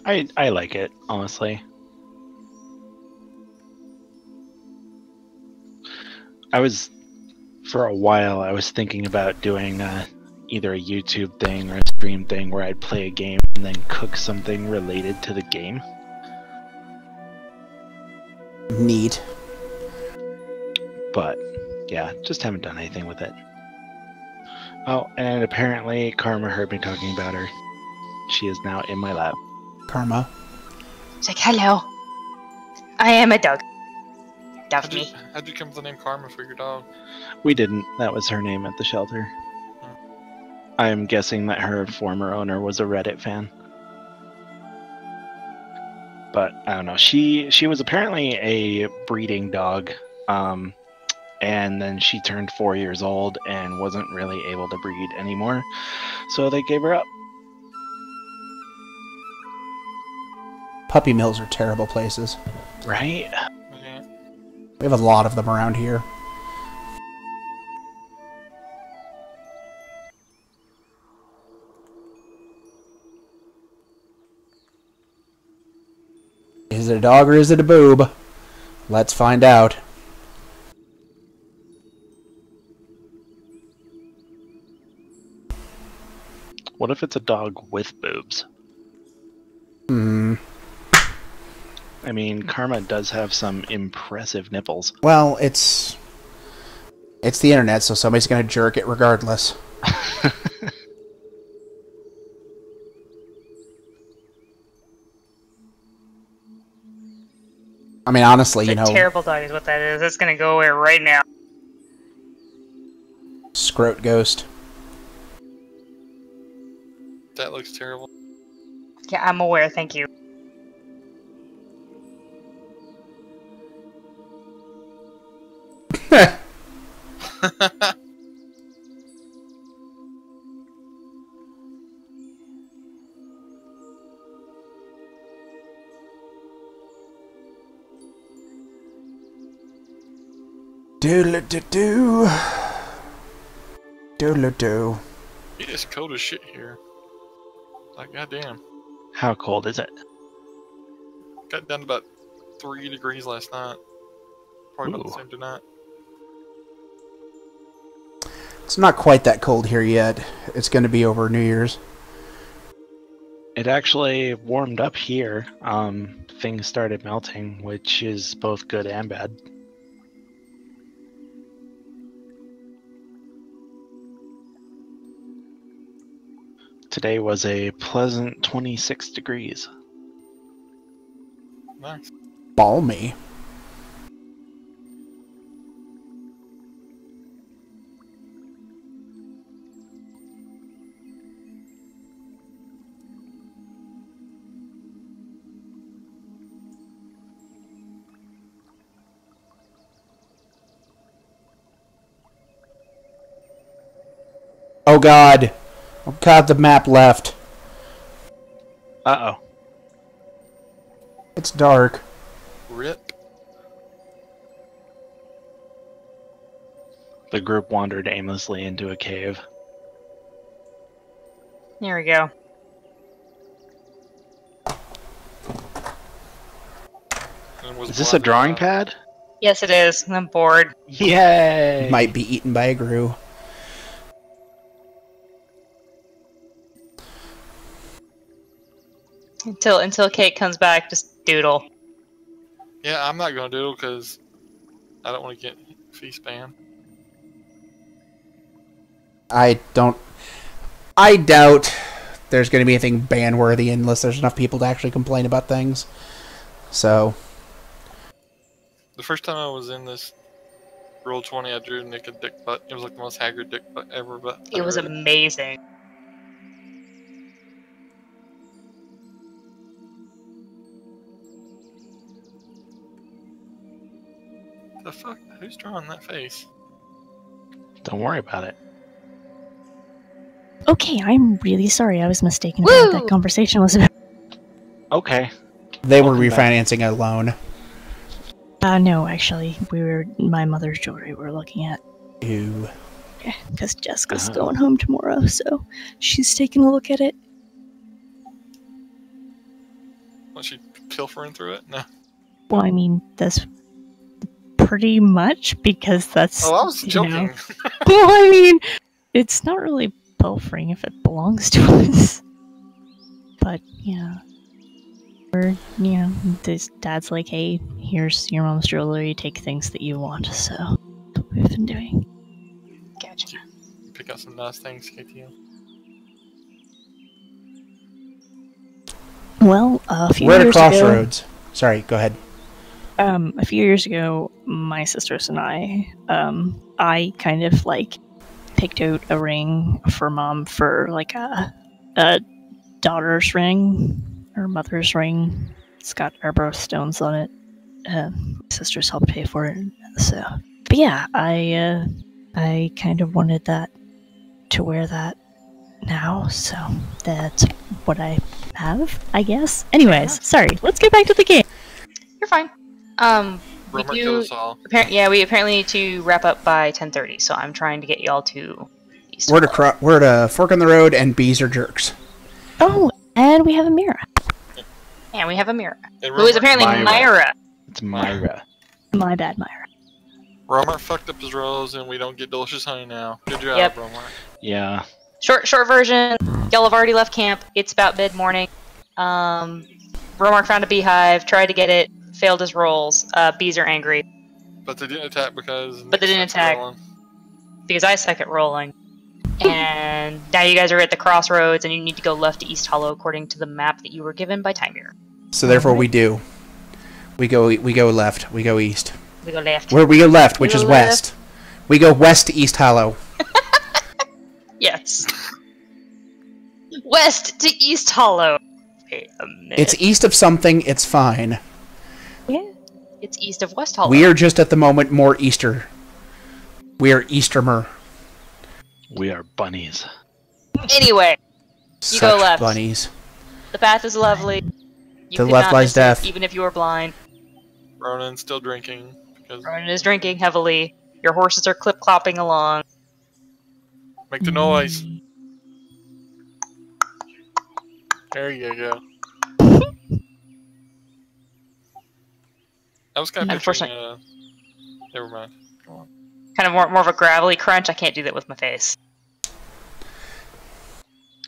I like it, honestly. For a while, I was thinking about doing either a YouTube thing or a stream thing where I'd play a game and then cook something related to the game. Neat. But, yeah, just haven't done anything with it. Oh, and apparently Karma heard me talking about her. She is now in my lab. Karma. It's like, hello. I am a dog. Dog me. How'd you come with the name Karma for your dog? We didn't. That was her name at the shelter. I'm guessing that her former owner was a Reddit fan. But, I don't know. She was apparently a breeding dog. And then she turned 4 years old and wasn't really able to breed anymore. So they gave her up. Puppy mills are terrible places. Right? Yeah. We have a lot of them around here. Is it a dog or is it a boob? Let's find out. What if it's a dog with boobs? Hmm. I mean, Karma does have some impressive nipples. Well, it's the internet, so somebody's gonna jerk it regardless. I mean, honestly, you know, Terrible dog is what that is. It's gonna go away right now. scrote ghost. That looks terrible. Yeah, I'm aware. Thank you. Doodle-doo-doo. Doodle-doo. It's cold as shit here. Like, goddamn. How cold is it? Got down to about 3 degrees last night. Probably about the Ooh. same tonight. It's not quite that cold here yet. It's going to be over New Year's. It actually warmed up here. Things started melting, which is both good and bad. Today was a pleasant 26 degrees. Nice. Balmy. Oh god. Oh god, the map left. Uh-oh. It's dark. Rip. The group wandered aimlessly into a cave. Here we go. And was Is this a blinded drawing by- pad? Yes, it is. I'm bored. Yay! Might be eaten by a grue. Until Kate comes back, just doodle. Yeah, I'm not gonna do it because I don't want to get feast banned. I doubt there's going to be anything ban-worthy unless there's enough people to actually complain about things. So, The first time I was in this Roll20, I drew Nick a dick butt. It was like the most haggard dick butt ever, but It was amazing. the fuck? Who's drawing that face? Don't worry about it. Okay, I'm really sorry. I was mistaken about what Woo! that conversation was about. Okay. they were Welcome back. refinancing a loan. No, actually, my mother's jewelry we're looking at. Ew. Yeah, because Jessica's Oh. going home tomorrow, so she's taking a look at it. Was she pilfering through it? No. Well, I mean, that's pretty much because that's. Oh, I was you know- joking. Well, I mean, it's not really pilfering if it belongs to us. But, yeah. Or, you know, this dad's like, hey, here's your mom's jewelry, take things that you want, so that's what we've been doing. Gotcha. Pick out some nice things, KTM. Well, a few We're at a years crossroads. Sorry, go ahead. ago, a few years ago, my sisters and I kind of like picked out a ring for mom for like a daughter's ring or mother's ring. It's got our birthstones on it. My sisters helped pay for it, so. But yeah, I kind of wanted that to wear that now, so that's what I have, I guess. Anyways, sorry. Let's get back to the game. You're fine. We Rumor do. killed us all. We apparently need to wrap up by 10:30, so I'm trying to get y'all to. We're at a fork in the road, and bees are jerks. Oh, and we have a mirror. And we have a mirror, And who is apparently Myra. Myra. It's Myra. My bad, Myra. Romer fucked up his rolls, and we don't get delicious honey now. Good job, Yep. Romer. Yeah. Short version. Y'all have already left camp. It's about mid morning. Romark found a beehive, tried to get it, failed his rolls. Bees are angry But they didn't attack because. But they didn't Nick's attack. rolling. because I suck at rolling. And now you guys are at the crossroads, and you need to go left to East Hollow according to the map that you were given by Timir. So therefore, we do. We go left. We go east. We go left. Where we go left, which We is go west. We go west to East Hollow. Yes. West to East Hollow. Wait a minute. It's east of something. It's fine. Yeah. It's east of West Hollow. We are just at the moment more Easter. We are Eastermer. We are bunnies. Anyway, you go Such left. bunnies. The path is lovely. You To the could left not lies miss it, death. even if you were blind. Ronan's still drinking because Ronan is drinking heavily. Your horses are clip-clopping along. make the noise. There you go. I was kind of picturing. Never mind. Go on. Kind of more of a gravelly crunch. I can't do that with my face.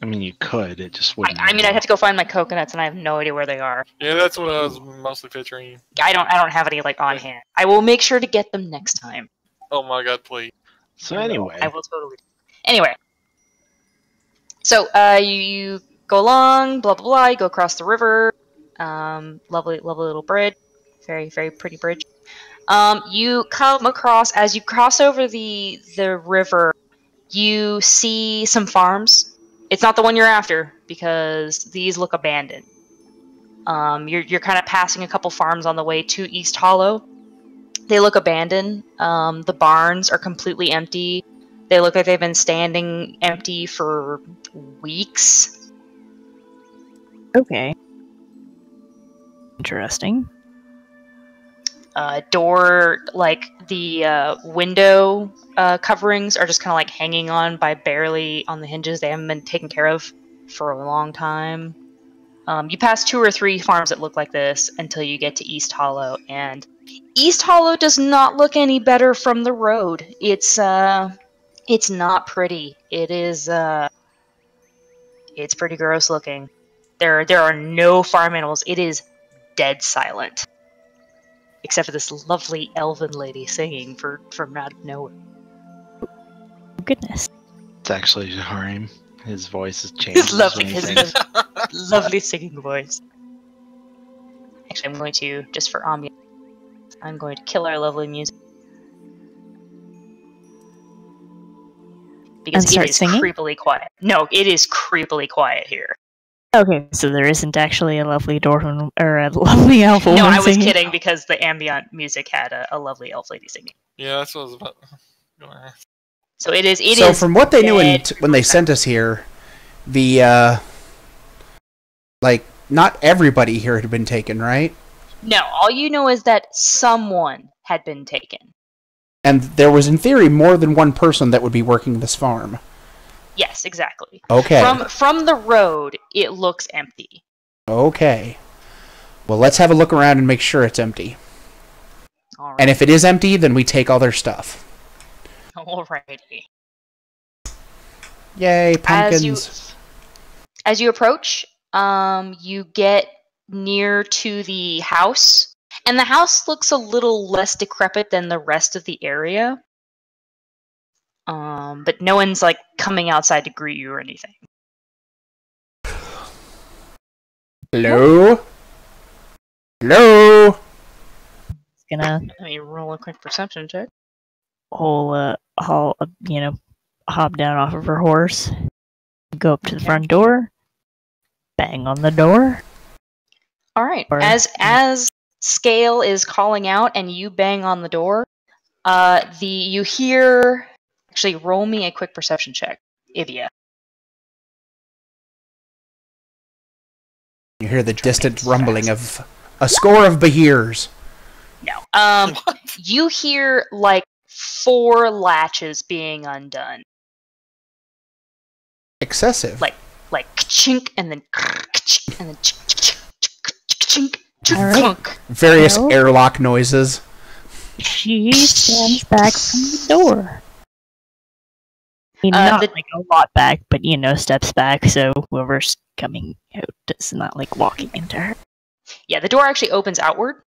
I mean, you could. It just wouldn't. I mean, I'd have to go find my coconuts, and I have no idea where they are. Yeah, that's what I was mostly picturing. I don't have any like on hand. I will make sure to get them next time. Oh my god, please. So anyway, I will totally. Anyway, so you go along, blah blah blah. You go across the river. Lovely little bridge. Very pretty bridge. You come across as you cross over the river. You see some farms. It's not the one you're after because these look abandoned. You're kind of passing a couple farms on the way to East Hollow. They look abandoned. The barns are completely empty. They look like they've been standing empty for weeks. Okay. Interesting. Door, like the window coverings are just kind of like hanging on by barely on the hinges. They haven't been taken care of for a long time. You pass 2 or 3 farms that look like this until you get to East Hollow, and East Hollow does not look any better from the road. It's not pretty. It is it's pretty gross looking. There are no farm animals. It is dead silent. Except for this lovely elven lady singing from out of nowhere. Goodness. it's actually Harim. His voice has changed. His lovely, when he his sings. lovely singing voice. Actually, I'm going to, just for ambiance, I'm going to kill our lovely music. Because And it start is singing? creepily quiet. No, it is creepily quiet here. Okay, so there isn't actually a lovely dwarf or a lovely elf woman No, I was singing? kidding because the ambient music had a lovely elf lady singing. Yeah, that's what I was about. Gonna ask. So it is. So from what they knew dead when they sent us here, the like not everybody here had been taken, right? No, all you know is that someone had been taken. And there was, in theory, more than one person that would be working this farm. Yes, exactly. Okay. From the road, it looks empty. Okay. Well, let's have a look around and make sure it's empty. All right. And if it is empty, then we take all their stuff. Alrighty. Yay, pumpkins. As you approach, you get near to the house, and the house looks a little less decrepit than the rest of the area. But no one's like coming outside to greet you or anything. Hello? Hello? It's gonna Let me roll a quick perception check. hop down off of her horse, go up to the front door, bang on the door. All right. Or- As Skail is calling out and you bang on the door, you hear. Actually, roll me a quick perception check, Ivia. You hear the distant rumbling of a score of Bahirs. No. You hear like 4 latches being undone. Excessive. Like chink and then chink and then chink All right. chink. Various Well- airlock noises. She stands back from the door. I mean, not the- like a lot back, but steps back, so whoever's coming out is not like walking into her. Yeah, the door actually opens outward,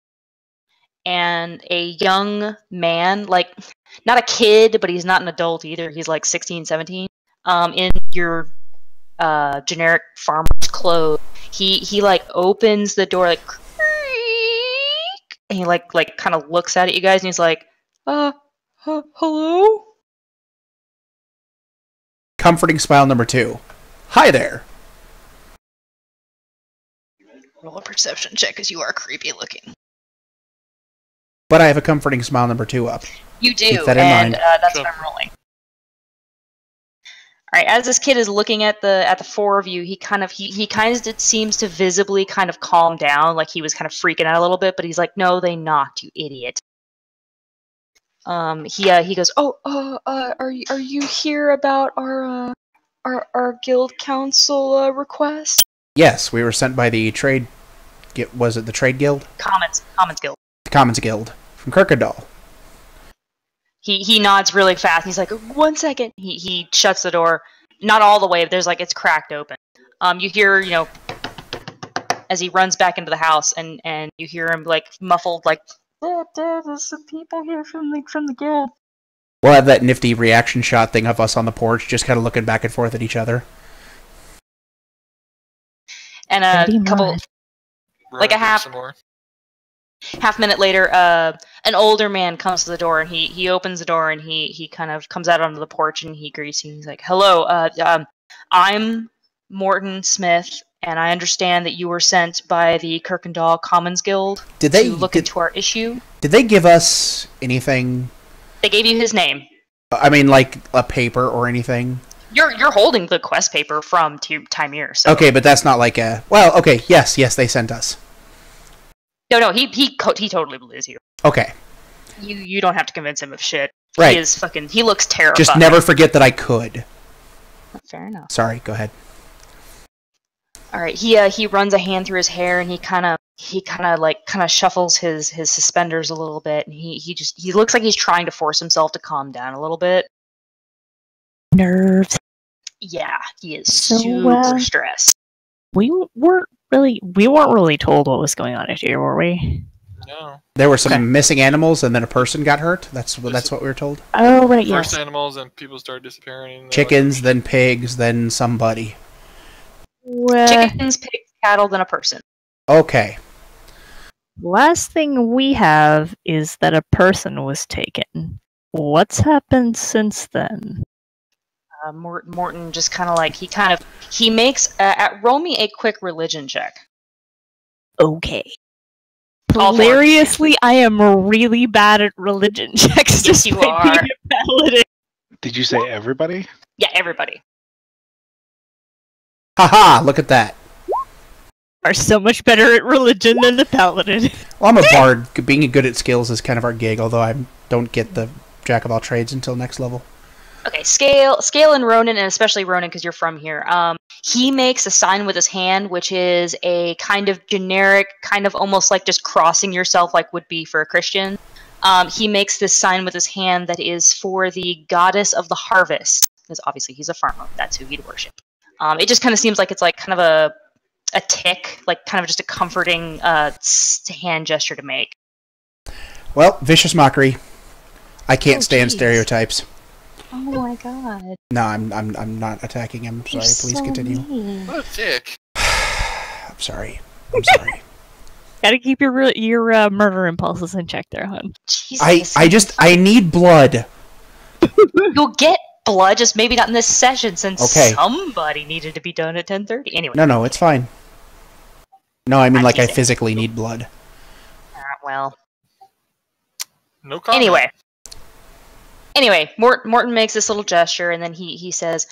and a young man, like not a kid, but he's not an adult either. He's like 16, 17. In your generic farmer's clothes, he like opens the door like creak, and he like kind of looks at you guys, and he's like, hello? Comforting smile number 2. Hi there. Roll a perception check, because you are creepy looking. But I have a comforting smile number 2 up. You do, Keep that in and mind. that's what I'm rolling. All right, as this kid is looking at the 4 of you, he kind of seems to visibly kind of calm down, like he was kind of freaking out a little bit, but he's like, "No, they knocked, you idiot." He goes, are you here about our guild council request? Yes, we were sent by the trade. Was it the trade guild? Commons Guild. The Commons Guild from Kuykendahl. He nods really fast. He's like, 1 second. He shuts the door, not all the way. But there's like it's cracked open. You hear as he runs back into the house, and you hear him like muffled like, there's some people here from the guild. We'll have that nifty reaction shot thing of us on the porch, just kind of looking back and forth at each other. And a couple, like a half minute later, an older man comes to the door, and he opens the door, and he kind of comes out onto the porch, and he greets you. He's like, "Hello, I'm Morton Smith, and I understand that you were sent by the Kuykendahl Commons Guild to look into our issue." Did they give us anything? They gave you his name. I mean, like a paper or anything? You're holding the quest paper from Timir. So. Okay, but that's not like a... Well, okay, yes, they sent us. No, he totally believes you. Okay. You don't have to convince him of shit. Right. He looks terrified. Just never forget that I could. Fair enough. Sorry, go ahead. All right, he runs a hand through his hair, and he kind of shuffles his suspenders a little bit, and he looks like he's trying to force himself to calm down a little bit. Nerves. Yeah, he is super stressed. We weren't really told what was going on here, were we? No. There were some missing animals, and then a person got hurt. That's what we were told. Oh, right, yes. First animals, and people started disappearing. Chickens, then pigs, then somebody. Chickens, pigs, cattle, then a person. Okay. Last thing we have is that a person was taken. What's happened since then? Morton just kind of he makes roll me a quick religion check. Okay. Hilariously, I am really bad at religion checks. Yes, you are. Being a paladin. Did you say everybody? Yeah, everybody. Haha, look at that. Are so much better at religion than the paladin. Well, I'm a bard. Being good at skills is kind of our gig, although I don't get the jack of all trades until next level. Okay, Skail and Ronan, and especially Ronan because you're from here, he makes a sign with his hand, which is a kind of generic, kind of almost like just crossing yourself like would be for a Christian. He makes this sign with his hand that is for the goddess of the harvest, because obviously he's a farmer. That's who he'd worship. It just kind of seems like it's like kind of a tick, like kind of just a comforting hand gesture to make. Well, vicious mockery. I can't stand stereotypes. Oh my god. No, I'm not attacking him. Sorry, please continue. What a dick. I'm sorry. Gotta keep your murder impulses in check there, hon. Jesus. I need blood. You'll get blood, just maybe not in this session, since somebody needed to be done at 10:30. Anyway. No, it's fine. No, I mean, like, I physically need blood. Well. No comment. Anyway, Morton makes this little gesture, and then he says,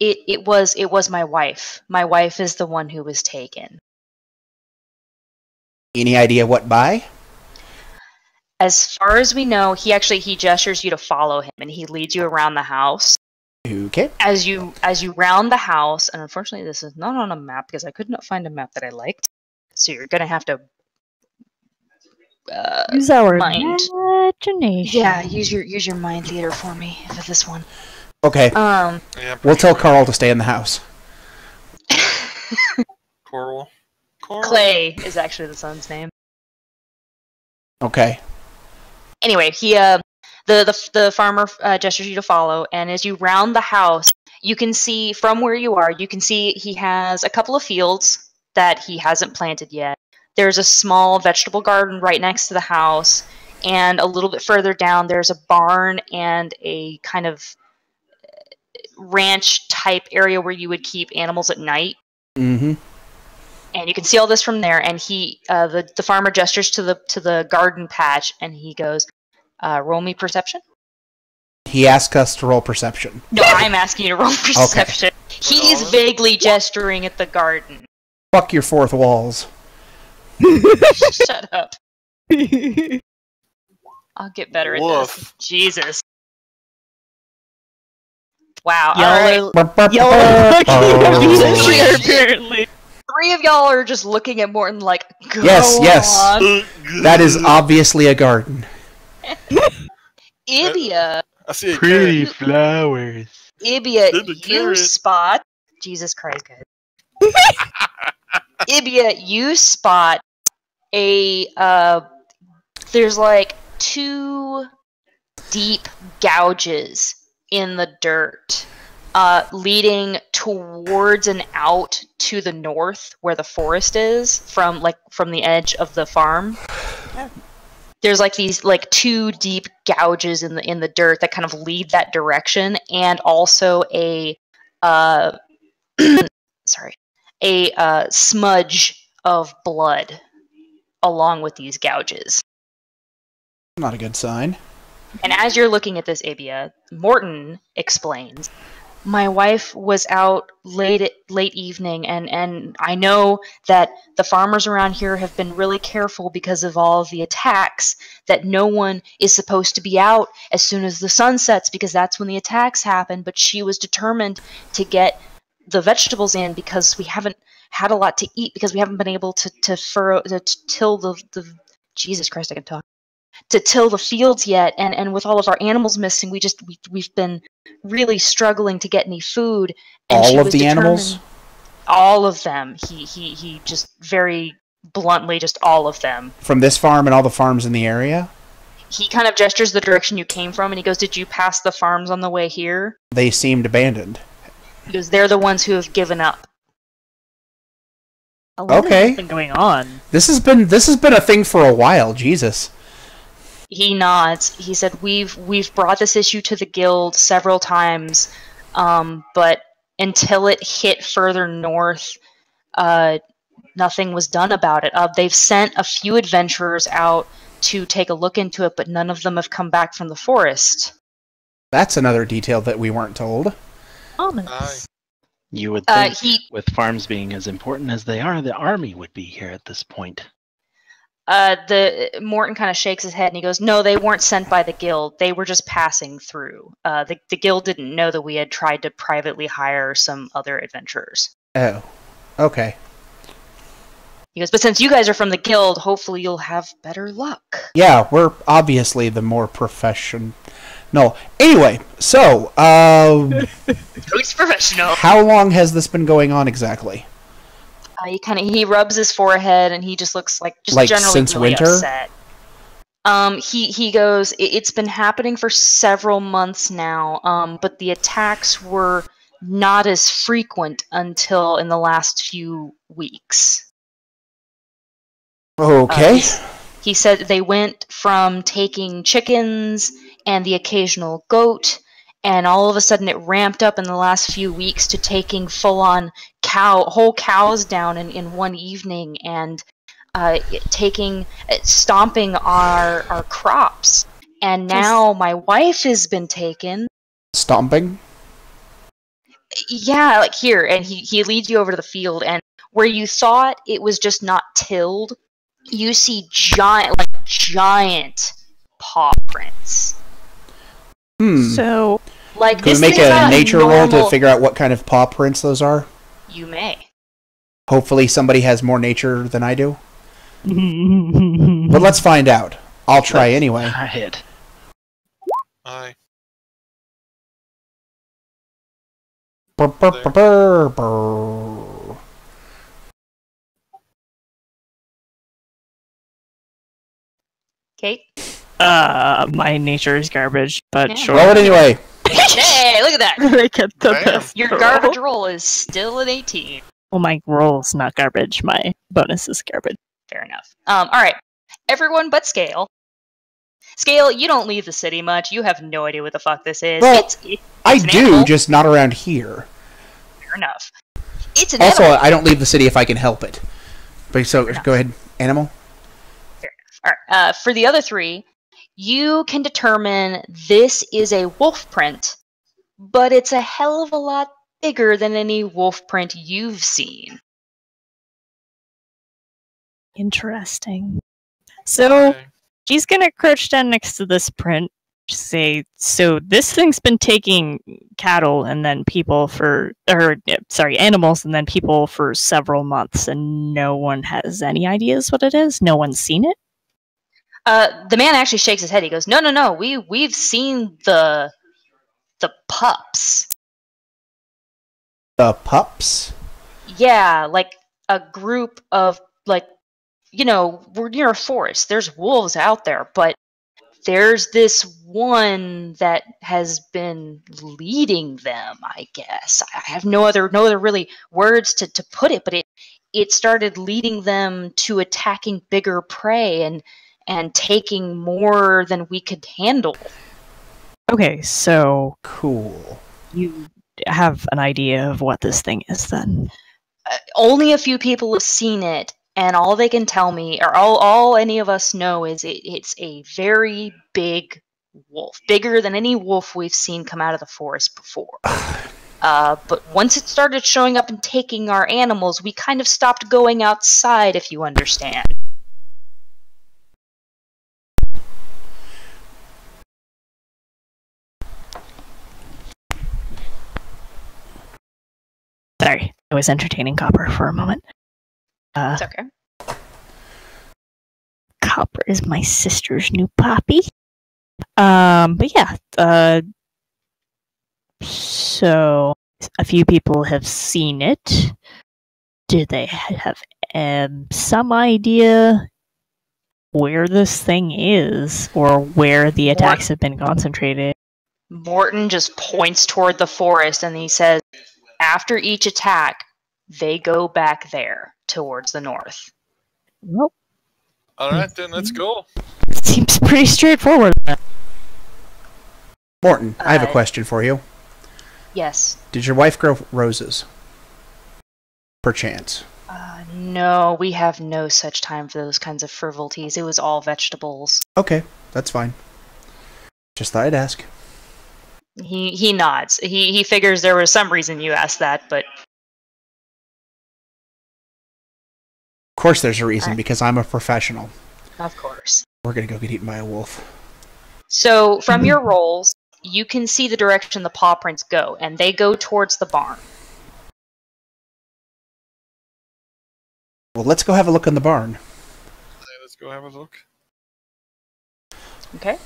"It was my wife. My wife is the one who was taken." Any idea what by? As far as we know, he gestures you to follow him, and he leads you around the house. Okay. As you round the house, and unfortunately this is not on a map because I could not find a map that I liked, so you're gonna have to use our mind. Imagination. Yeah, use your mind theater for me for this one. Okay. We'll tell Carl to stay in the house. Coral. Clay is actually the son's name. Okay. Anyway, he the farmer gestures you to follow, and as you round the house, you can see from where you are. You can see he has a couple of fields that he hasn't planted yet. There's a small vegetable garden right next to the house, and a little bit further down there's a barn and a kind of ranch type area where you would keep animals at night. Mm-hmm. And you can see all this from there. And the farmer gestures to the garden patch, and he goes, "Roll me perception." He asked us to roll perception. No, I'm asking you to roll perception. Okay. He's vaguely gesturing at the garden. Fuck your fourth walls. Shut up. I'll get better at this. Jesus. Wow. Y'all apparently. 3 of y'all are just looking at Morton like, go yes. on. That is obviously a garden. Ibia. I see a Pretty flowers. Ibia, you spot... Jesus Christ, guys. Ibia, you spot a... there's like 2 deep gouges in the dirt, leading towards and out to the north where the forest is, from the edge of the farm. There's like these 2 deep gouges in the dirt that kind of lead that direction, and also a smudge of blood along with these gouges. Not a good sign. And as you're looking at this, Abia, Morton explains, "My wife was out late evening, and I know that the farmers around here have been really careful because of all of the attacks, that no one is supposed to be out as soon as the sun sets, because that's when the attacks happen, but she was determined to get the vegetables in because we haven't had a lot to eat, because we haven't been able to till the Jesus Christ, I can talk. To till the fields yet, and with all of our animals missing, we've been really struggling to get any food." And all of the animals? All of them. He just very bluntly, just all of them. From this farm and all the farms in the area? He kind of gestures the direction you came from, and he goes, "Did you pass the farms on the way here?" They seemed abandoned. He goes, "They're the ones who have given up." Okay. What's been going on? This has been a thing for a while, Jesus. He nods. He said, "We've brought this issue to the guild several times, but until it hit further north, nothing was done about it. They've sent a few adventurers out to take a look into it, but none of them have come back from the forest." That's another detail that we weren't told. Ominous. You would think, with farms being as important as they are, the army would be here at this point. Morton kind of shakes his head and he goes, "No, they weren't sent by the guild. They were just passing through. The guild didn't know that we had tried to privately hire some other adventurers." Oh, okay. He goes, "But since you guys are from the guild, hopefully you'll have better luck." Yeah, we're obviously the more professional. No. Anyway, so, Who's professional? how long has this been going on exactly? He rubs his forehead and he just looks like generally since really winter? upset. He goes, "It's been happening for several months now, but the attacks were not as frequent until in the last few weeks." Okay. He said they went from taking chickens and the occasional goat, and all of a sudden it ramped up in the last few weeks to taking full-on whole cows down in one evening, and stomping our crops. And now my wife has been taken. Stomping? Yeah, like here, and he leads you over to the field, and where you thought it was just not tilled, you see giant paw prints. So, can we make a nature roll to figure out what kind of paw prints those are? You may. Hopefully somebody has more nature than I do. But let's find out. I'll try anyway. I hit. Aye. Kate? My nature is garbage, but Yeah. sure. Roll it anyway. Hey, look at that! I get the Damn. best Your roll. garbage roll is still an 18. Well, my roll's not garbage. My bonus is garbage. Fair enough. All right. Everyone but Skail. Skail, you don't leave the city much. You have no idea what the fuck this is. Well, I an do, animal. just not around here. Fair enough. It's an Also, animal. I don't leave the city if I can help it. But so, go ahead. Animal? Fair enough. All right. For the other three, you can determine this is a wolf print, but it's a hell of a lot bigger than any wolf print you've seen. Interesting. So Okay. she's gonna crouch down next to this print, say, so this thing's been taking cattle and then people animals and then people for several months, and no one has any ideas what it is? No one's seen it? The man actually shakes his head. He goes, No, we've seen the pups. The pups? Yeah, like a group of, like, we're near a forest. There's wolves out there, but there's this one that has been leading them, I guess. I have no other really words to put it, but it started leading them to attacking bigger prey and taking more than we could handle. Okay, so Cool. you have an idea of what this thing is then? Only a few people have seen it, and all they can tell me, or all any of us know, is it's a very big wolf, bigger than any wolf we've seen come out of the forest before. But once it started showing up and taking our animals, we kind of stopped going outside, if you understand. Sorry, I was entertaining Copper for a moment. It's okay. Copper is my sister's new puppy. But yeah, so a few people have seen it. Do they have some idea where this thing is, or where the attacks have been concentrated? Morton just points toward the forest and he says, after each attack, they go back there, towards the north. Well, Alright then, let's go. seems pretty straightforward. Morton, I have a question for you. Yes. Did your wife grow roses? Perchance. No, we have no such time for those kinds of frivolities. It was all vegetables. Okay, that's fine. Just thought I'd ask. He nods. He figures there was some reason you asked that, but... Of course there's a reason, because I'm a professional. Of course. We're gonna go get eaten by a wolf. So, from your rolls, you can see the direction the paw prints go, and they go towards the barn. Well, let's go have a look in the barn. Let's go have a look. Okay.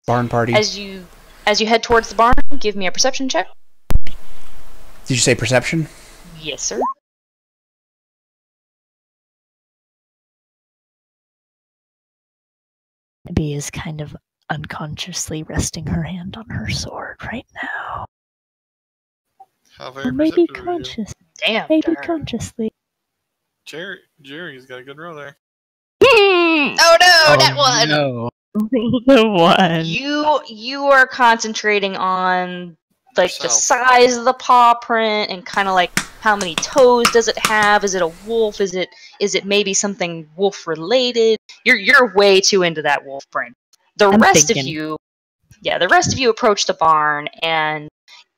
Barn party. As you head towards the barn, give me a perception check. Did you say perception? Yes, sir. Abby is kind of unconsciously resting her hand on her sword right now. How very Or maybe perceptive are you? conscious. Damn. Maybe darn. consciously. Jerry's got a good roll there. Oh no, that one! No. The one. You are concentrating on like the Yourself. size of the paw print and kind of like how many toes does it have? Is it a wolf? Is it maybe something wolf related? You're way too into that wolf print. The rest of you approach the barn, and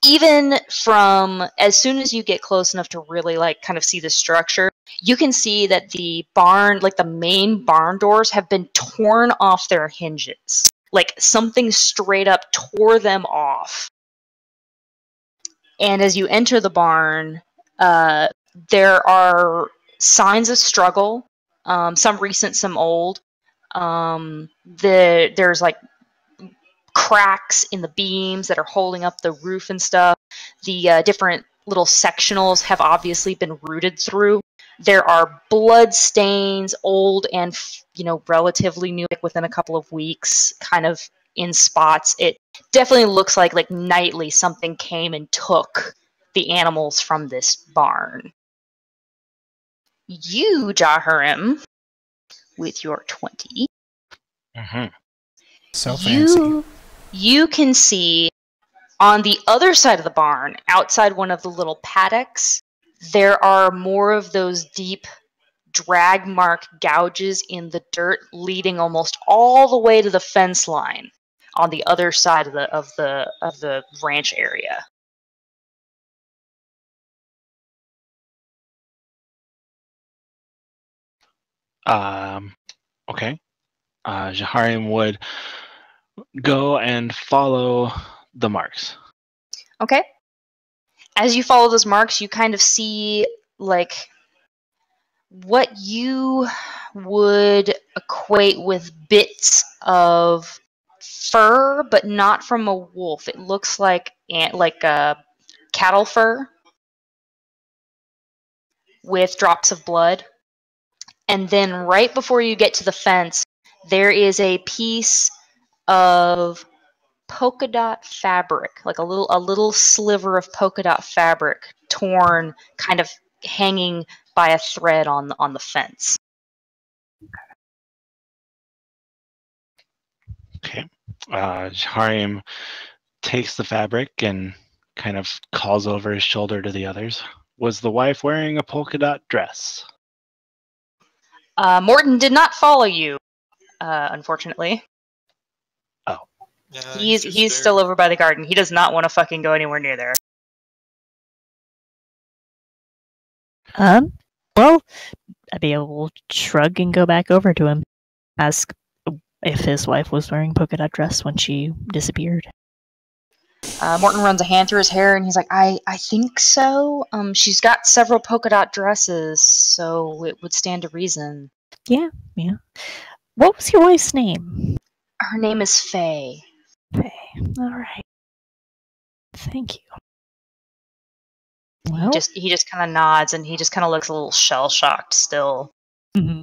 even from as soon as you get close enough to really like kind of see the structure, you can see that the barn, like the main barn doors, have been torn off their hinges. Like something straight up tore them off. And as you enter the barn, there are signs of struggle, some recent, some old. There's like cracks in the beams that are holding up the roof and stuff. The different little sectionals have obviously been rooted through. There are blood stains, old and relatively new, like within a couple of weeks, kind of in spots. It definitely looks like nightly something came and took the animals from this barn. You, Jaharim, with your 20. Mm-hmm. So fancy. You can see on the other side of the barn, outside one of the little paddocks, there are more of those deep drag mark gouges in the dirt leading almost all the way to the fence line on the other side of the ranch area. Okay. Jahariam would go and follow the marks. Okay. As you follow those marks, you kind of see like what you would equate with bits of fur, but not from a wolf. It looks like a cattle fur with drops of blood. And then right before you get to the fence, there is a piece of polka dot fabric, like a little sliver of polka dot fabric, torn, kind of hanging by a thread on the fence. Okay. Jahariam takes the fabric and kind of calls over his shoulder to the others. Was the wife wearing a polka dot dress? Morton did not follow you, unfortunately. Oh. Yeah, He's still over by the garden. He does not want to fucking go anywhere near there. Well, Abia will shrug and go back over to him. Ask if his wife was wearing polka dot dress when she disappeared. Morton runs a hand through his hair and he's like, I think so. She's got several polka dot dresses, so it would stand to reason. Yeah. What was your wife's name? Her name is Faye. Faye. All right. Thank you. Well, He just kind of nods and he just kind of looks a little shell shocked still. mhm.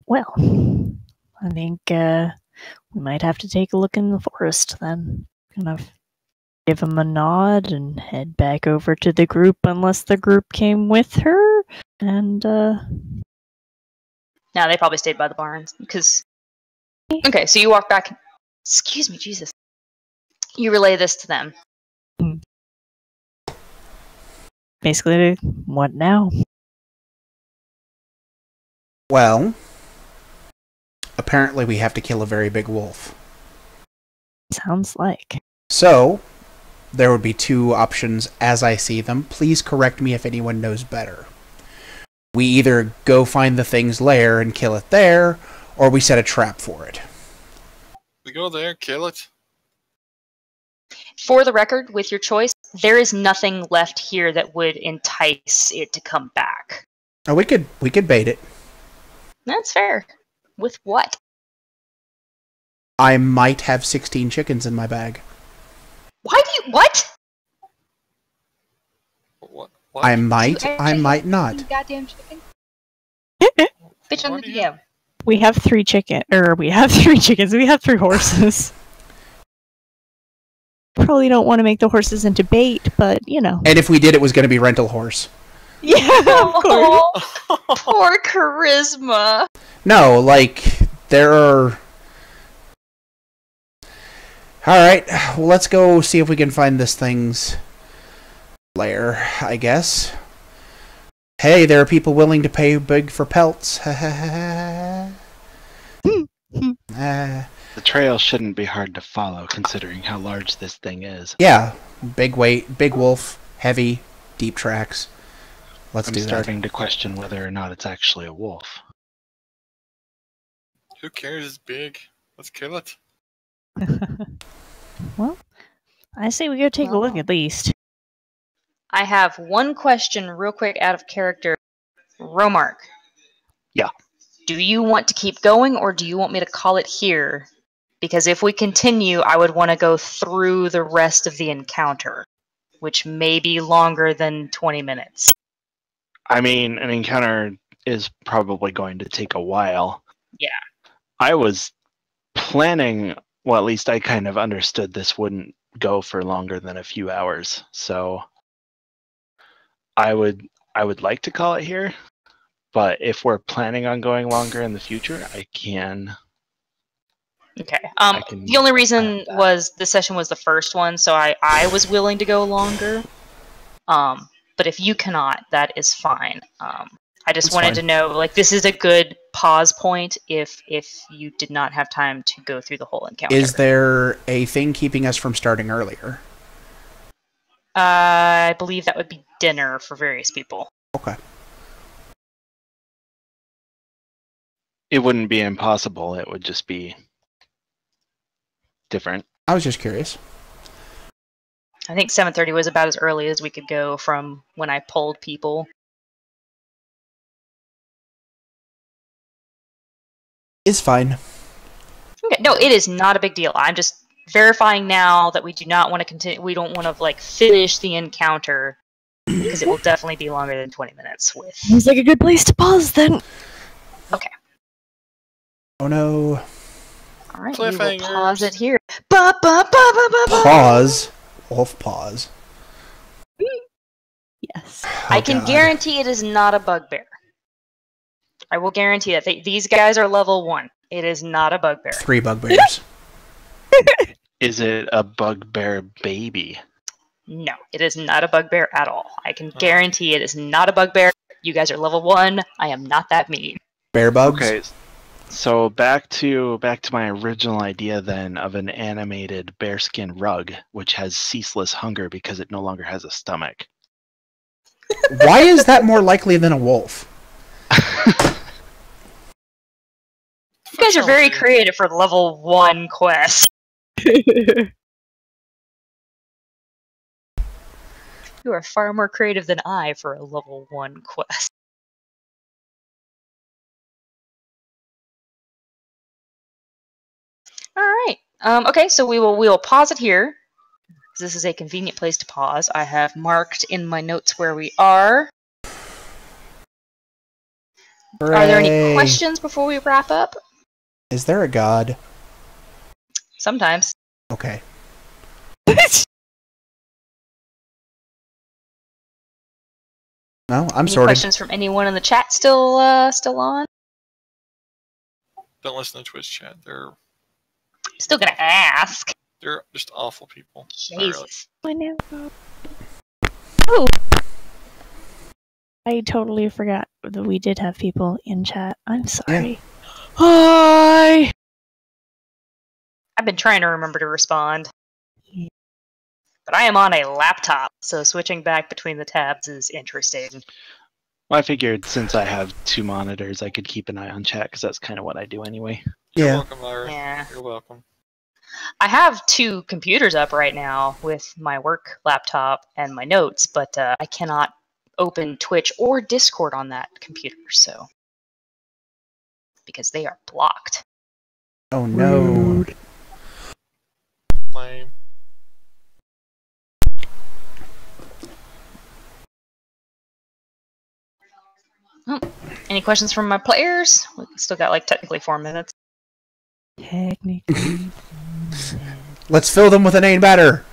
Well, I think we might have to take a look in the forest then. Kind of give him a nod and head back over to the group unless the group came with her. And Now they probably stayed by the barns because. Okay, so you walk back. Excuse me, Jesus. You relay this to them. basically, what now? Well, apparently we have to kill a very big wolf. Sounds like. So, there would be two options as I see them. Please correct me if anyone knows better. We either go find the thing's lair and kill it there, or we set a trap for it. We go there, kill it. For the record, with your choice, there is nothing left here that would entice it to come back. Oh, we could bait it. That's fair. With what? I might have 16 chickens in my bag. Why do you... What? What? I might not. Goddamn chicken. Bitch on the do you- DM. We have 3 chickens. We have 3 chickens. We have 3 horses. Probably don't want to make the horses into bait, but you know. And if we did, it was going to be rental horse. Yeah, of course. Oh, poor charisma. No, like, there are... Alright, well, let's go see if we can find this thing's lair, I guess. Hey, there are people willing to pay big for pelts. The trail shouldn't be hard to follow, considering how large this thing is. Yeah, big weight, big wolf, heavy, deep tracks. Let's do I'm that. starting to question whether or not it's actually a wolf. Who cares? It's big. Let's kill it. Well, I say we go take a look at least. I have one question real quick out of character. Romark. Yeah. Do you want to keep going or do you want me to call it here? Because if we continue, I would want to go through the rest of the encounter, which may be longer than 20 minutes. I mean, an encounter is probably going to take a while. Yeah. I was planning, well, at least I kind of understood this wouldn't go for longer than a few hours. So I would like to call it here, but if we're planning on going longer in the future, I can. Okay. can The only reason have that. was the session was the first one, so I was willing to go longer. But if you cannot, that is fine. I just That's wanted fine. to know, like, this is a good pause point if you did not have time to go through the whole encounter. Is there a thing keeping us from starting earlier? I believe that would be dinner for various people. Okay. It wouldn't be impossible. It would just be different. I was just curious. I think 7:30 was about as early as we could go from when I polled people. It's fine. Okay, no, it is not a big deal. I'm just verifying now that we do not want to continue. We don't want to like finish the encounter because it will definitely be longer than 20 minutes. With Seems like a good place to pause then. okay, Oh no. all right, we will Cliffhangers. pause it here. Ba, ba, ba, ba, ba, ba. Pause. Wolf pause. Yes. I Oh, can God. guarantee it is not a bugbear. I will guarantee that these guys are level 1. It is not a bugbear. 3 bugbears. Is it a bugbear baby? No, it is not a bugbear at all. I can guarantee it is not a bugbear. You guys are level 1. I am not that mean. Bear bugs? Okay, so back to my original idea then of an animated bearskin rug, which has ceaseless hunger because it no longer has a stomach. Why is that more likely than a wolf? You guys are very creative for level 1 quest. You are far more creative than I for a level 1 quest. Alright. Okay, so we will pause it here. This is a convenient place to pause. I have marked in my notes where we are. Are there any Hooray. questions before we wrap up? Is there a god? Sometimes. Okay. No, I'm Any sorted. questions from anyone in the chat still on? Don't listen to Twitch chat. Still gonna ask. They're just awful people. Not really. Jesus. Oh! I totally forgot that we did have people in chat. I'm sorry. Hi! I've been trying to remember to respond. Yeah. But I am on a laptop, so switching back between the tabs is interesting. Well, I figured since I have 2 monitors, I could keep an eye on chat because that's kind of what I do anyway. You're Yeah. welcome, Myra. Yeah. You're welcome. I have 2 computers up right now with my work laptop and my notes, but I cannot open Twitch or Discord on that computer, so because they are blocked. Oh no. Lame. Any questions from my players? We still got like technically 4 minutes. Technically. Let's fill them with inane matter.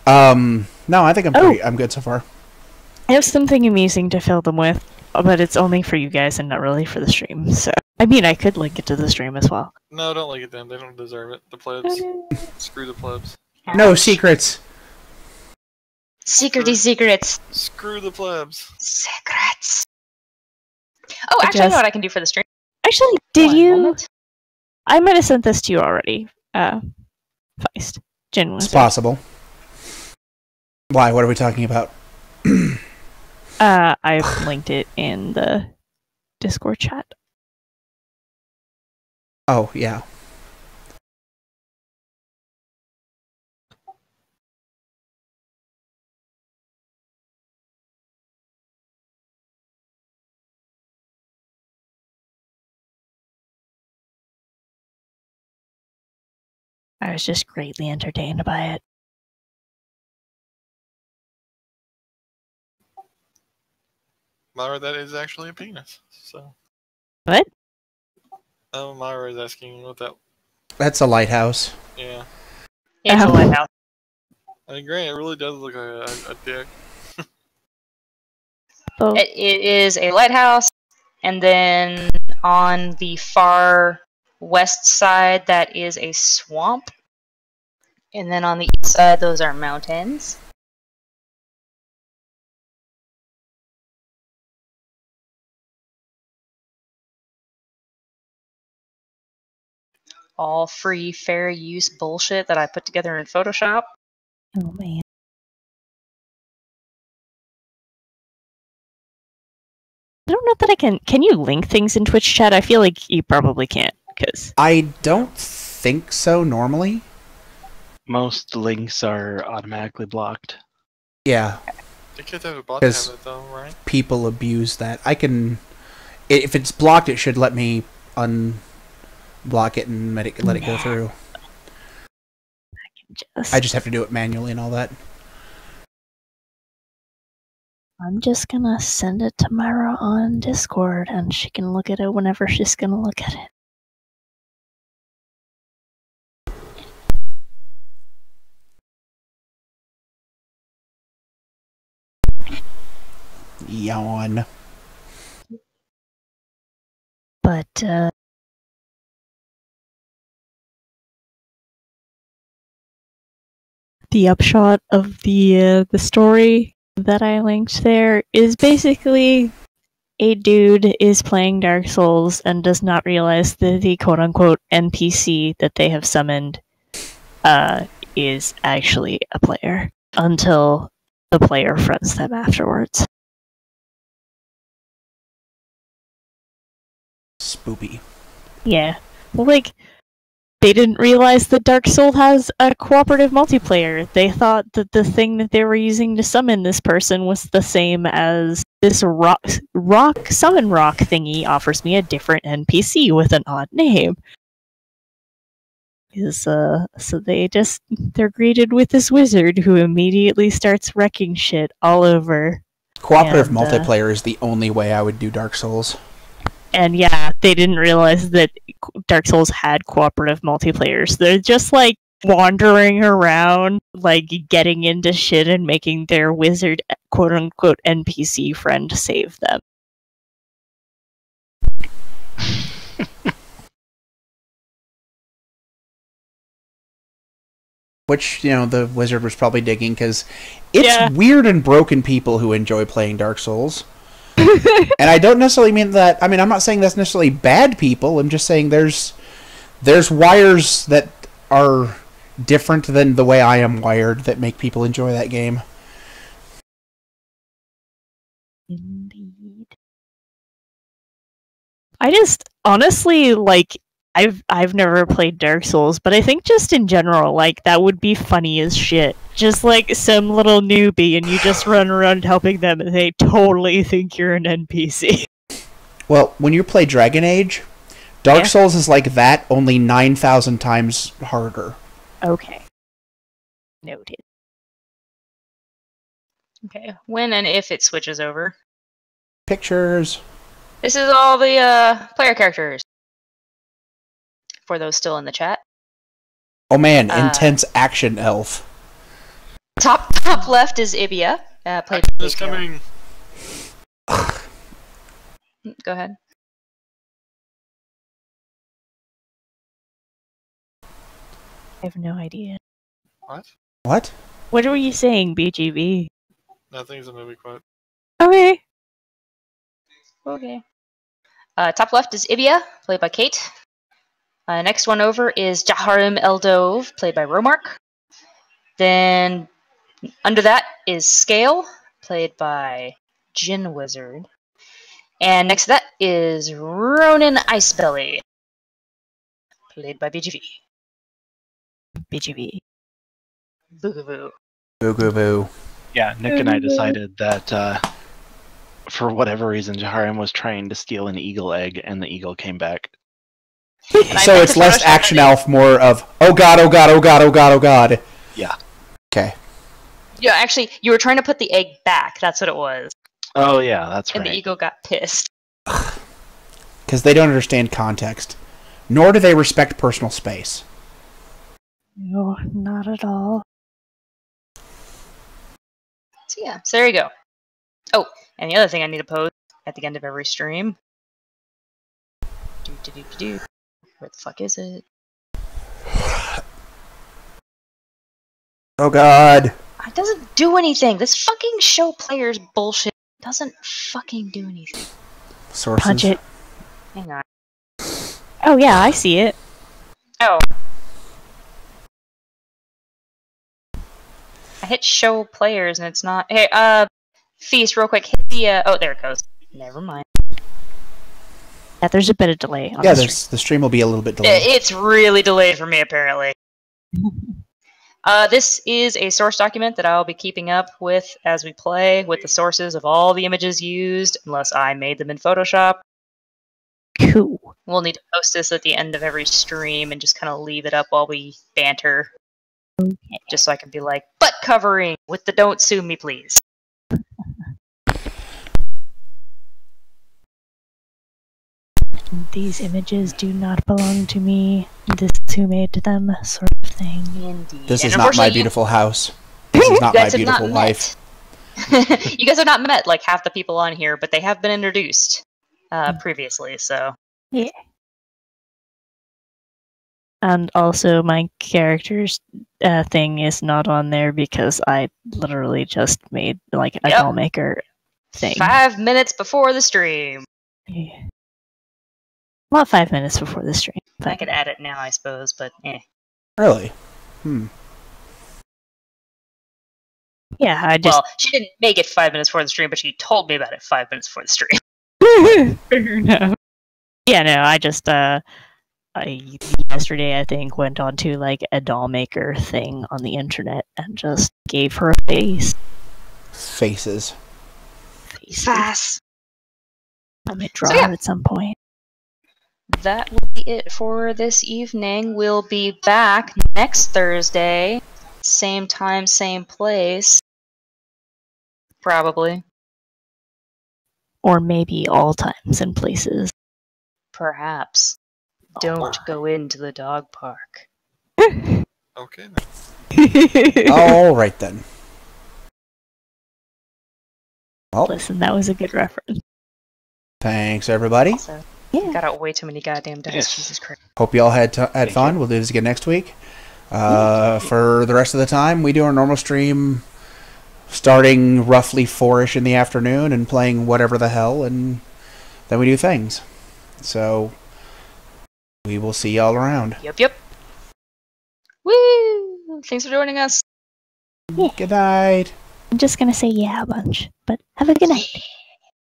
No, I think I'm good so far. I have something amusing to fill them with, but it's only for you guys and not really for the stream. So, I mean, I could link it to the stream as well. No, don't look at them. They don't deserve it. The plebs. Screw the plebs. No secrets. Secrety secrets. Screw the plebs. Secrets. Oh, actually, I know what I can do for the stream. Actually, did One you? moment. I might have sent this to you already. Feist. GinWizard. It's possible. Why? What are we talking about? I've linked it in the Discord chat. Oh, yeah. I was just greatly entertained by it. Myra, that is actually a penis. So. What? Oh, Myra is asking what that. That's a lighthouse. Yeah. It's a lighthouse. I mean, Grant, it really does look like a dick. Oh. It is a lighthouse, and then on the far west side, that is a swamp. And then on the east side, those are mountains. All free, fair use bullshit that I put together in Photoshop. Oh man. I don't know that I can. Can you link things in Twitch chat? I feel like you probably can't, because I don't think so normally. Most links are automatically blocked. Yeah, They could have a bot to have 'Cause- it though, right? people abuse that. I can... If it's blocked, it should let me unblock it and let it go through. I just have to do it manually and all that. I'm just gonna send it to Myra on Discord, and she can look at it whenever she's gonna look at it. Yawn. But the upshot of the story that I linked there is basically a dude is playing Dark Souls and does not realize that the quote-unquote NPC that they have summoned is actually a player until the player friends them afterwards. Spoopy. Yeah. Well, like, they didn't realize that Dark Soul has a cooperative multiplayer. They thought that the thing that they were using to summon this person was the same as this rock summon rock thingy offers me a different NPC with an odd name. So they're greeted with this wizard who immediately starts wrecking shit all over. Cooperative And, multiplayer is the only way I would do Dark Souls. And yeah, they didn't realize that Dark Souls had cooperative multiplayers. They're just like wandering around, like getting into shit and making their wizard quote unquote NPC friend save them. Which, the wizard was probably digging, because it's weird and broken people who enjoy playing Dark Souls. And I don't necessarily mean that... I'm not saying that's necessarily bad people. I'm just saying there's wires that are different than the way I am wired that make people enjoy that game. Indeed. I just honestly I've never played Dark Souls, but I think just in general, that would be funny as shit. Just like some little newbie and you just run around helping them and they totally think you're an NPC. Well, when you play Dragon Age, Dark Souls is like that, only 9,000 times harder. Okay. Noted. Okay, when and if it switches over. Pictures. This is all the player characters. For those still in the chat. Oh man, intense action elf. Top left is Ibia. Played by It's coming. Go ahead. I have no idea. What? What? What were you saying, BGB? Nothing's a movie quote. Okay. Okay. Top left is Ibia, played by Kate. Next one over is Jaharim Eldov, played by Romark. Then under that is Skail, played by GinWizard. And next to that is Ronan Icebelly, played by BGV. BGB. Boogaboo. Boogaboo. Yeah, Nick and I decided that for whatever reason, Jaharim was trying to steal an eagle egg, and the eagle came back. So it's less action elf, more of, oh god, oh god, oh god, oh god, oh god. Yeah. Okay. Yeah, actually, you were trying to put the egg back. That's what it was. Oh yeah, that's And right. the eagle got pissed. Because they don't understand context. Nor do they respect personal space. No, not at all. So yeah, so there you go. Oh, and the other thing I need to post at the end of every stream. Where the fuck is it? Oh god. It doesn't do anything. This fucking show players bullshit doesn't fucking do anything. Sources. Punch it. Hang on. Oh yeah, I see it. Oh. I hit show players and it's not. Hey, Feast, real quick. Hit the. Oh, there it goes. Never mind. Yeah, there's a bit of delay on Yeah, the the stream will be a little bit delayed. It's really delayed for me, apparently. This is a source document that I'll be keeping up with as we play, with the sources of all the images used, unless I made them in Photoshop. Cool. We'll need to post this at the end of every stream and just kind of leave it up while we banter. Okay. Just so I can be like, butt covering with the don't sue me, please. These images do not belong to me. This is who made them, sort of thing. Indeed. This And is not my unfortunately, beautiful house. This is not you my guys have beautiful not wife. met. You guys have not met like half the people on here, but they have been introduced previously, so. Yeah. And also, my character's thing is not on there because I literally just made like a doll maker thing. 5 minutes before the stream. Yeah. Not 5 minutes before the stream. I could add it now, I suppose, but eh. Really? Yeah, I just. Well, she didn't make it 5 minutes before the stream, but she told me about it 5 minutes before the stream. Fair enough. Yeah, no, I just yesterday I think went onto like a doll maker thing on the internet and just gave her a face. Faces. Fast. I might draw So, yeah. her at some point. That will be it for this evening. We'll be back next Thursday. Same time, same place. Probably. Or maybe all times and places. Perhaps. Don't go into the dog park. Okay then. All right then. Well, Listen, that was a good reference. thanks everybody. Also, Yeah. got out way too many goddamn dice. Yes. Jesus Christ. Hope you all had fun. We'll do this again next week. For the rest of the time, we do our normal stream starting roughly 4-ish in the afternoon and playing whatever the hell, and then we do things. So, we will see y'all around. Yep. Woo! Thanks for joining us. Good night. I'm just gonna say yeah a bunch, but have a good night.